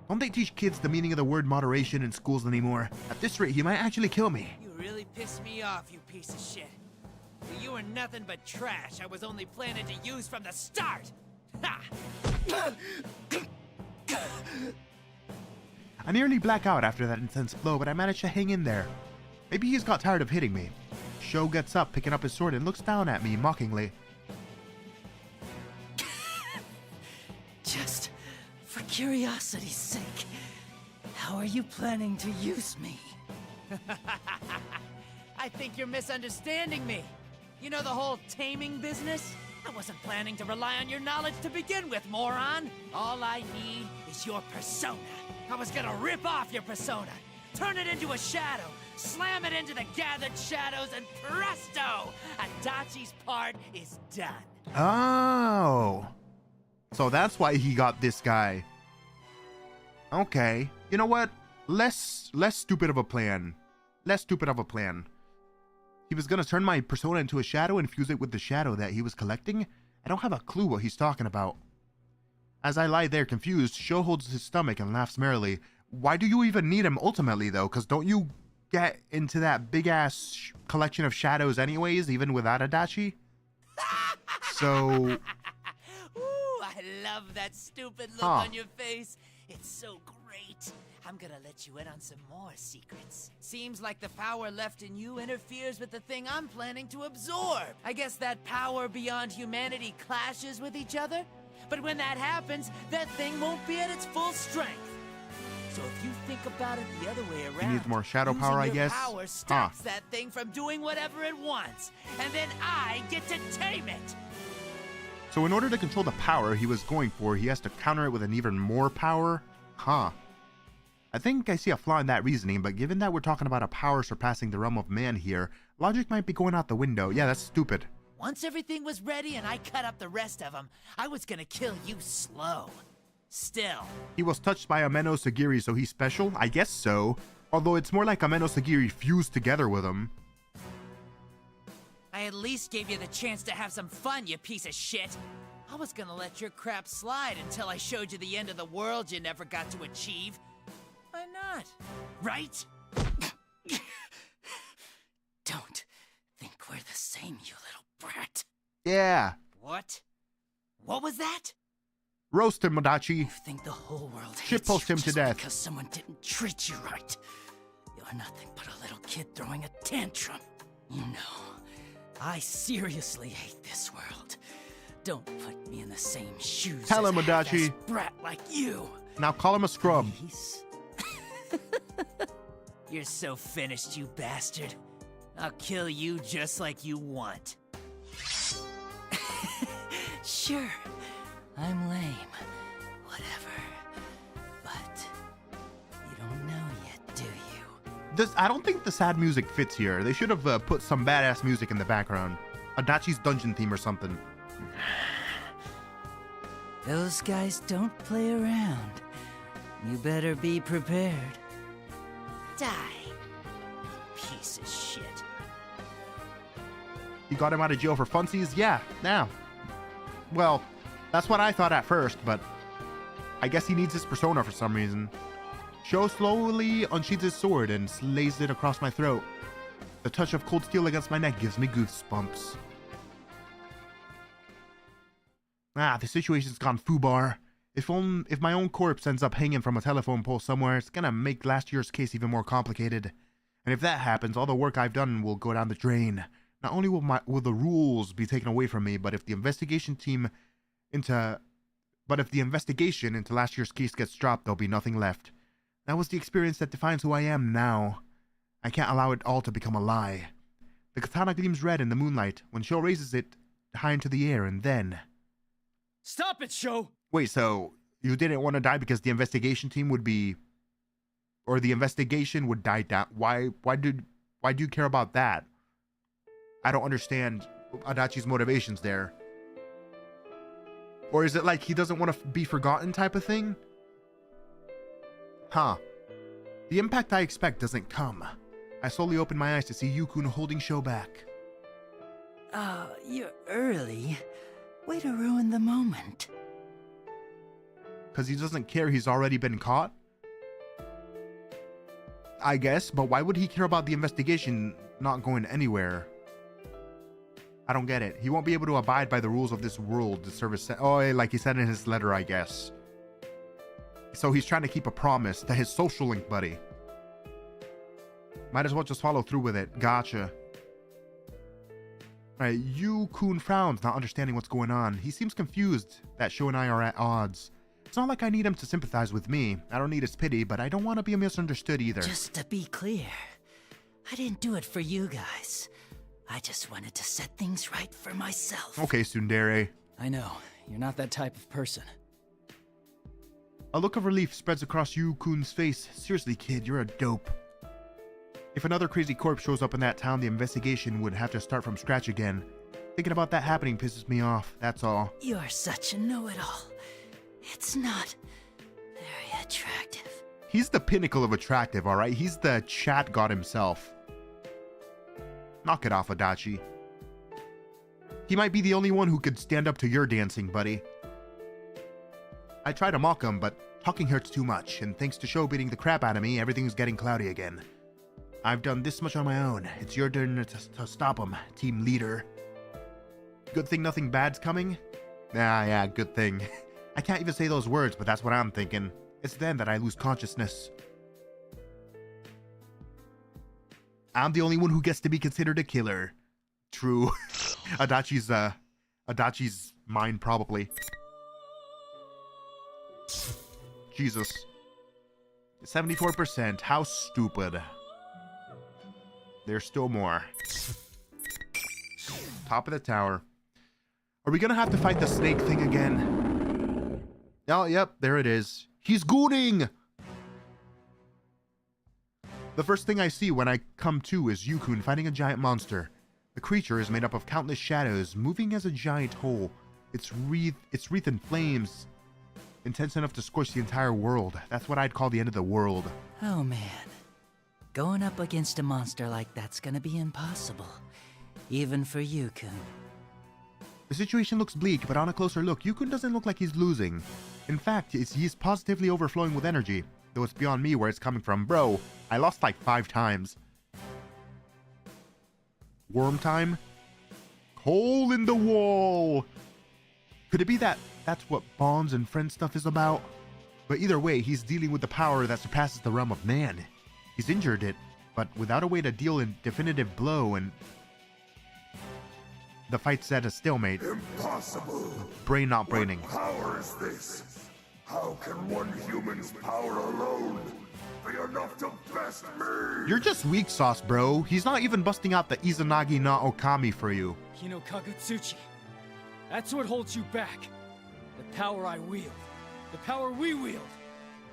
Don't they teach kids the meaning of the word moderation in schools anymore? At this rate, he might actually kill me. You really pissed me off, you piece of shit. You were nothing but trash I was only planning to use from the start. Ha! I nearly black out after that intense blow, but I managed to hang in there. Maybe he's got tired of hitting me. Sho gets up, picking up his sword, and looks down at me mockingly. Just for curiosity's sake, how are you planning to use me? I think you're misunderstanding me. You know the whole taming business? I wasn't planning to rely on your knowledge to begin with, moron. All I need is your persona. I was gonna rip off your persona, turn it into a shadow, slam it into the gathered shadows, and presto! Adachi's part is done. Oh. So that's why he got this guy. Okay. You know what? Less stupid of a plan. Less stupid of a plan. He was gonna turn my persona into a shadow and fuse it with the shadow that he was collecting? I don't have a clue what he's talking about. As I lie there confused, Sho holds his stomach and laughs merrily. Why do you even need him ultimately though? Because don't you get into that big ass collection of shadows anyways, even without Adachi? So... Ooh, I love that stupid look on your face. It's so great. I'm gonna let you in on some more secrets. Seems like the power left in you interferes with the thing I'm planning to absorb. I guess that power beyond humanity clashes with each other? But when that happens, that thing won't be at its full strength. So if you think about it the other way around, he needs more shadow power, I guess. Power stops that thing from doing whatever it wants, and then I get to tame it. So in order to control the power he was going for, he has to counter it with an even more power? Huh. I think I see a flaw in that reasoning, but given that we're talking about a power surpassing the realm of man here, logic might be going out the window. Yeah, that's stupid. Once everything was ready and I cut up the rest of them, I was gonna kill you slow. Still. He was touched by Ameno Sagiri, so he's special? I guess so. Although it's more like Ameno Sagiri fused together with him. I at least gave you the chance to have some fun, you piece of shit. I was gonna let your crap slide until I showed you the end of the world you never got to achieve. Why not? Right? Don't think we're the same, you little brat. Yeah. What? What was that? Roast him, Adachi. You think the whole world hates Shitpost you him to just death. because someone didn't treat you right. You're nothing but a little kid throwing a tantrum. You know, I seriously hate this world. Don't put me in the same shoes Tell as him, a Adachi. half-ass brat like you. Now call him a scrub. Please? You're so finished, you bastard. I'll kill you just like you want. Sure, I'm lame. Whatever. But you don't know yet, do you? I don't think the sad music fits here. They should have put some badass music in the background. Adachi's dungeon theme or something. Those guys don't play around. You better be prepared. Die, piece of shit. You got him out of jail for funsies? Yeah, now. Well, that's what I thought at first, but I guess he needs his persona for some reason. Sho slowly unsheathes his sword and slays it across my throat. The touch of cold steel against my neck gives me goosebumps. Ah, the situation's gone foobar. If my own corpse ends up hanging from a telephone pole somewhere, it's gonna make last year's case even more complicated. And if that happens, all the work I've done will go down the drain. Not only will the rules be taken away from me, but if the investigation into last year's case gets dropped, there'll be nothing left. That was the experience that defines who I am now. I can't allow it all to become a lie. The katana gleams red in the moonlight when Sho raises it high into the air, and then... Stop it, Sho! Wait, so you didn't want to die because the investigation team would be... Or the investigation would die down? Why do you care about that? I don't understand Adachi's motivations there. Or is it like he doesn't want to be forgotten type of thing? Huh. The impact I expect doesn't come. I slowly open my eyes to see Yukun holding Sho back. Oh, you're early. Way to ruin the moment. Because he doesn't care he's already been caught? I guess, but why would he care about the investigation not going anywhere? I don't get it. He won't be able to abide by the rules of this world to serve like he said in his letter, I guess. So he's trying to keep a promise to his social link buddy. Might as well just follow through with it. Gotcha. Alright, Yukun frowns, not understanding what's going on. He seems confused that Sho and I are at odds. It's not like I need him to sympathize with me. I don't need his pity, but I don't want to be misunderstood either. Just to be clear, I didn't do it for you guys. I just wanted to set things right for myself. Okay, Tsundere. I know, you're not that type of person. A look of relief spreads across Yukun's face. Seriously, kid, you're a dope. If another crazy corpse shows up in that town, the investigation would have to start from scratch again. Thinking about that happening pisses me off, that's all. You're such a know-it-all. It's not very attractive. He's the pinnacle of attractive, alright? He's the chat god himself. Knock it off, Adachi. He might be the only one who could stand up to your dancing, buddy. I try to mock him, but talking hurts too much, and thanks to Sho beating the crap out of me, everything's getting cloudy again. I've done this much on my own. It's your turn to stop him, team leader. Good thing nothing bad's coming? Yeah, good thing. I can't even say those words, but that's what I'm thinking. It's then that I lose consciousness. I'm the only one who gets to be considered a killer. True. Adachi's mind, probably. Jesus. 74%. How stupid. There's still more. Top of the tower. Are we gonna have to fight the snake thing again? Oh, yep, there it is. He's gooning! The first thing I see when I come to is Yukun fighting a giant monster. The creature is made up of countless shadows, moving as a giant whole. Its wreath in flames, intense enough to scorch the entire world. That's what I'd call the end of the world. Oh man. Going up against a monster like that's gonna be impossible. Even for Yukun. The situation looks bleak, but on a closer look, Yukun doesn't look like he's losing. In fact, he's positively overflowing with energy. Though it's beyond me where it's coming from. Bro, I lost like 5 times. Worm time? Hole in the wall! Could it be that that's what bonds and friend stuff is about? But either way, he's dealing with the power that surpasses the realm of man. He's injured it, but without a way to deal a definitive blow, and The fight's at a stalemate. Impossible. Brain not braining. What power is this? How can one human's power alone be enough to best me? You're just weak sauce, bro. He's not even busting out the Izanagi no Okami for you. Hino Kagutsuchi. That's what holds you back. The power I wield. The power we wield.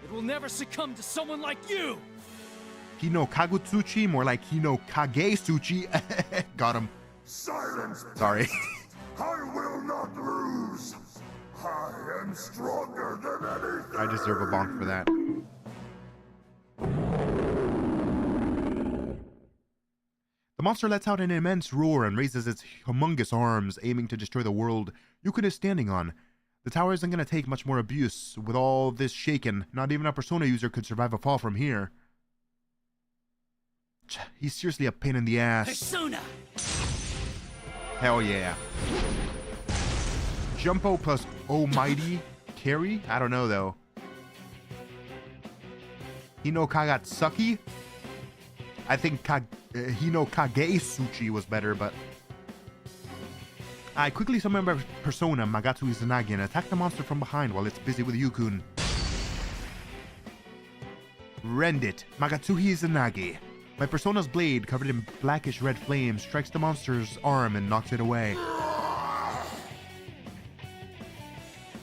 It will never succumb to someone like you! Hino Kagutsuchi, more like Hino Kagesuchi. Got him. Silence. Sorry. I will not lose. I am stronger than anything. I deserve a bonk for that. The monster lets out an immense roar and raises its humongous arms, aiming to destroy the world Yukun is standing on. The tower isn't going to take much more abuse. With all this shaken, not even a Persona user could survive a fall from here. He's seriously a pain in the ass. Persona! Hell yeah. Jumpo plus Almighty carry? I don't know though. Hino Kagatsuki? I think Hino Kagesuchi was better, but... I quickly summon my Persona, Magatsu Izanagi, and attack the monster from behind while it's busy with Yukun. Rend it, Magatsuhi Izanagi. My Persona's blade, covered in blackish red flames, strikes the monster's arm and knocks it away.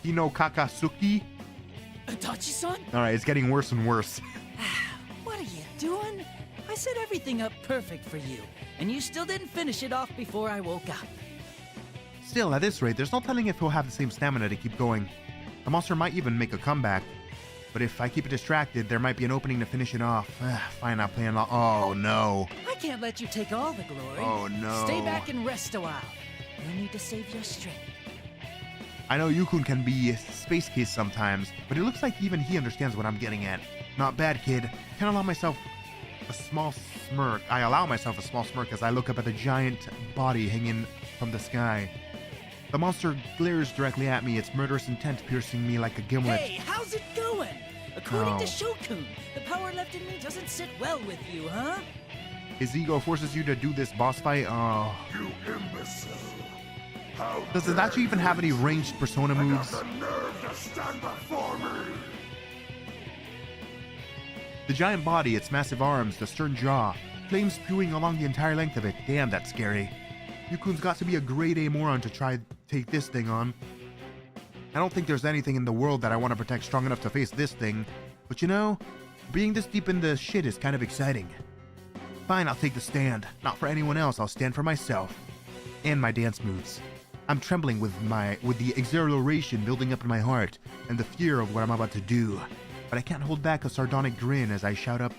Hino Kakasuki? Adachi-san? Alright, it's getting worse and worse. What are you doing? I set everything up perfect for you, and you still didn't finish it off before I woke up. Still, at this rate, there's no telling if he'll have the same stamina to keep going. The monster might even make a comeback. But if I keep it distracted, there might be an opening to finish it off. Fine, I'll play along. Oh, no. I can't let you take all the glory. Oh, no. Stay back and rest a while. You'll need to save your strength. I know Yukun can be space case sometimes, but it looks like even he understands what I'm getting at. Not bad, kid. Can't allow myself a small smirk. I allow myself a small smirk as I look up at the giant body hanging from the sky. The monster glares directly at me, its murderous intent piercing me like a gimlet. Hey, how's it going? According to Shokun, the power left in me doesn't sit well with you, huh? His ego forces you to do this boss fight? Oh. You imbecile. How Does Adachi even have any ranged Persona moves? the nerve to stand before me? The giant body, its massive arms, the stern jaw, flames spewing along the entire length of it. Damn, that's scary. Yukun's got to be a grade A moron to try take this thing on. I don't think there's anything in the world that I want to protect strong enough to face this thing. But you know, being this deep in the shit is kind of exciting. Fine, I'll take the stand. Not for anyone else, I'll stand for myself. And my dance moves. I'm trembling with the exhilaration building up in my heart and the fear of what I'm about to do. But I can't hold back a sardonic grin as I shout up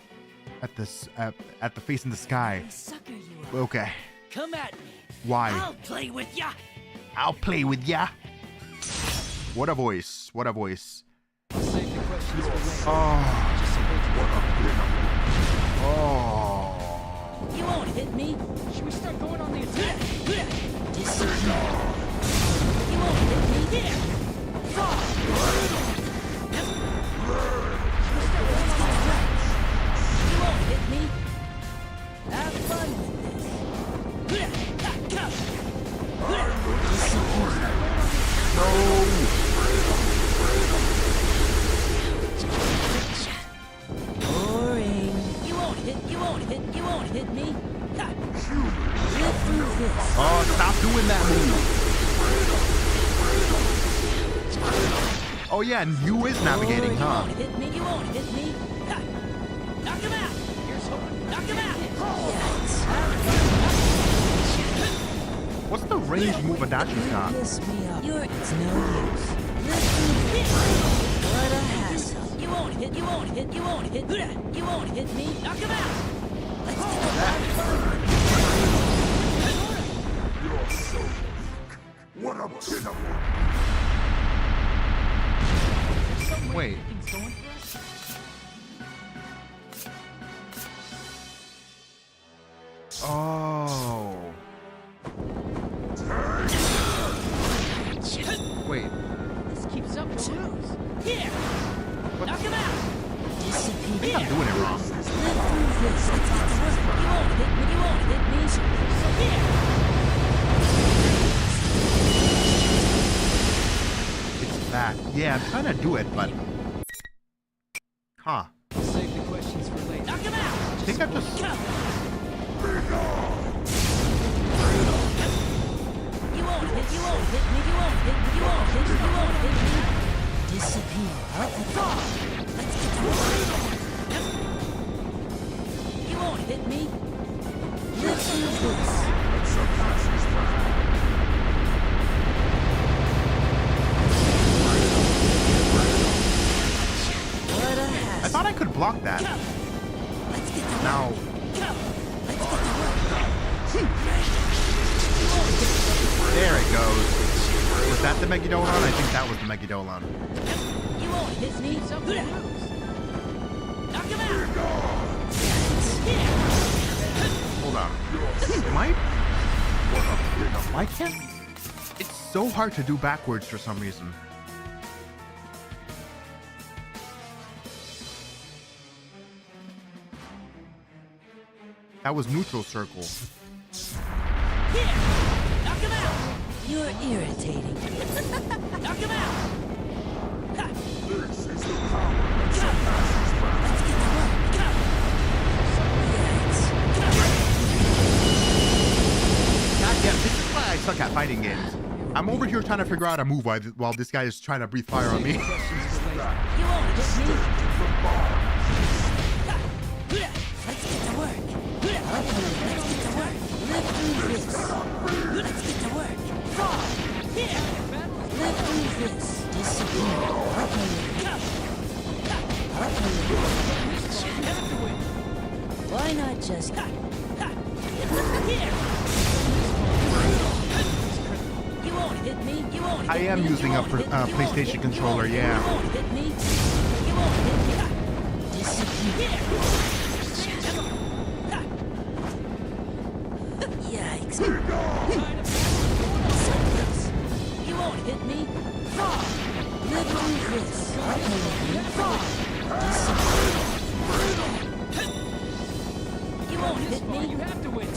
at the face in the sky. Sucker you are. Okay. Come at me. Why? I'll play with ya. I'll play with ya. What a voice. What a voice. Save the questions for later. Oh. You won't hit me. Should we start going on the attack? Disappear. You won't hit me. Here. You won't hit me. Have fun with this. Boring. You won't hit me. Live through this. Oh, stop doing that move. Oh yeah, and you is navigating, huh? You won't hit me. Ha. Knock him out. Here's hoping. Knock him out. What's the range move Adachi's got? Piss me up. It's no use. Live through this. What a hassle. You won't hit me. Knock him out. Let's get the party fun. You're so weak. What a pitiful. Wait. Oh. Wait. This keeps up, we'll lose. Here. What? Knock him out. I think I'm doing it wrong. Live through this. Let's get to work. You won't hit me. Here. Yeah, I'm trying to do it, but... Huh. Save the questions for later. Knock him out! I think I've just... You won't hit me, you won't hit me, you won't hit me, you won't hit me, you won't hit me. Disappear. Let's get to work. You won't hit me. Let's do this. What a hassle. I thought I could block that. Let's get to work. Now... Let's get to work. There it goes. Was that the Megadolon? I think that was the Megadolon. You won't hit me. Knock him out. Hold on. Am I? Why can't? It's so hard to do backwards for some reason. That was neutral circle. Knock him out. You're irritating. Knock him out. This is the power. Let's get to work. Yeah, this is why I suck at fighting games. I'm over here trying to figure out a move while this guy is trying to breathe fire on me. You won't hit me. Let's get to work. Let's get to work. Let's do this. Let's get to work. Let's do this. Disappear. Why not just... You won't hit me. You won't hit me. I am using a PlayStation controller, yeah. You won't hit me. You won't hit me. Disappear. Yikes. You won't hit me. Live on this. You won't hit me. You have to win.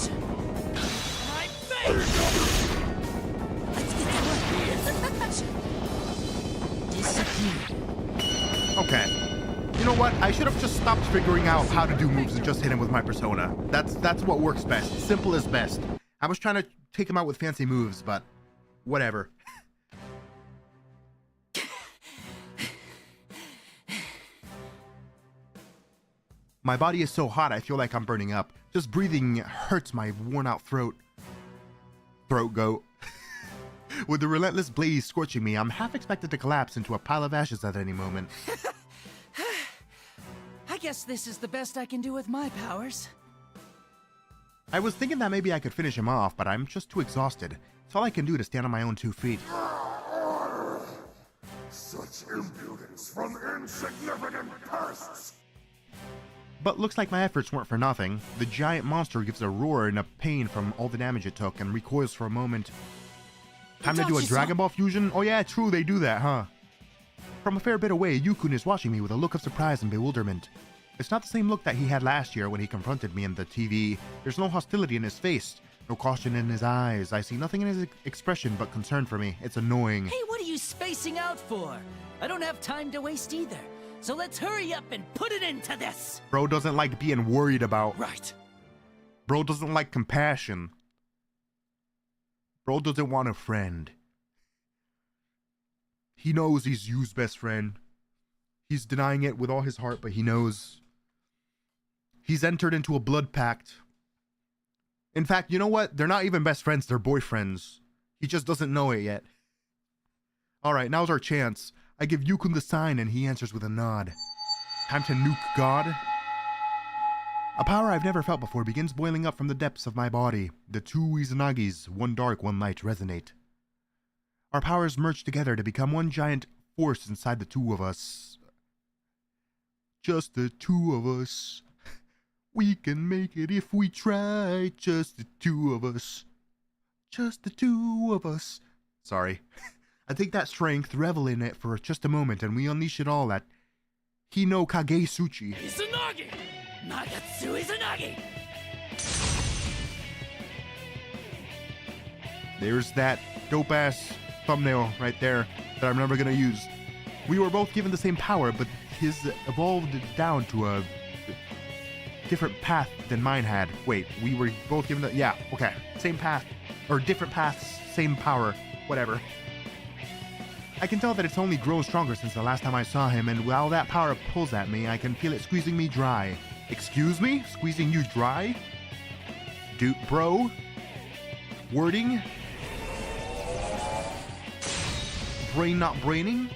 My face! Let's get to work. Disappear. Okay. You know what? I should have just stopped figuring out how to do moves and just hit him with my persona. That's what works best. Simple is best. I was trying to take him out with fancy moves, but whatever. My body is so hot, I feel like I'm burning up. Just breathing hurts my worn-out throat. Throat goat. With the relentless blaze scorching me, I'm half expected to collapse into a pile of ashes at any moment. I guess this is the best I can do with my powers. I was thinking that maybe I could finish him off, but I'm just too exhausted. It's all I can do to stand on my own 2 feet. Such impudence from insignificant pests! But looks like my efforts weren't for nothing. The giant monster gives a roar in a pain from all the damage it took and recoils for a moment. Time to do a Dragon Ball fusion? Oh yeah, true, they do that, huh? From a fair bit away, Yukun is watching me with a look of surprise and bewilderment. It's not the same look that he had last year when he confronted me in the TV. There's no hostility in his face, no caution in his eyes. I see nothing in his expression but concern for me. It's annoying. Hey, what are you spacing out for? I don't have time to waste either. So let's hurry up and put it into this! Bro doesn't like being worried about. Right. Bro doesn't like compassion. Bro doesn't want a friend. He knows he's Yu's best friend. He's denying it with all his heart, but he knows. He's entered into a blood pact. In fact, you know what? They're not even best friends, they're boyfriends. He just doesn't know it yet. Alright, now's our chance. I give Yukun the sign and he answers with a nod. Time to nuke God. A power I've never felt before begins boiling up from the depths of my body. The two Izanagis, one dark, one light, resonate. Our powers merge together to become one giant force inside the two of us. Just the two of us. We can make it if we try. Just the two of us. Just the two of us. Sorry. I take that strength, revel in it for just a moment, and we unleash it all at Hino Kage Suchi. Izanagi! Nagatsu Izanagi! There's that dope-ass thumbnail right there that I'm never gonna use. We were both given the same power, but his evolved down to a different path than mine had. Wait, we were both given the... Yeah, okay. Same path. Or different paths, same power. Whatever. I can tell that it's only grown stronger since the last time I saw him, and while that power pulls at me, I can feel it squeezing me dry. Excuse me? Squeezing you dry? Dude, bro? Wording? Brain not braining?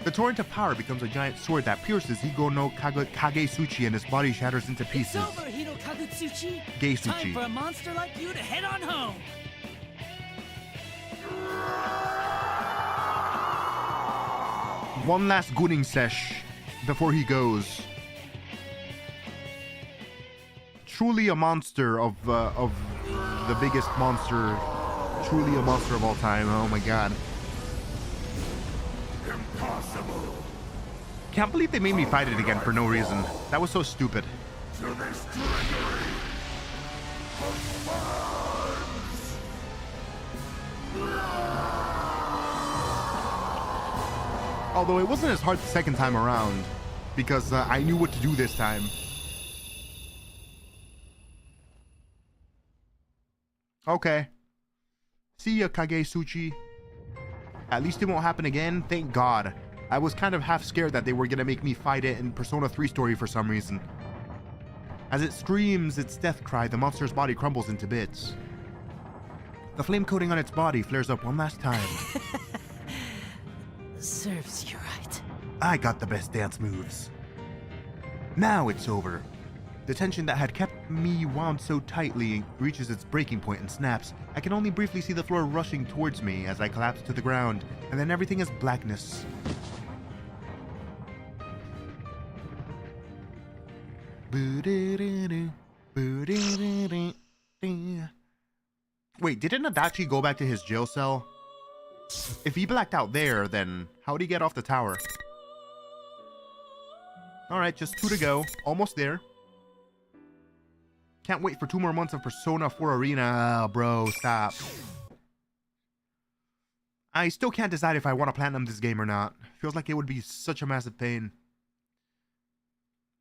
The torrent of power becomes a giant sword that pierces Higo no Kagesuchi and his body shatters into pieces. It's over, Hiro Kagutsuchi. Geisuchi. Time for a monster like you to head on home. One last gooning sesh before he goes. Truly a monster of the biggest monster. Truly a monster of all time. Oh my god. Impossible. Can't believe they made me fight it again for no reason. That was so stupid. To this trickery of Although it wasn't as hard the second time around, because I knew what to do this time. Okay. See ya, Kagesuchi. At least it won't happen again, thank God. I was kind of half scared that they were gonna make me fight it in Persona 3 story for some reason. As it screams its death cry, the monster's body crumbles into bits. The flame coating on its body flares up one last time. Serves you right. I got the best dance moves. Now it's over. The tension that had kept me wound so tightly reaches its breaking point and snaps. I can only briefly see the floor rushing towards me as I collapse to the ground, and then everything is blackness. Wait, didn't Adachi go back to his jail cell? If he blacked out there, then how'd he get off the tower? Alright, just 2 to go. Almost there. Can't wait for 2 more months of Persona 4 Arena. Oh, bro, stop. I still can't decide if I want to platinum this game or not. Feels like it would be such a massive pain.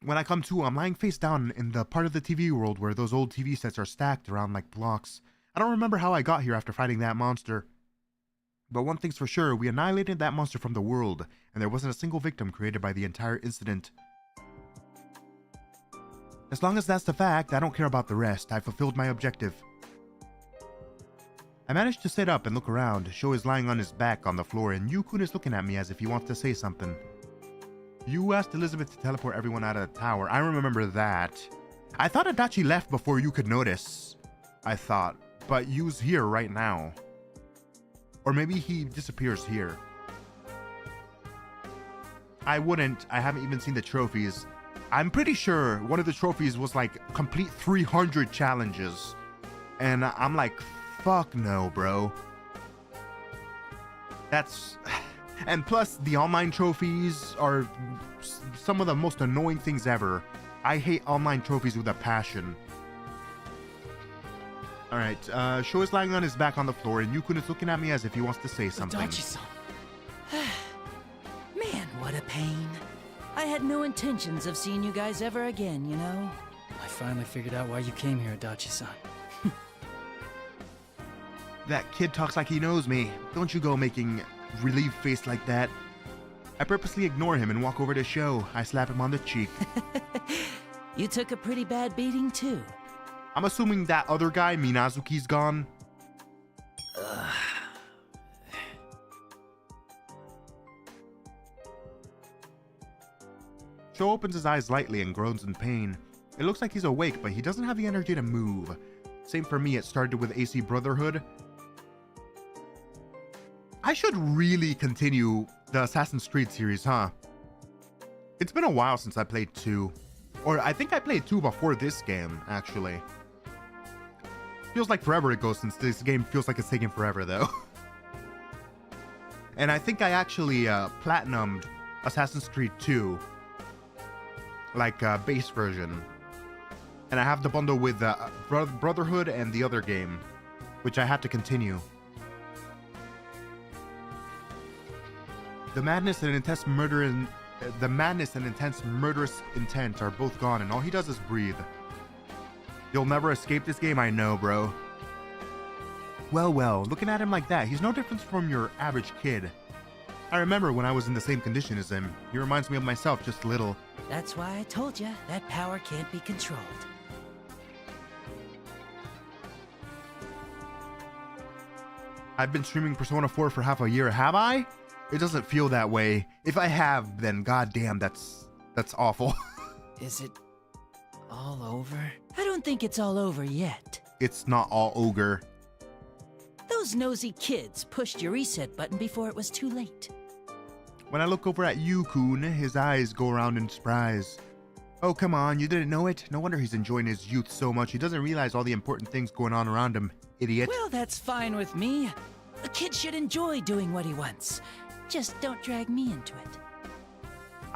When I come to, I'm lying face down in the part of the TV world where those old TV sets are stacked around like blocks. I don't remember how I got here after fighting that monster. But one thing's for sure, we annihilated that monster from the world, and there wasn't a single victim created by the entire incident. As long as that's the fact, I don't care about the rest. I fulfilled my objective. I managed to sit up and look around. Sho is lying on his back on the floor, and Yu-kun is looking at me as if he wants to say something. You asked Elizabeth to teleport everyone out of the tower. I remember that. I thought Adachi left before you could notice. I thought. But Yu's here right now. Or maybe he disappears here. I wouldn't. I haven't even seen the trophies. I'm pretty sure one of the trophies was like complete 300 challenges. And I'm like, fuck no, bro. That's... And plus, the online trophies are some of the most annoying things ever. I hate online trophies with a passion. Alright, Sho is lying on his back on the floor, and Yu-kun is looking at me as if he wants to say something. Adachi-san. Man, what a pain. I had no intentions of seeing you guys ever again, you know? I finally figured out why you came here, Adachi-san. That kid talks like he knows me. Don't you go making relieved face like that. I purposely ignore him and walk over to Sho. I slap him on the cheek. You took a pretty bad beating, too. I'm assuming that other guy, Minazuki's gone. Sho opens his eyes lightly and groans in pain. It looks like he's awake, but he doesn't have the energy to move. Same for me, it started with AC Brotherhood. I should really continue the Assassin's Creed series, huh? It's been a while since I played 2. Or I think I played 2 before this game, actually. Feels like forever ago since this game feels like it's taking forever, though. And I think I actually platinumed Assassin's Creed 2. Like, base version. And I have the bundle with Brotherhood and the other game, which I had to continue. The madness and intense murderous intent are both gone, and all he does is breathe. You'll never escape this game, I know, bro. Well, looking at him like that, he's no different from your average kid. I remember when I was in the same condition as him. He reminds me of myself just a little. That's why I told you that power can't be controlled. I've been streaming Persona 4 for half a year, have I? It doesn't feel that way. If I have, then goddamn, that's awful. Is it all over? I don't think it's all over yet. It's not all ogre. Those nosy kids pushed your reset button before it was too late. When I look over at you, Kun, his eyes go around in surprise. Oh, come on, you didn't know it? No wonder he's enjoying his youth so much. He doesn't realize all the important things going on around him, idiot. Well, that's fine with me. A kid should enjoy doing what he wants. Just don't drag me into it.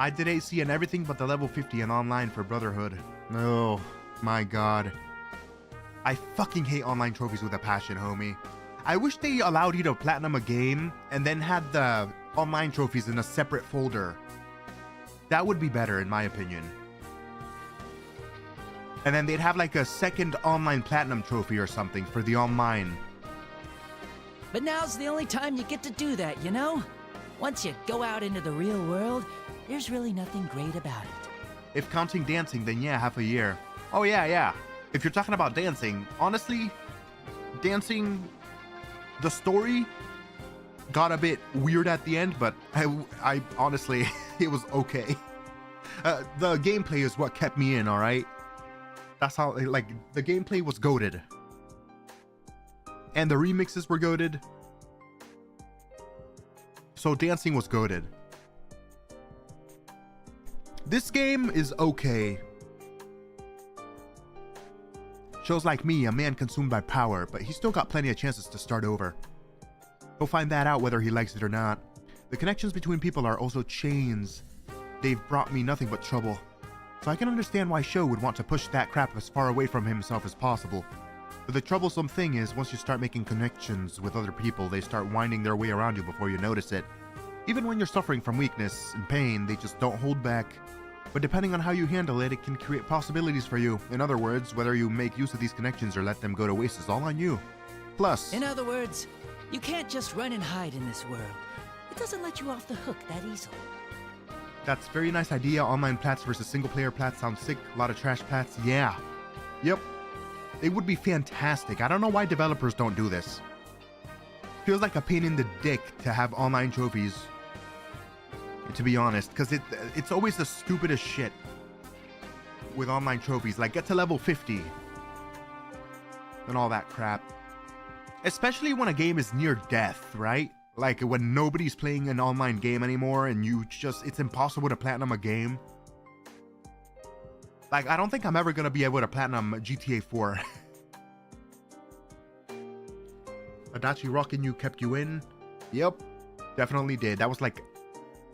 I did AC and everything but the level 50 and online for Brotherhood. Oh, my god. I fucking hate online trophies with a passion, homie. I wish they allowed you to platinum a game and then had the online trophies in a separate folder. That would be better, in my opinion. And then they'd have like a second online platinum trophy or something for the online. But now's the only time you get to do that, you know? Once you go out into the real world, there's really nothing great about it. If counting dancing, then yeah, half a year. Oh yeah. If you're talking about dancing, honestly, dancing, the story got a bit weird at the end, but I honestly, it was okay. The gameplay is what kept me in, alright? That's how, like, the gameplay was goated. And the remixes were goated. So dancing was goated. This game is okay. Shows like me, a man consumed by power, but he's still got plenty of chances to start over. He'll find that out whether he likes it or not. The connections between people are also chains. They've brought me nothing but trouble. So I can understand why Sho would want to push that crap as far away from himself as possible. But the troublesome thing is, once you start making connections with other people, they start winding their way around you before you notice it. Even when you're suffering from weakness and pain, they just don't hold back. But depending on how you handle it, it can create possibilities for you. In other words, whether you make use of these connections or let them go to waste is all on you. Plus, in other words, you can't just run and hide in this world. It doesn't let you off the hook that easily. That's a very nice idea. Online plats versus single player plats sounds sick. A lot of trash plats. Yeah. Yep. It would be fantastic. I don't know why developers don't do this. Feels like a pain in the dick to have online trophies, to be honest, because it's always the stupidest shit with online trophies. Like, get to level 50 and all that crap. Especially when a game is near death, right? Like when nobody's playing an online game anymore and it's impossible to platinum a game. Like, I don't think I'm ever gonna be able to platinum GTA 4. Adachi rocking you kept you in. Yep, definitely did. That was like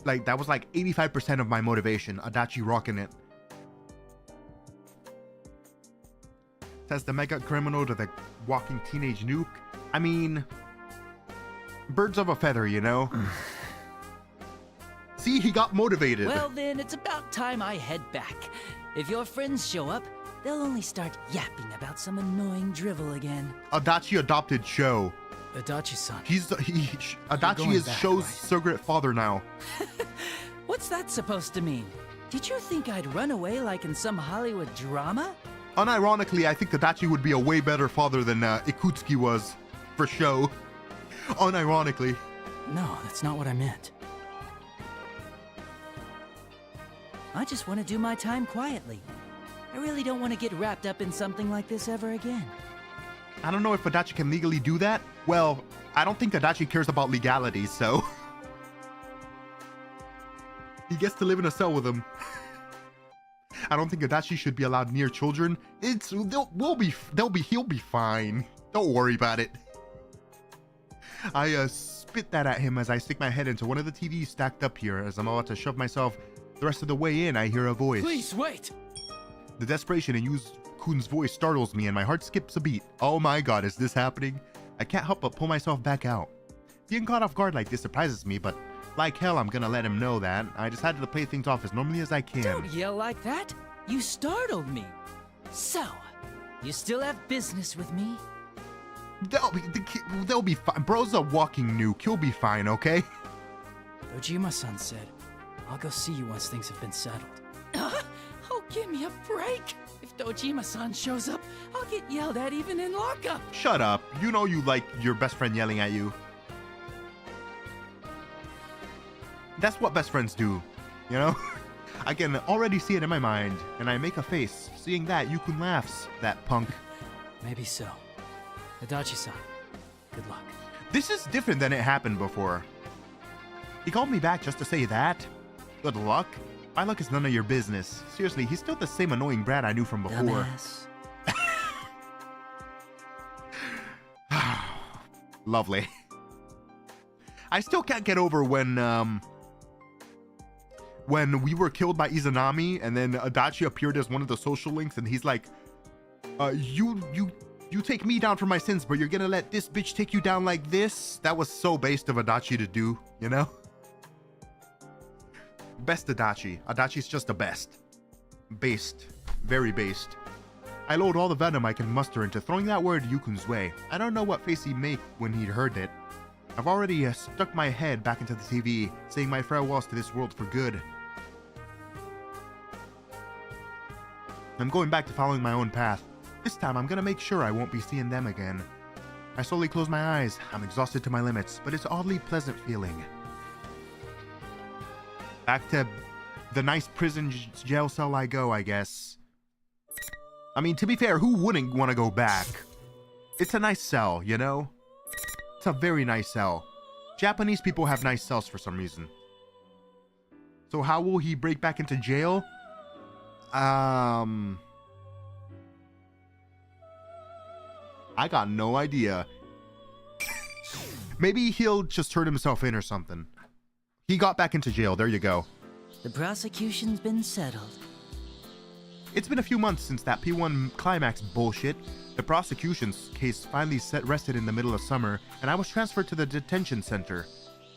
85% of my motivation. Adachi rocking it. Says the mega criminal to the walking teenage nuke. I mean, birds of a feather, you know? See, he got motivated. Well then, it's about time I head back. If your friends show up, they'll only start yapping about some annoying drivel again. Adachi adopted Sho. Adachi-san. Adachi is Sho's surrogate father now. What's that supposed to mean? Did you think I'd run away like in some Hollywood drama? Unironically, I think Adachi would be a way better father than Ikutsuki was for Sho. Unironically. No, that's not what I meant. I just want to do my time quietly. I really don't want to get wrapped up in something like this ever again. I don't know if Adachi can legally do that. Well, I don't think Adachi cares about legalities, so he gets to live in a cell with him. I don't think Adachi should be allowed near children. He'll be fine. Don't worry about it. I spit that at him as I stick my head into one of the TVs stacked up here. As I'm about to shove myself the rest of the way in, I hear a voice. Please wait. The desperation in Yu's-kun's voice startles me and my heart skips a beat. Oh my god, is this happening? I can't help but pull myself back out. Being caught off guard like this surprises me, but Like hell, I'm gonna let him know that. I decided to play things off as normally as I can. Don't yell like that. You startled me. So, you still have business with me? They'll be fine. Bro's a walking nuke. He'll be fine, okay? Dojima-san said, I'll go see you once things have been settled. Oh, give me a break. If Dojima-san shows up, I'll get yelled at even in lockup. Shut up. You know you like your best friend yelling at you. That's what best friends do, you know? I can already see it in my mind, and I make a face. Seeing that, Yukun laughs, that punk. Maybe so. Adachi-san, good luck. This is different than it happened before. He called me back just to say that. Good luck? My luck is none of your business. Seriously, he's still the same annoying brat I knew from before. Dumbass. Lovely. I still can't get over when we were killed by Izanami and then Adachi appeared as one of the social links and he's like, you take me down for my sins, but you're gonna let this bitch take you down like this? That was so based of Adachi to do, you know? Best Adachi. Adachi's just the best. Based. Very based. I load all the venom I can muster into throwing that word Yukun's way. I don't know what face he'd make when he'd heard it. I've already stuck my head back into the TV, saying my farewells to this world for good. I'm going back to following my own path. This time I'm gonna make sure I won't be seeing them again. I slowly close my eyes. I'm exhausted to my limits, but it's an oddly pleasant feeling. Back to the nice prison jail cell I go, I guess. I mean, to be fair, who wouldn't want to go back? It's a nice cell, you know? It's a very nice cell. Japanese people have nice cells for some reason. So how will he break back into jail? I got no idea. Maybe he'll just turn himself in or something. He got back into jail, there you go. The prosecution's been settled. It's been a few months since that P1 climax bullshit. The prosecution's case finally rested in the middle of summer, and I was transferred to the detention center.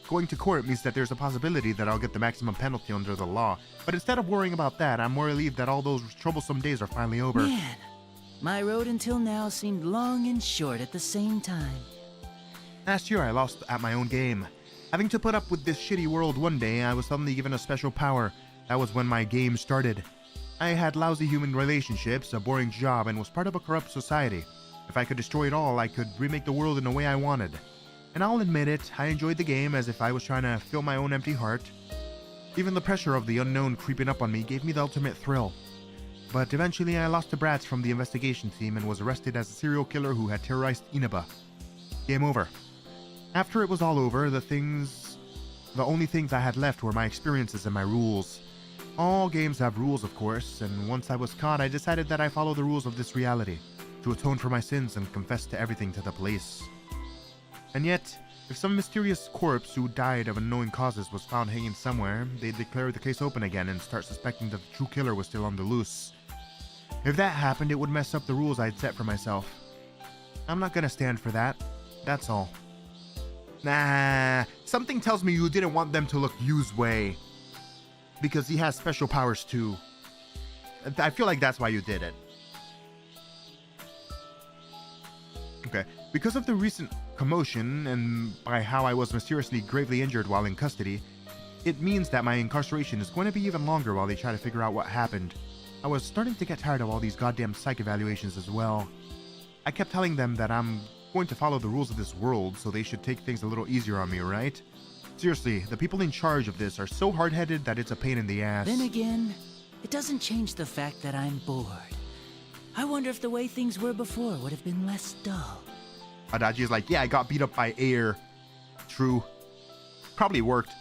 Going to court means that there's a possibility that I'll get the maximum penalty under the law, but instead of worrying about that, I'm more relieved that all those troublesome days are finally over. Man, my road until now seemed long and short at the same time. Last year I lost at my own game. Having to put up with this shitty world one day, I was suddenly given a special power. That was when my game started. I had lousy human relationships, a boring job, and was part of a corrupt society. If I could destroy it all, I could remake the world in the way I wanted. And I'll admit it, I enjoyed the game as if I was trying to fill my own empty heart. Even the pressure of the unknown creeping up on me gave me the ultimate thrill. But eventually I lost to brats from the investigation team and was arrested as a serial killer who had terrorized Inaba. Game over. After it was all over, the only things I had left were my experiences and my rules. All games have rules, of course, and once I was caught, I decided that I follow the rules of this reality, to atone for my sins and confess to everything to the police. And yet, if some mysterious corpse who died of unknown causes was found hanging somewhere, they'd declare the case open again and start suspecting that the true killer was still on the loose. If that happened, it would mess up the rules I'd set for myself. I'm not gonna stand for that. That's all. Nah, something tells me you didn't want them to look Yu's way. Because he has special powers too. I feel like that's why you did it. Okay, because of the recent commotion and by how I was mysteriously gravely injured while in custody, it means that my incarceration is going to be even longer while they try to figure out what happened. I was starting to get tired of all these goddamn psych evaluations as well. I kept telling them that I'm going to follow the rules of this world, so they should take things a little easier on me, right? Seriously, the people in charge of this are so hard-headed that it's a pain in the ass. Then again, it doesn't change the fact that I'm bored. I wonder if the way things were before would have been less dull. Adachi is like, yeah, I got beat up by air. True. Probably worked.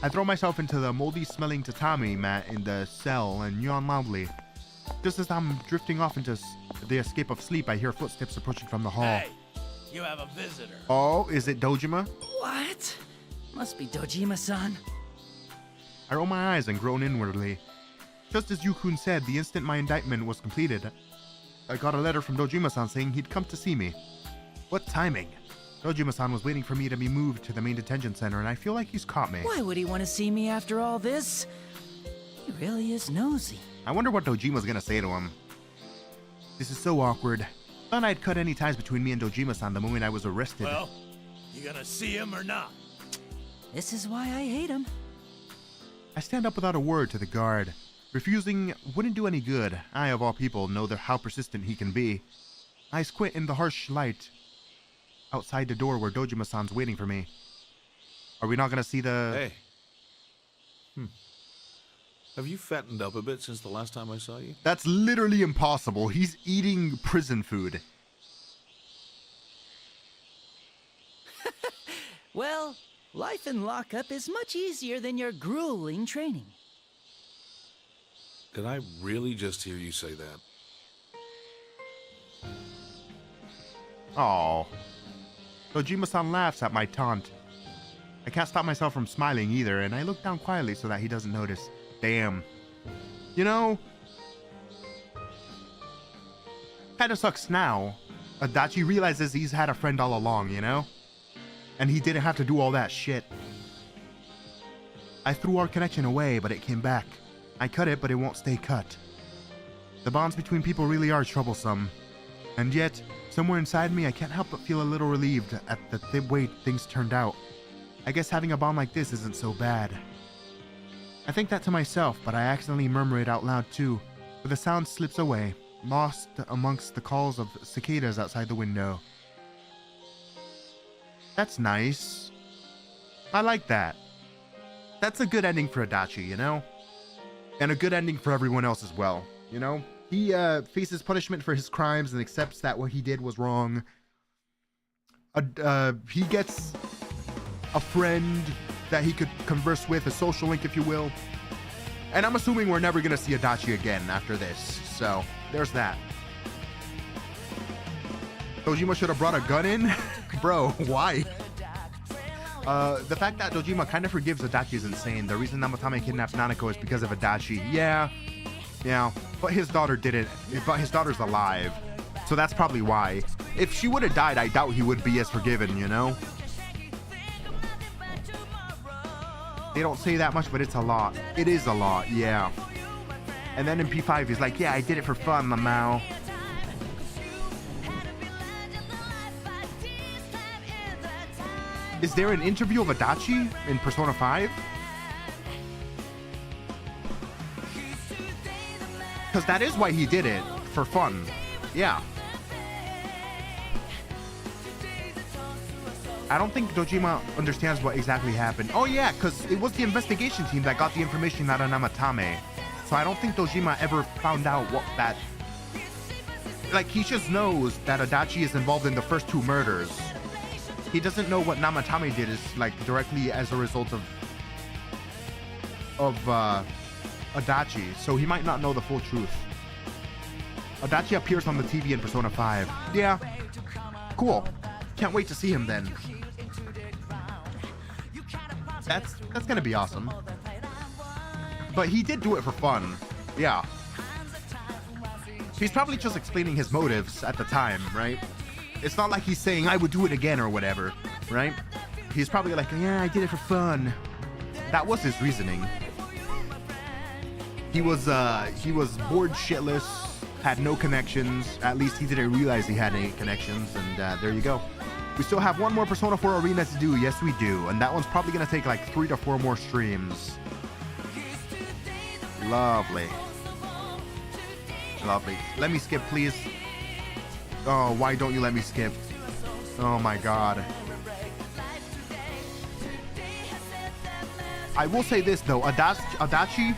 I throw myself into the moldy-smelling tatami mat in the cell and yawn loudly. Just as I'm drifting off into the escape of sleep, I hear footsteps approaching from the hall. Hey, you have a visitor. Oh, is it Dojima? What? Must be Dojima-san. I roll my eyes and groan inwardly. Just as Yukun said, the instant my indictment was completed, I got a letter from Dojima-san saying he'd come to see me. What timing? Dojima-san was waiting for me to be moved to the main detention center, and I feel like he's caught me. Why would he want to see me after all this? He really is nosy. I wonder what Dojima's gonna say to him. This is so awkward. Thought I'd cut any ties between me and Dojima-san the moment I was arrested. Well, you gonna see him or not? This is why I hate him. I stand up without a word to the guard. Refusing wouldn't do any good. I, of all people, know how persistent he can be. I squint in the harsh light outside the door where Dojima-san's waiting for me. Are we not gonna see the... Hey. Have you fattened up a bit since the last time I saw you? That's literally impossible. He's eating prison food. Well, life in lockup is much easier than your grueling training. Did I really just hear you say that? Oh. Dojima-san laughs at my taunt. I can't stop myself from smiling either, and I look down quietly so that he doesn't notice. Damn. You know, kinda sucks now. Adachi realizes he's had a friend all along, you know? And he didn't have to do all that shit. I threw our connection away, but it came back. I cut it, but it won't stay cut. The bonds between people really are troublesome. And yet, somewhere inside me, I can't help but feel a little relieved at the way things turned out. I guess having a bond like this isn't so bad. I think that to myself, but I accidentally murmur it out loud too, for the sound slips away, lost amongst the calls of cicadas outside the window. That's nice. I like that. That's a good ending for Adachi, you know? And a good ending for everyone else as well, you know? He faces punishment for his crimes and accepts that what he did was wrong. He gets a friend that he could converse with, a social link, if you will. And I'm assuming we're never gonna see Adachi again after this, so there's that. Dojima should have brought a gun in? Bro, why? The fact that Dojima kind of forgives Adachi is insane. The reason Namatame kidnapped Nanako is because of Adachi. Yeah, but his daughter didn't. But his daughter's alive, so that's probably why. If she would have died, I doubt he would be as forgiven, you know? They don't say that much, but it's a lot. It is a lot, yeah. And then in P5, he's like, yeah, I did it for fun, Lamau. Is there an interview of Adachi in Persona 5? Because that is why he did it, for fun. Yeah. I don't think Dojima understands what exactly happened. Oh yeah, because it was the investigation team that got the information out of Namatame. So I don't think Dojima ever found out what that... Like, he just knows that Adachi is involved in the first two murders. He doesn't know what Namatame did is, like, directly as a result of Adachi. So he might not know the full truth. Adachi appears on the TV in Persona 5. Yeah. Cool. Can't wait to see him then. That's gonna be awesome. But he did do it for fun. Yeah. He's probably just explaining his motives at the time, right? It's not like he's saying, I would do it again or whatever, right? He's probably like, yeah, I did it for fun. That was his reasoning. He was bored shitless, had no connections. At least he didn't realize he had any connections, and there you go. We still have one more Persona 4 arena to do. Yes, we do. And that one's probably going to take like 3 to 4 more streams. Lovely. Lovely. Let me skip, please. Oh, why don't you let me skip? Oh my god. I will say this though. Adachi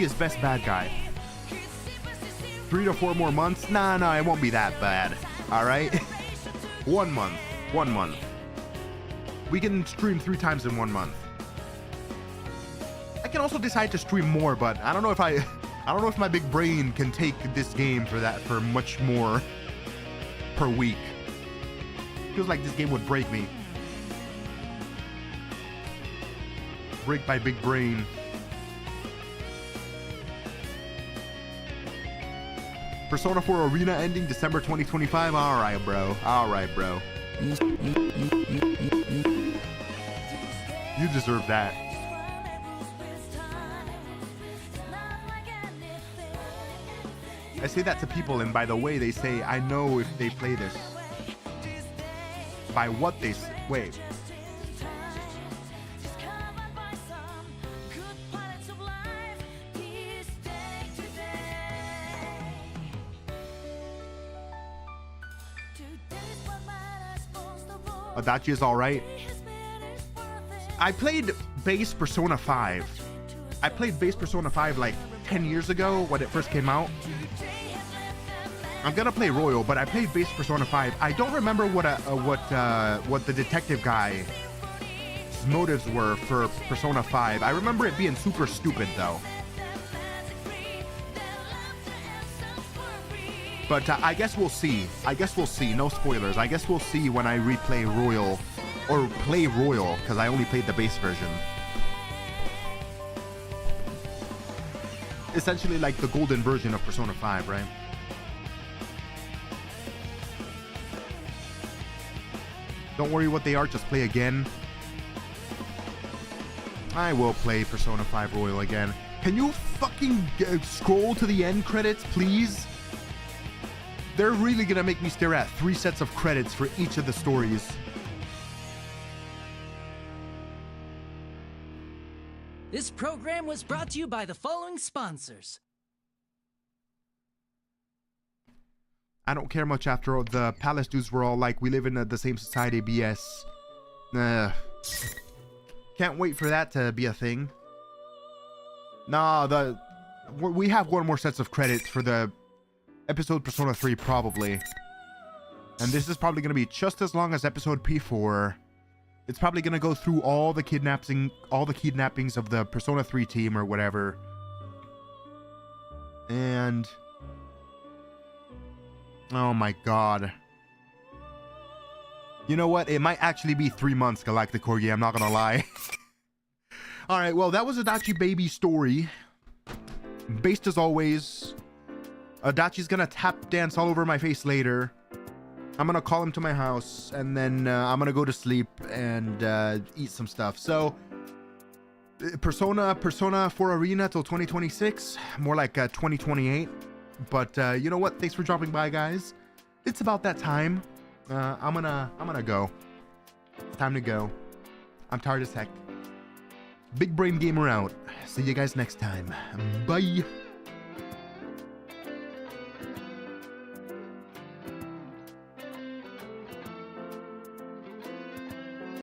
is best bad guy. 3 to 4 more months? Nah, it won't be that bad. Alright? 1 month. 1 month. We can stream 3 times in 1 month. I can also decide to stream more, but I don't know if my big brain can take this game for much more per week. Feels like this game would break me. Break my big brain. Persona 4 Arena ending December 2025. Alright, bro. You deserve that. I say that to people, and by the way they say, I know if they play this. By what they say. Wait. Adachi is alright. I played base Persona 5. I played base Persona 5 like 10 years ago when it first came out. I'm gonna play Royal, but I played base Persona 5. I don't remember what the detective guy's motives were for Persona 5. I remember it being super stupid though. But I guess we'll see. No spoilers. I guess we'll see when I replay Royal, or play Royal, because I only played the base version. Essentially like the golden version of Persona 5, right? Don't worry what they are, just play again. I will play Persona 5 Royal again. Can you fucking scroll to the end credits, please? They're really gonna make me stare at 3 sets of credits for each of the stories. This program was brought to you by the following sponsors. I don't care much after all. The Palace dudes were all like, we live in the same society, BS. Can't wait for that to be a thing. Nah, we have one more sets of credits for the episode Persona 3 probably. And this is probably going to be just as long as episode P4. It's probably going to go through all the kidnappings of the Persona 3 team or whatever. And oh my god. You know what? It might actually be 3 months, Galactic Corgi. I'm not gonna lie. Alright, well, that was Adachi Baby story. Based as always. Adachi's gonna tap dance all over my face later. I'm gonna call him to my house, and then I'm gonna go to sleep and eat some stuff. So, Persona 4 Arena till 2026. More like 2028. But you know what? Thanks for dropping by, guys. It's about that time. I'm gonna go. It's time to go. I'm tired as heck. Big Brain Gamer out. See you guys next time. Bye.